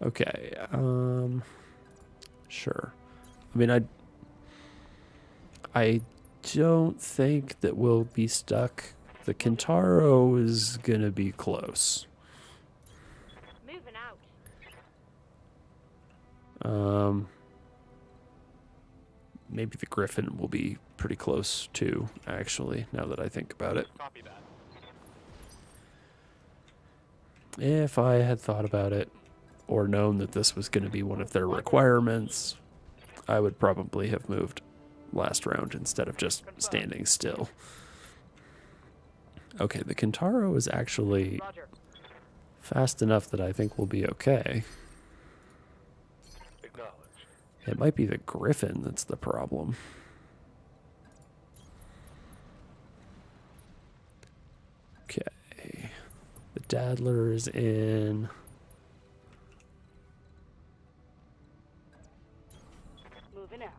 Okay, sure. I mean, I don't think that we'll be stuck. The Kintaro is gonna be close. Moving out. Maybe the Griffin will be pretty close too, actually, now that I think about it. Copy that. If I had thought about it or known that this was going to be one of their requirements, I would probably have moved last round instead of just standing still. Okay, the Kintaro is actually Roger. fast enough that I think we'll be okay. Acknowledged. It might be the Griffin that's the problem. Okay. The Daddler is in. Moving out.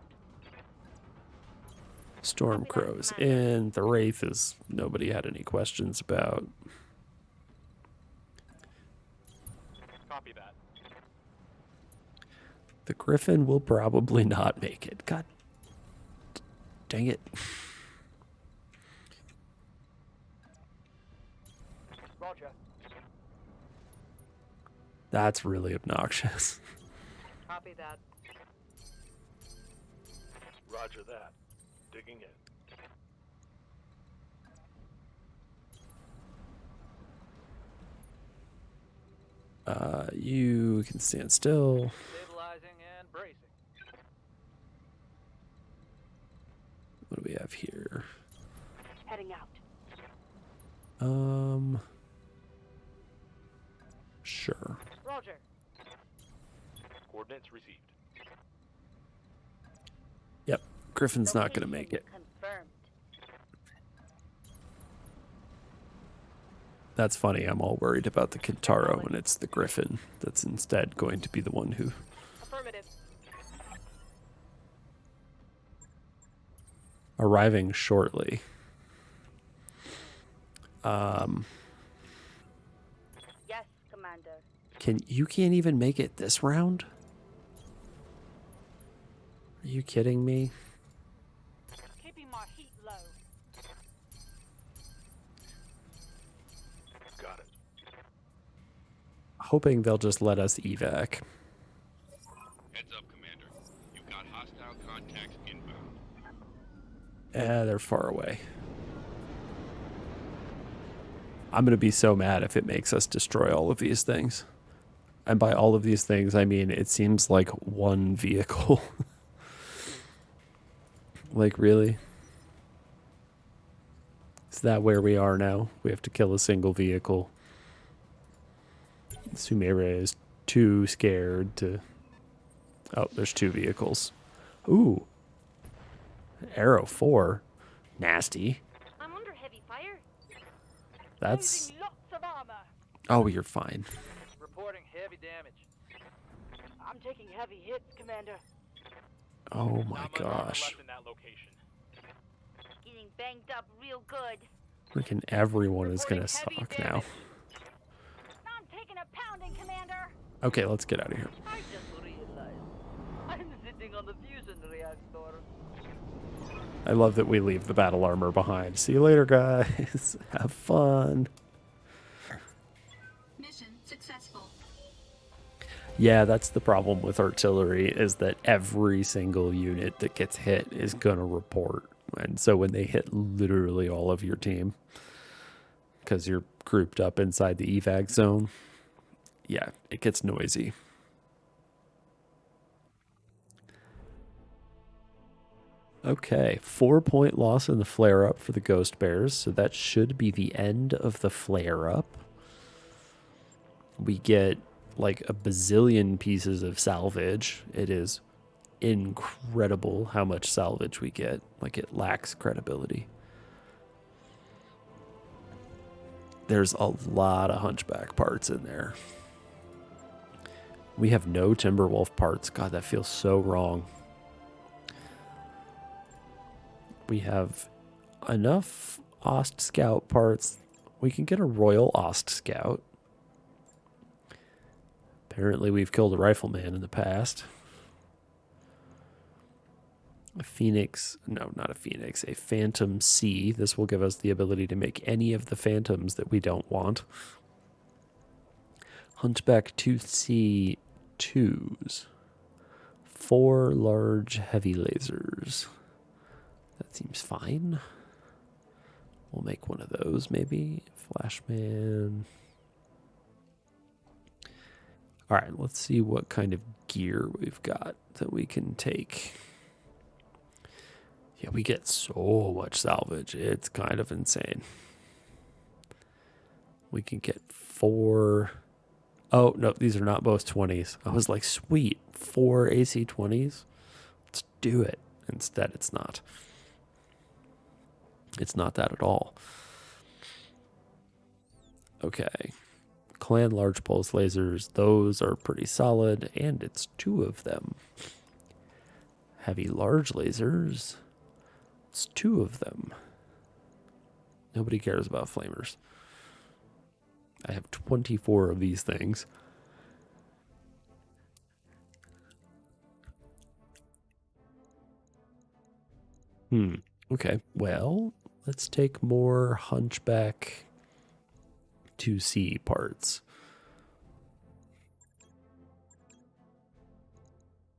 Stormcrow's in. The Wraith is nobody had any questions about. Copy that. The Griffin will probably not make it. God dang it. Roger. That's really obnoxious. Copy that. Roger that. Digging in. You can stand still. Stabilizing and bracing. What do we have here? Heading out. Sure. Roger. Coordinates received. Yep. Griffin's not going to make it. Confirmed. That's funny. I'm all worried about the Kintaro, and it's the Griffin that's instead going to be the one who. Affirmative. Arriving shortly. Yes, Commander. You can't even make it this round? Are you kidding me? Keeping my heat low. Got it. Hoping they'll just let us evac. Heads up, Commander. You've got hostile contacts inbound. They're far away. I'm going to be so mad if it makes us destroy all of these things. And by all of these things, I mean it seems like one vehicle. Like, really? Is that where we are now? We have to kill a single vehicle. Sumera is too scared to... Oh, there's two vehicles. Ooh. Arrow 4. Nasty. I'm under heavy fire. That's... Losing lots of armor. Oh, you're fine. Reporting heavy damage. I'm taking heavy hits, Commander. Oh my Not much armor gosh. left in that location. Getting banged up real good. Freaking everyone is gonna Reporting heavy suck now. damage. I'm taking a pounding, Commander. Okay, let's get out of here. I just realized I'm sitting on the fusion reactor. I love that we leave the battle armor behind. See you later, guys. Have fun. Mission successful. Yeah, that's the problem with artillery, is that every single unit that gets hit is going to report. And so when they hit literally all of your team, because you're grouped up inside the evac zone, yeah, it gets noisy. Okay, 4-point loss in the flare-up for the Ghost Bears, so that should be the end of the flare-up. We get like a bazillion pieces of salvage. It is incredible how much salvage we get. Like, it lacks credibility. There's a lot of Hunchback parts in there. We have no Timberwolf parts. God, that feels so wrong. We have enough Ost Scout parts. We can get a Royal Ost Scout. Apparently we've killed a rifleman in the past. A Phoenix, no, not a Phoenix, a Phantom C. This will give us the ability to make any of the Phantoms that we don't want. Hunchback 2C2s. 4 large heavy lasers. That seems fine. We'll make one of those, maybe. Flashman. All right, let's see what kind of gear we've got that we can take. Yeah, we get so much salvage. It's kind of insane. We can get 4. Oh, no, these are not both 20s. I was like, sweet, 4 AC-20s? Let's do it. Instead, it's not. It's not that at all. Okay. Clan large pulse lasers, those are pretty solid, and it's 2 of them. Heavy large lasers, it's 2 of them. Nobody cares about flamers. I have 24 of these things. Okay, well, let's take more Hunchback 2C parts.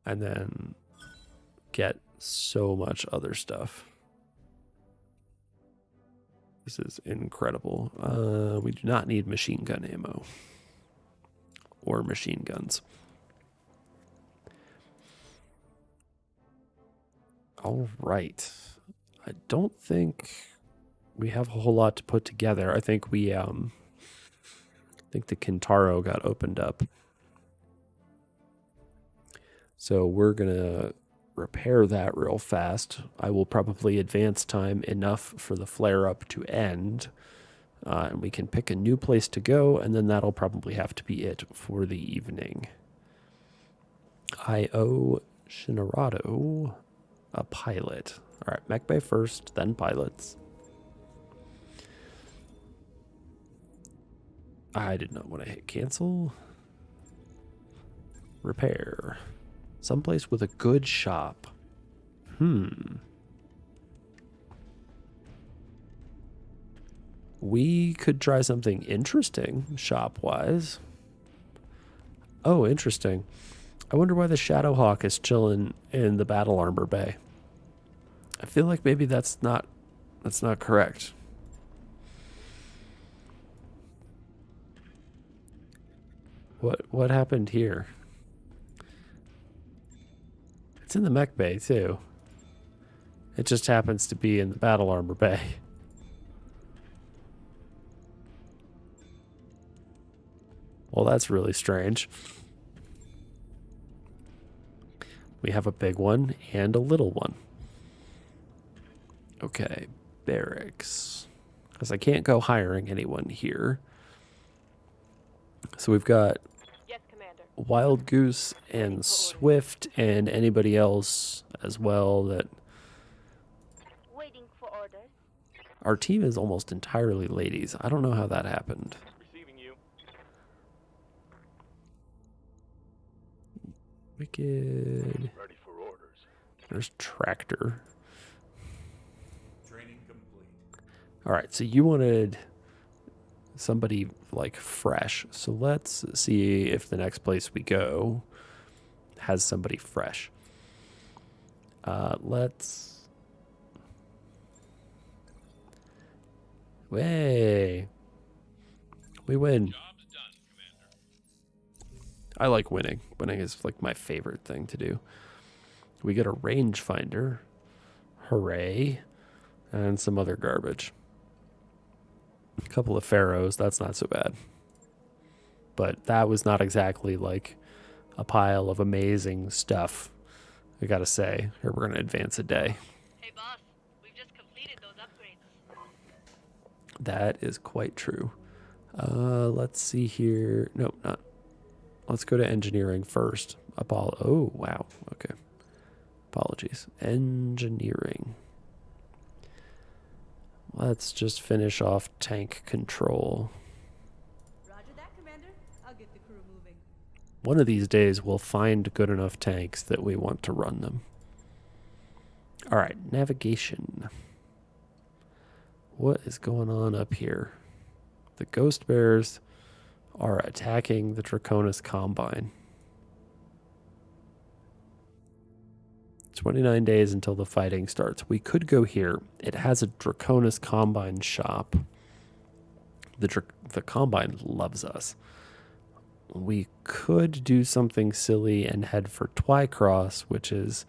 And then get so much other stuff. This is incredible. We do not need machine gun ammo. Or machine guns. All right. I don't think we have a whole lot to put together. I think we, I think the Kintaro got opened up. So we're going to repair that real fast. I will probably advance time enough for the flare-up to end. And we can pick a new place to go, and then that'll probably have to be it for the evening. I.O. Shinarado, a pilot. All right, mech bay first, then pilots. I did not want to hit cancel. Repair. Someplace with a good shop. We could try something interesting, shop-wise. Oh, interesting. I wonder why the Shadowhawk is chilling in the battle armor bay. I feel like maybe that's not correct. What happened here? It's in the mech bay too. It just happens to be in the battle armor bay. Well, that's really strange. We have a big one and a little one. Okay, barracks. Because I can't go hiring anyone here. So we've got Yes, Commander. Wild Goose and Swift and anybody else as well that... Waiting for orders. Our team is almost entirely ladies. I don't know how that happened. Receiving you. Wicked. Ready for orders. There's Tractor. Training complete. All right, so you wanted somebody like fresh. So let's see if the next place we go has somebody fresh. Let's... Way. We win. Job's done, Commander. I like winning. Winning is like my favorite thing to do. We get a rangefinder. Hooray. And some other garbage. A couple of pharaohs. That's not so bad. But that was not exactly like a pile of amazing stuff. I gotta say. Here, we're gonna advance a day. Hey boss, we've just completed those upgrades. That is quite true. Let's see here. Nope, not. Let's go to engineering first. Apollo. Oh, wow. Okay. Apologies. Engineering. Let's just finish off tank control. Roger that, Commander. I'll get the crew moving. one of these days we'll find good enough tanks that we want to run them. All right, navigation. What is going on up here? The Ghost Bears are attacking the Draconis Combine. 29 days until the fighting starts. We could go here. It has a Draconis Combine shop. The Combine loves us. We could do something silly and head for Twycross, which is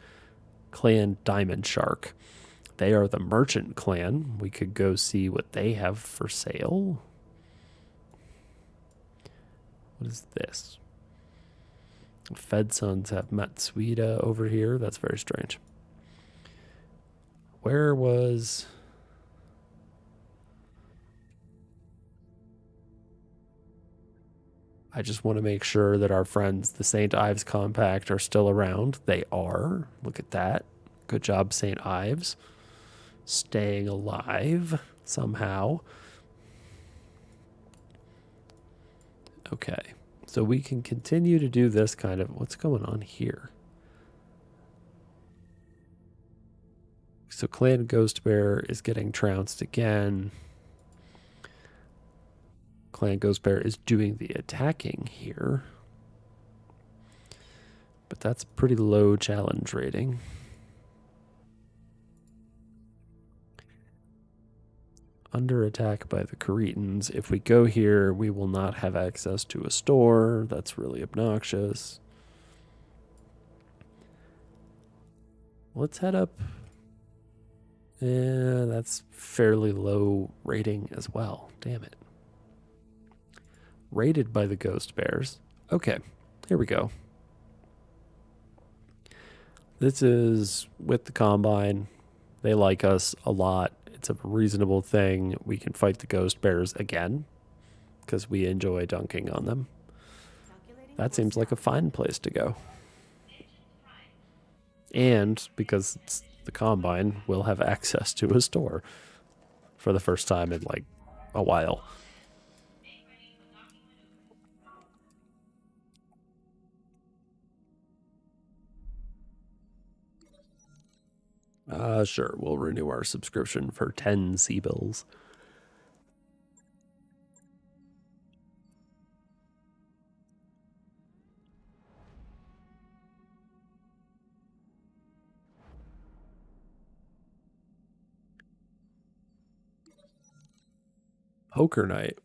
Clan Diamond Shark. They are the merchant clan. We could go see what they have for sale. What is this? Fed Sons have Matsuida over here. That's very strange. Where was... I just want to make sure that our friends, the St. Ives Compact, are still around. They are. Look at that. Good job, St. Ives. Staying alive somehow. Okay. So we can continue to do this kind of... What's going on here? So Clan Ghost Bear is getting trounced again. Clan Ghost Bear is doing the attacking here. But that's pretty low challenge rating. Under attack by the Caretans. If we go here, we will not have access to a store. That's really obnoxious. Let's head up. Yeah, that's fairly low rating as well. Damn it. Rated by the Ghost Bears. Okay, here we go. This is with the Combine. They like us a lot. It's a reasonable thing. We can fight the Ghost Bears again because we enjoy dunking on them. That seems like a fine place to go. And because it's the Combine, we'll have access to a store for the first time in like a while. Sure, we'll renew our subscription for 10 C-bills. Poker night.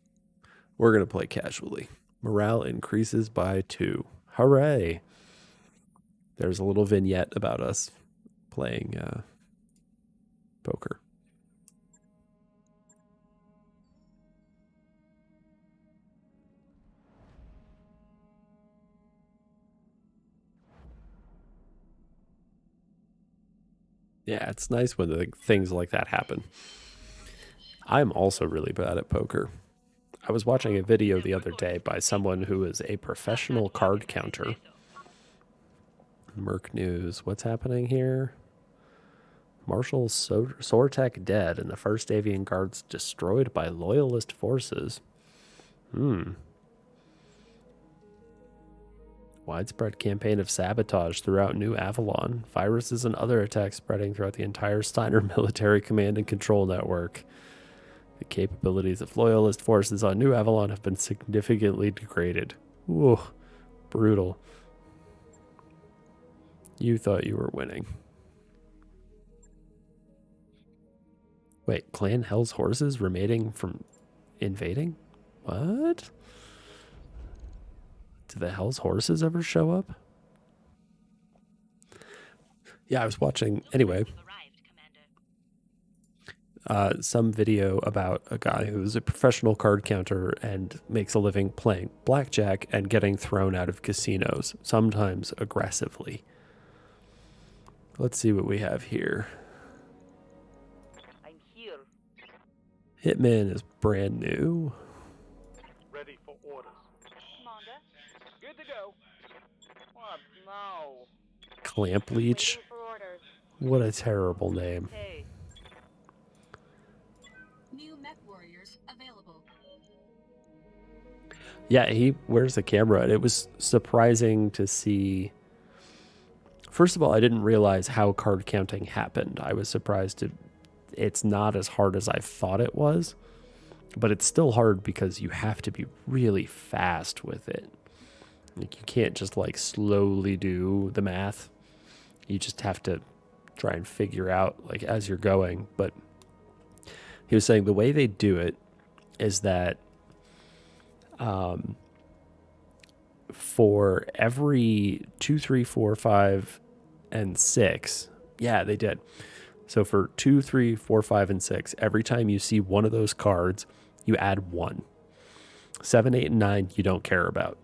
We're going to play casually. Morale increases by 2. Hooray! There's a little vignette about us playing poker. Yeah, it's nice when things like that happen. I'm also really bad at poker. I was watching a video the other day by someone who is a professional card counter. Merc News. What's happening here? Marshal Sortek dead and the 1st Avian Guards destroyed by Loyalist forces. Widespread campaign of sabotage throughout New Avalon. Viruses and other attacks spreading throughout the entire Steiner military command and control network. The capabilities of Loyalist forces on New Avalon have been significantly degraded. Ooh, brutal. You thought you were winning. Wait, Clan Hell's Horses remaining from invading? What? Did the Hell's Horses ever show up? Yeah, I was watching, anyway, some video about a guy who's a professional card counter and makes a living playing blackjack and getting thrown out of casinos, sometimes aggressively. Let's see what we have here. I'm here. Hitman is brand new. Ready for orders. Commander. Good to go. What now? Clamp Leech. Waiting for orders. What a terrible name. Hey. New mech warriors available. Yeah, he wears a camera, and it was surprising to see. First of all, I didn't realize how card counting happened. I was surprised it's not as hard as I thought it was, but it's still hard because you have to be really fast with it. Like, you can't just like slowly do the math. You just have to try and figure out like as you're going. But he was saying the way they do it is that for every 2, 3, 4, 5, and 6, yeah, they did. So for 2, 3, 4, 5, and 6, every time you see one of those cards, you add 1. 7, 8, and 9, you don't care about.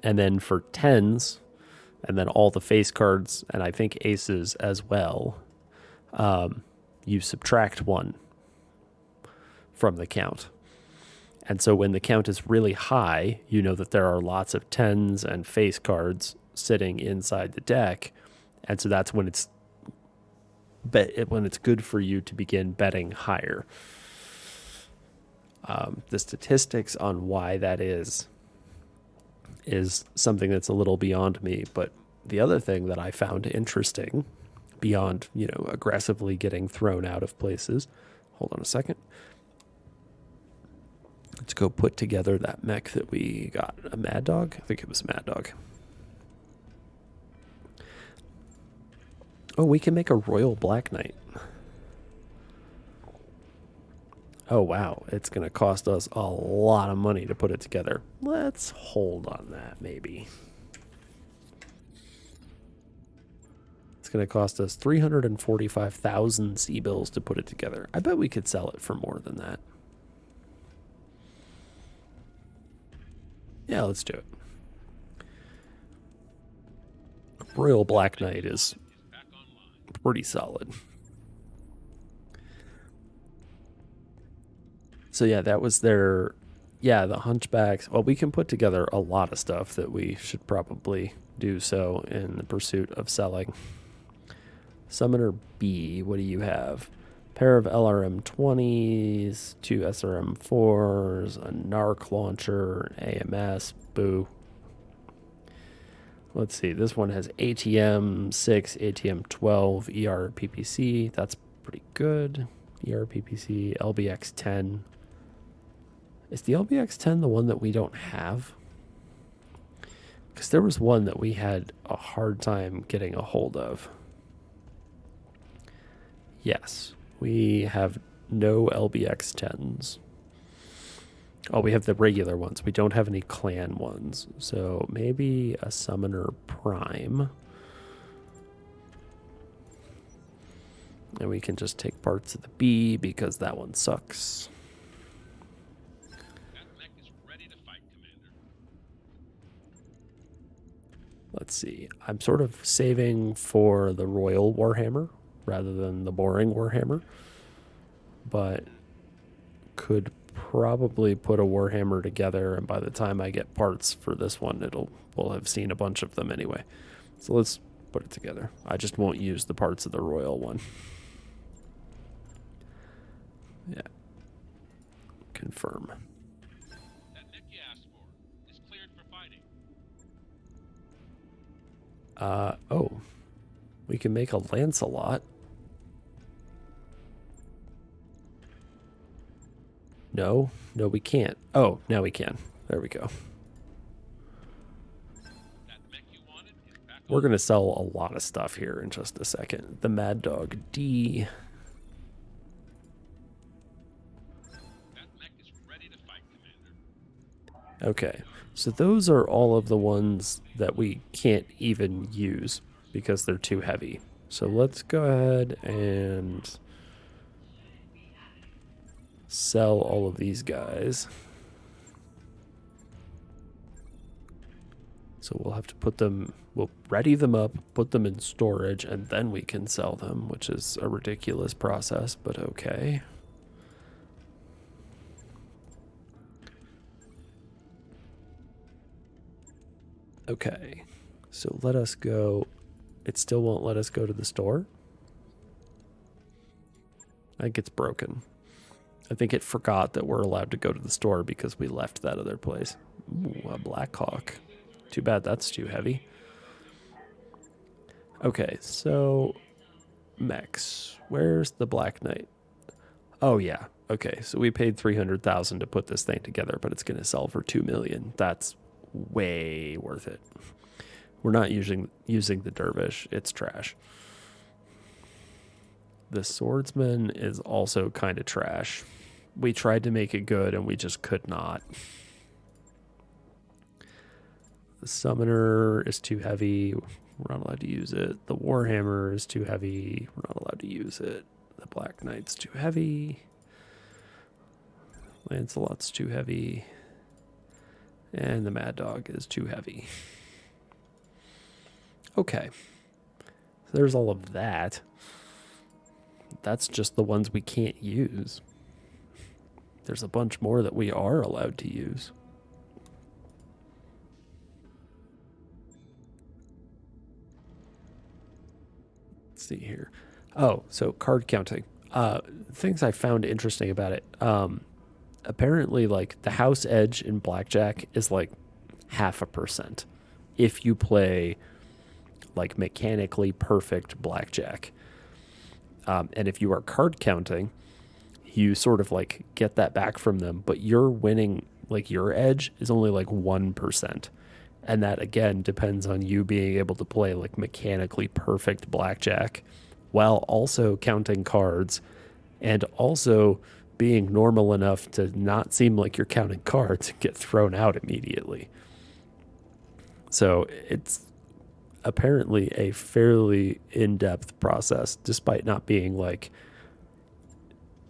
And then for 10s, and then all the face cards, and I think aces as well, you subtract 1 from the count. And so when the count is really high, you know that there are lots of 10s and face cards sitting inside the deck. And so that's when it's good for you to begin betting higher. The statistics on why that is something that's a little beyond me. But the other thing that I found interesting, beyond, aggressively getting thrown out of places, hold on a second. Let's go put together that mech that we got. A Mad Dog? I think it was a Mad Dog. Oh, we can make a Royal Black Knight. Oh, wow. It's going to cost us a lot of money to put it together. Let's hold on that, maybe. It's going to cost us 345,000 C-bills to put it together. I bet we could sell it for more than that. Yeah, let's do it. Royal Black Knight is pretty solid. So yeah, that was the Hunchbacks. Well, we can put together a lot of stuff that we should probably do so in the pursuit of selling. Summoner B, what do you have? Pair of LRM-20s, 2 SRM-4s, a NARC launcher, AMS, boo. Let's see, this one has ATM-6, ATM-12, ER-PPC. That's pretty good. ER-PPC, LBX-10. Is the LBX-10 the one that we don't have? Because there was one that we had a hard time getting a hold of. Yes, we have no LBX-10s. Oh, we have the regular ones. We don't have any clan ones. So maybe a Summoner Prime. And we can just take parts of the B because that one sucks. That mech is ready to fight, Commander. Let's see. I'm sort of saving for the Royal Warhammer rather than the boring Warhammer. But could probably put a Warhammer together, and by the time I get parts for this one, we'll have seen a bunch of them anyway. So let's put it together. I just won't use the parts of the Royal one. Yeah. Confirm. That mech you asked for is cleared for fighting. Oh. We can make a Lancelot. No, we can't. Oh, now we can. There we go. That mech you wanted is back We're going to sell a lot of stuff here in just a second. The Mad Dog D. That mech is ready to fight, Commander. Okay, so those are all of the ones that we can't even use because they're too heavy. So let's go ahead and sell all of these guys. So we'll have to we'll ready them up, put them in storage, and then we can sell them, which is a ridiculous process, but okay. Okay, so let us go. It still won't let us go to the store. I think it's broken. I think it forgot that we're allowed to go to the store because we left that other place. Ooh, a Blackhawk. Too bad that's too heavy. Okay, so mechs. Where's the Black Knight? Oh yeah. Okay, so we paid 300,000 to put this thing together, but it's going to sell for 2 million. That's way worth it. We're not using the Dervish. It's trash. The Swordsman is also kind of trash. We tried to make it good and we just could not. The Summoner is too heavy. We're not allowed to use it. The Warhammer is too heavy. We're not allowed to use it. The Black Knight's too heavy. Lancelot's too heavy. And the Mad Dog is too heavy. Okay. So there's all of that. That's just the ones we can't use. There's a bunch more that we are allowed to use. Let's see here. Oh, so card counting. Things I found interesting about it. Apparently, like, the house edge in blackjack is like 0.5% if you play like mechanically perfect blackjack. And if you are card counting, you sort of like get that back from them, but your winning, like your edge is only like 1%. And that again depends on you being able to play like mechanically perfect blackjack while also counting cards and also being normal enough to not seem like you're counting cards and get thrown out immediately. So it's apparently a fairly in-depth process, despite not being like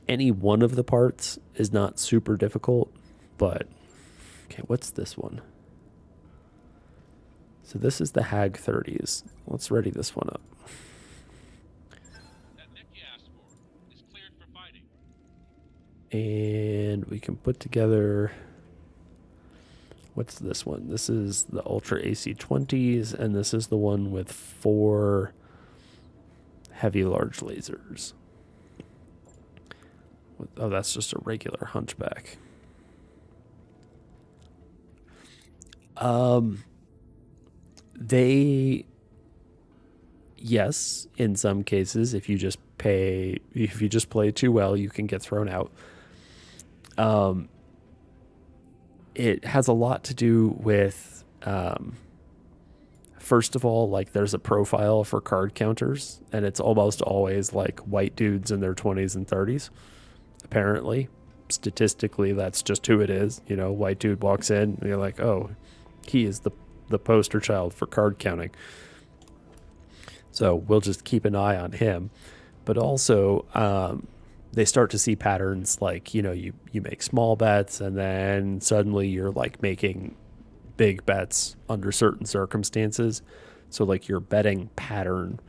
any one of the parts is not super difficult. But okay, what's this one? So this is the Hag 30s. Let's ready this one up. That mech you asked for is cleared for fighting. And we can put together, what's this one? This is the Ultra AC-20s, and this is the one with 4 heavy large lasers. Oh, that's just a regular hunchback. They, yes, in some cases, if you just play too well, you can get thrown out. It has a lot to do with, first of all, like there's a profile for card counters, and it's almost always like white dudes in their 20s and 30s. Apparently, statistically, that's just who it is. You know, white dude walks in, and you're like, oh, he is the poster child for card counting. So we'll just keep an eye on him. But also, they start to see patterns like, you know, you make small bets and then suddenly you're like making big bets under certain circumstances. So like your betting pattern,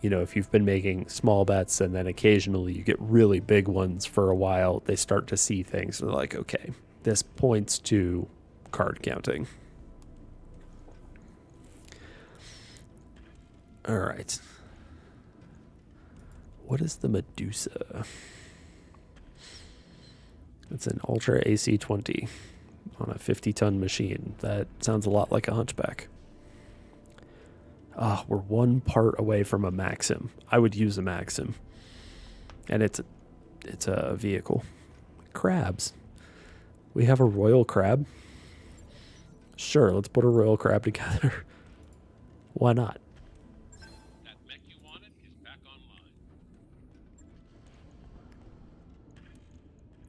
you know, if you've been making small bets and then occasionally you get really big ones for a while, they start to see things and they're like, okay, this points to card counting. All right. What is the Medusa? It's an Ultra AC-20 on a 50-ton machine. That sounds a lot like a hunchback. We're 1 part away from a Maxim. I would use a Maxim. And it's a vehicle. Crabs. We have a Royal Crab. Sure, let's put a Royal Crab together. Why not? That mech you wanted is back online.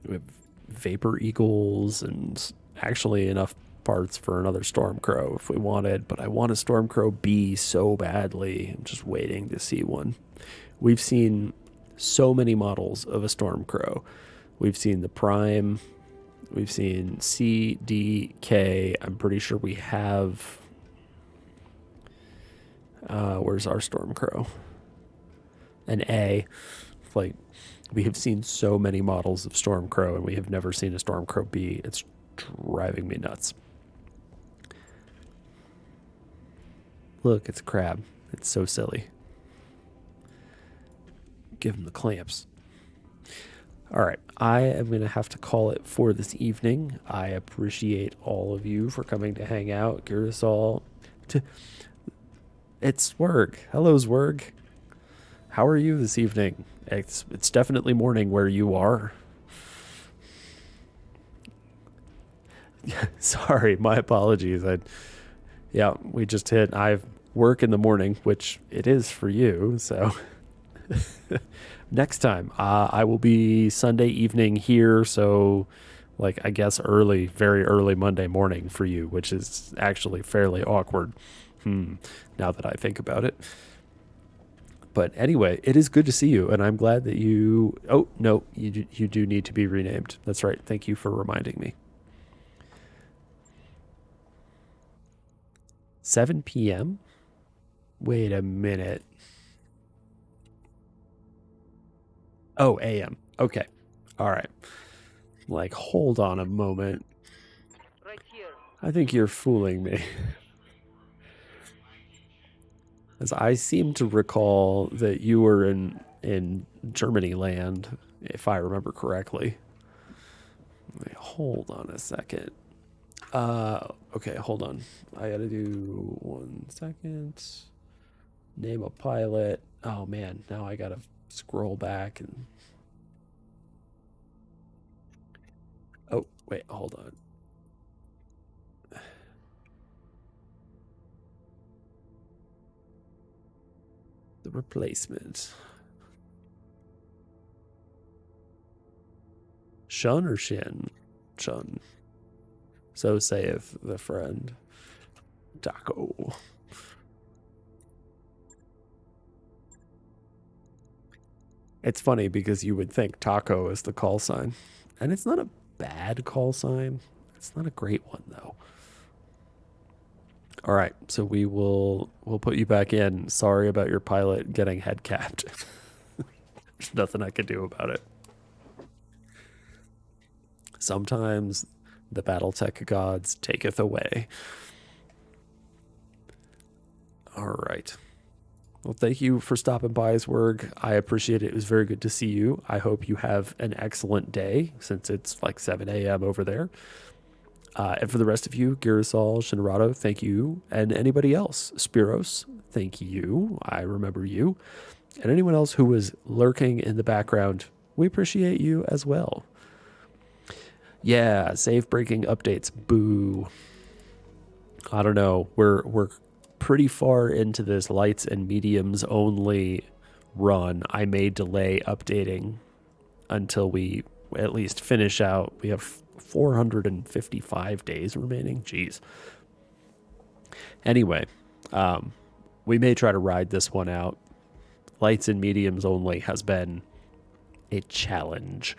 We have Vapor Eagles and actually enough parts for another Stormcrow if we wanted, but I want a Stormcrow B so badly. I'm just waiting to see one. We've seen so many models of a Stormcrow. We've seen the Prime. We've seen C, D, K. I'm pretty sure we have... where's our Stormcrow? An A. Like, we have seen so many models of Stormcrow, and we have never seen a Stormcrow B. It's driving me nuts. Look, it's a crab. It's so silly. Give him the clamps. All right, I am going to have to call it for this evening. I appreciate all of you for coming to hang out. Girasol, it's Zwerg. Hello, Zwerg. How are you this evening? It's definitely morning where you are. Sorry, my apologies. Yeah, we just hit. I work in the morning, which it is for you. So next time, I will be Sunday evening here. So, like, I guess early, very early Monday morning for you, which is actually fairly awkward. Now that I think about it. But anyway, it is good to see you, and I'm glad that you. Oh no, you do need to be renamed. That's right. Thank you for reminding me. 7 p.m. Wait a minute. Oh, a.m. Okay. All right. Like, hold on a moment. Right here. I think you're fooling me. As I seem to recall that you were in Germany land, if I remember correctly. Wait, hold on a second. Okay, hold on. I gotta do 1 second. Name a pilot. Oh man, now I gotta scroll back and. Oh, wait, hold on. The replacement. Shun or Shin? Shun. So saith the friend. Taco. It's funny because you would think taco is the call sign. And it's not a bad call sign. It's not a great one though. All right, so we'll put you back in. Sorry about your pilot getting head capped. There's nothing I can do about it. Sometimes the BattleTech gods taketh away. All right. Well, thank you for stopping by, Zwerg. I appreciate it. It was very good to see you. I hope you have an excellent day since it's like 7 a.m. over there. And for the rest of you, Girasol, Shinrado, thank you. And anybody else, Spiros, thank you. I remember you. And anyone else who was lurking in the background, we appreciate you as well. Yeah, save breaking updates. Boo. I don't know. We're pretty far into this lights and mediums only run. I may delay updating until we at least finish out. We have 455 days remaining. Jeez. Anyway, we may try to ride this one out. Lights and mediums only has been a challenge.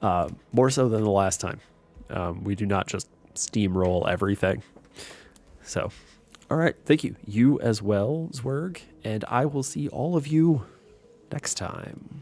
More so than the last time. We do not just steamroll everything. So, all right. Thank you. You as well, Zwerg. And I will see all of you next time.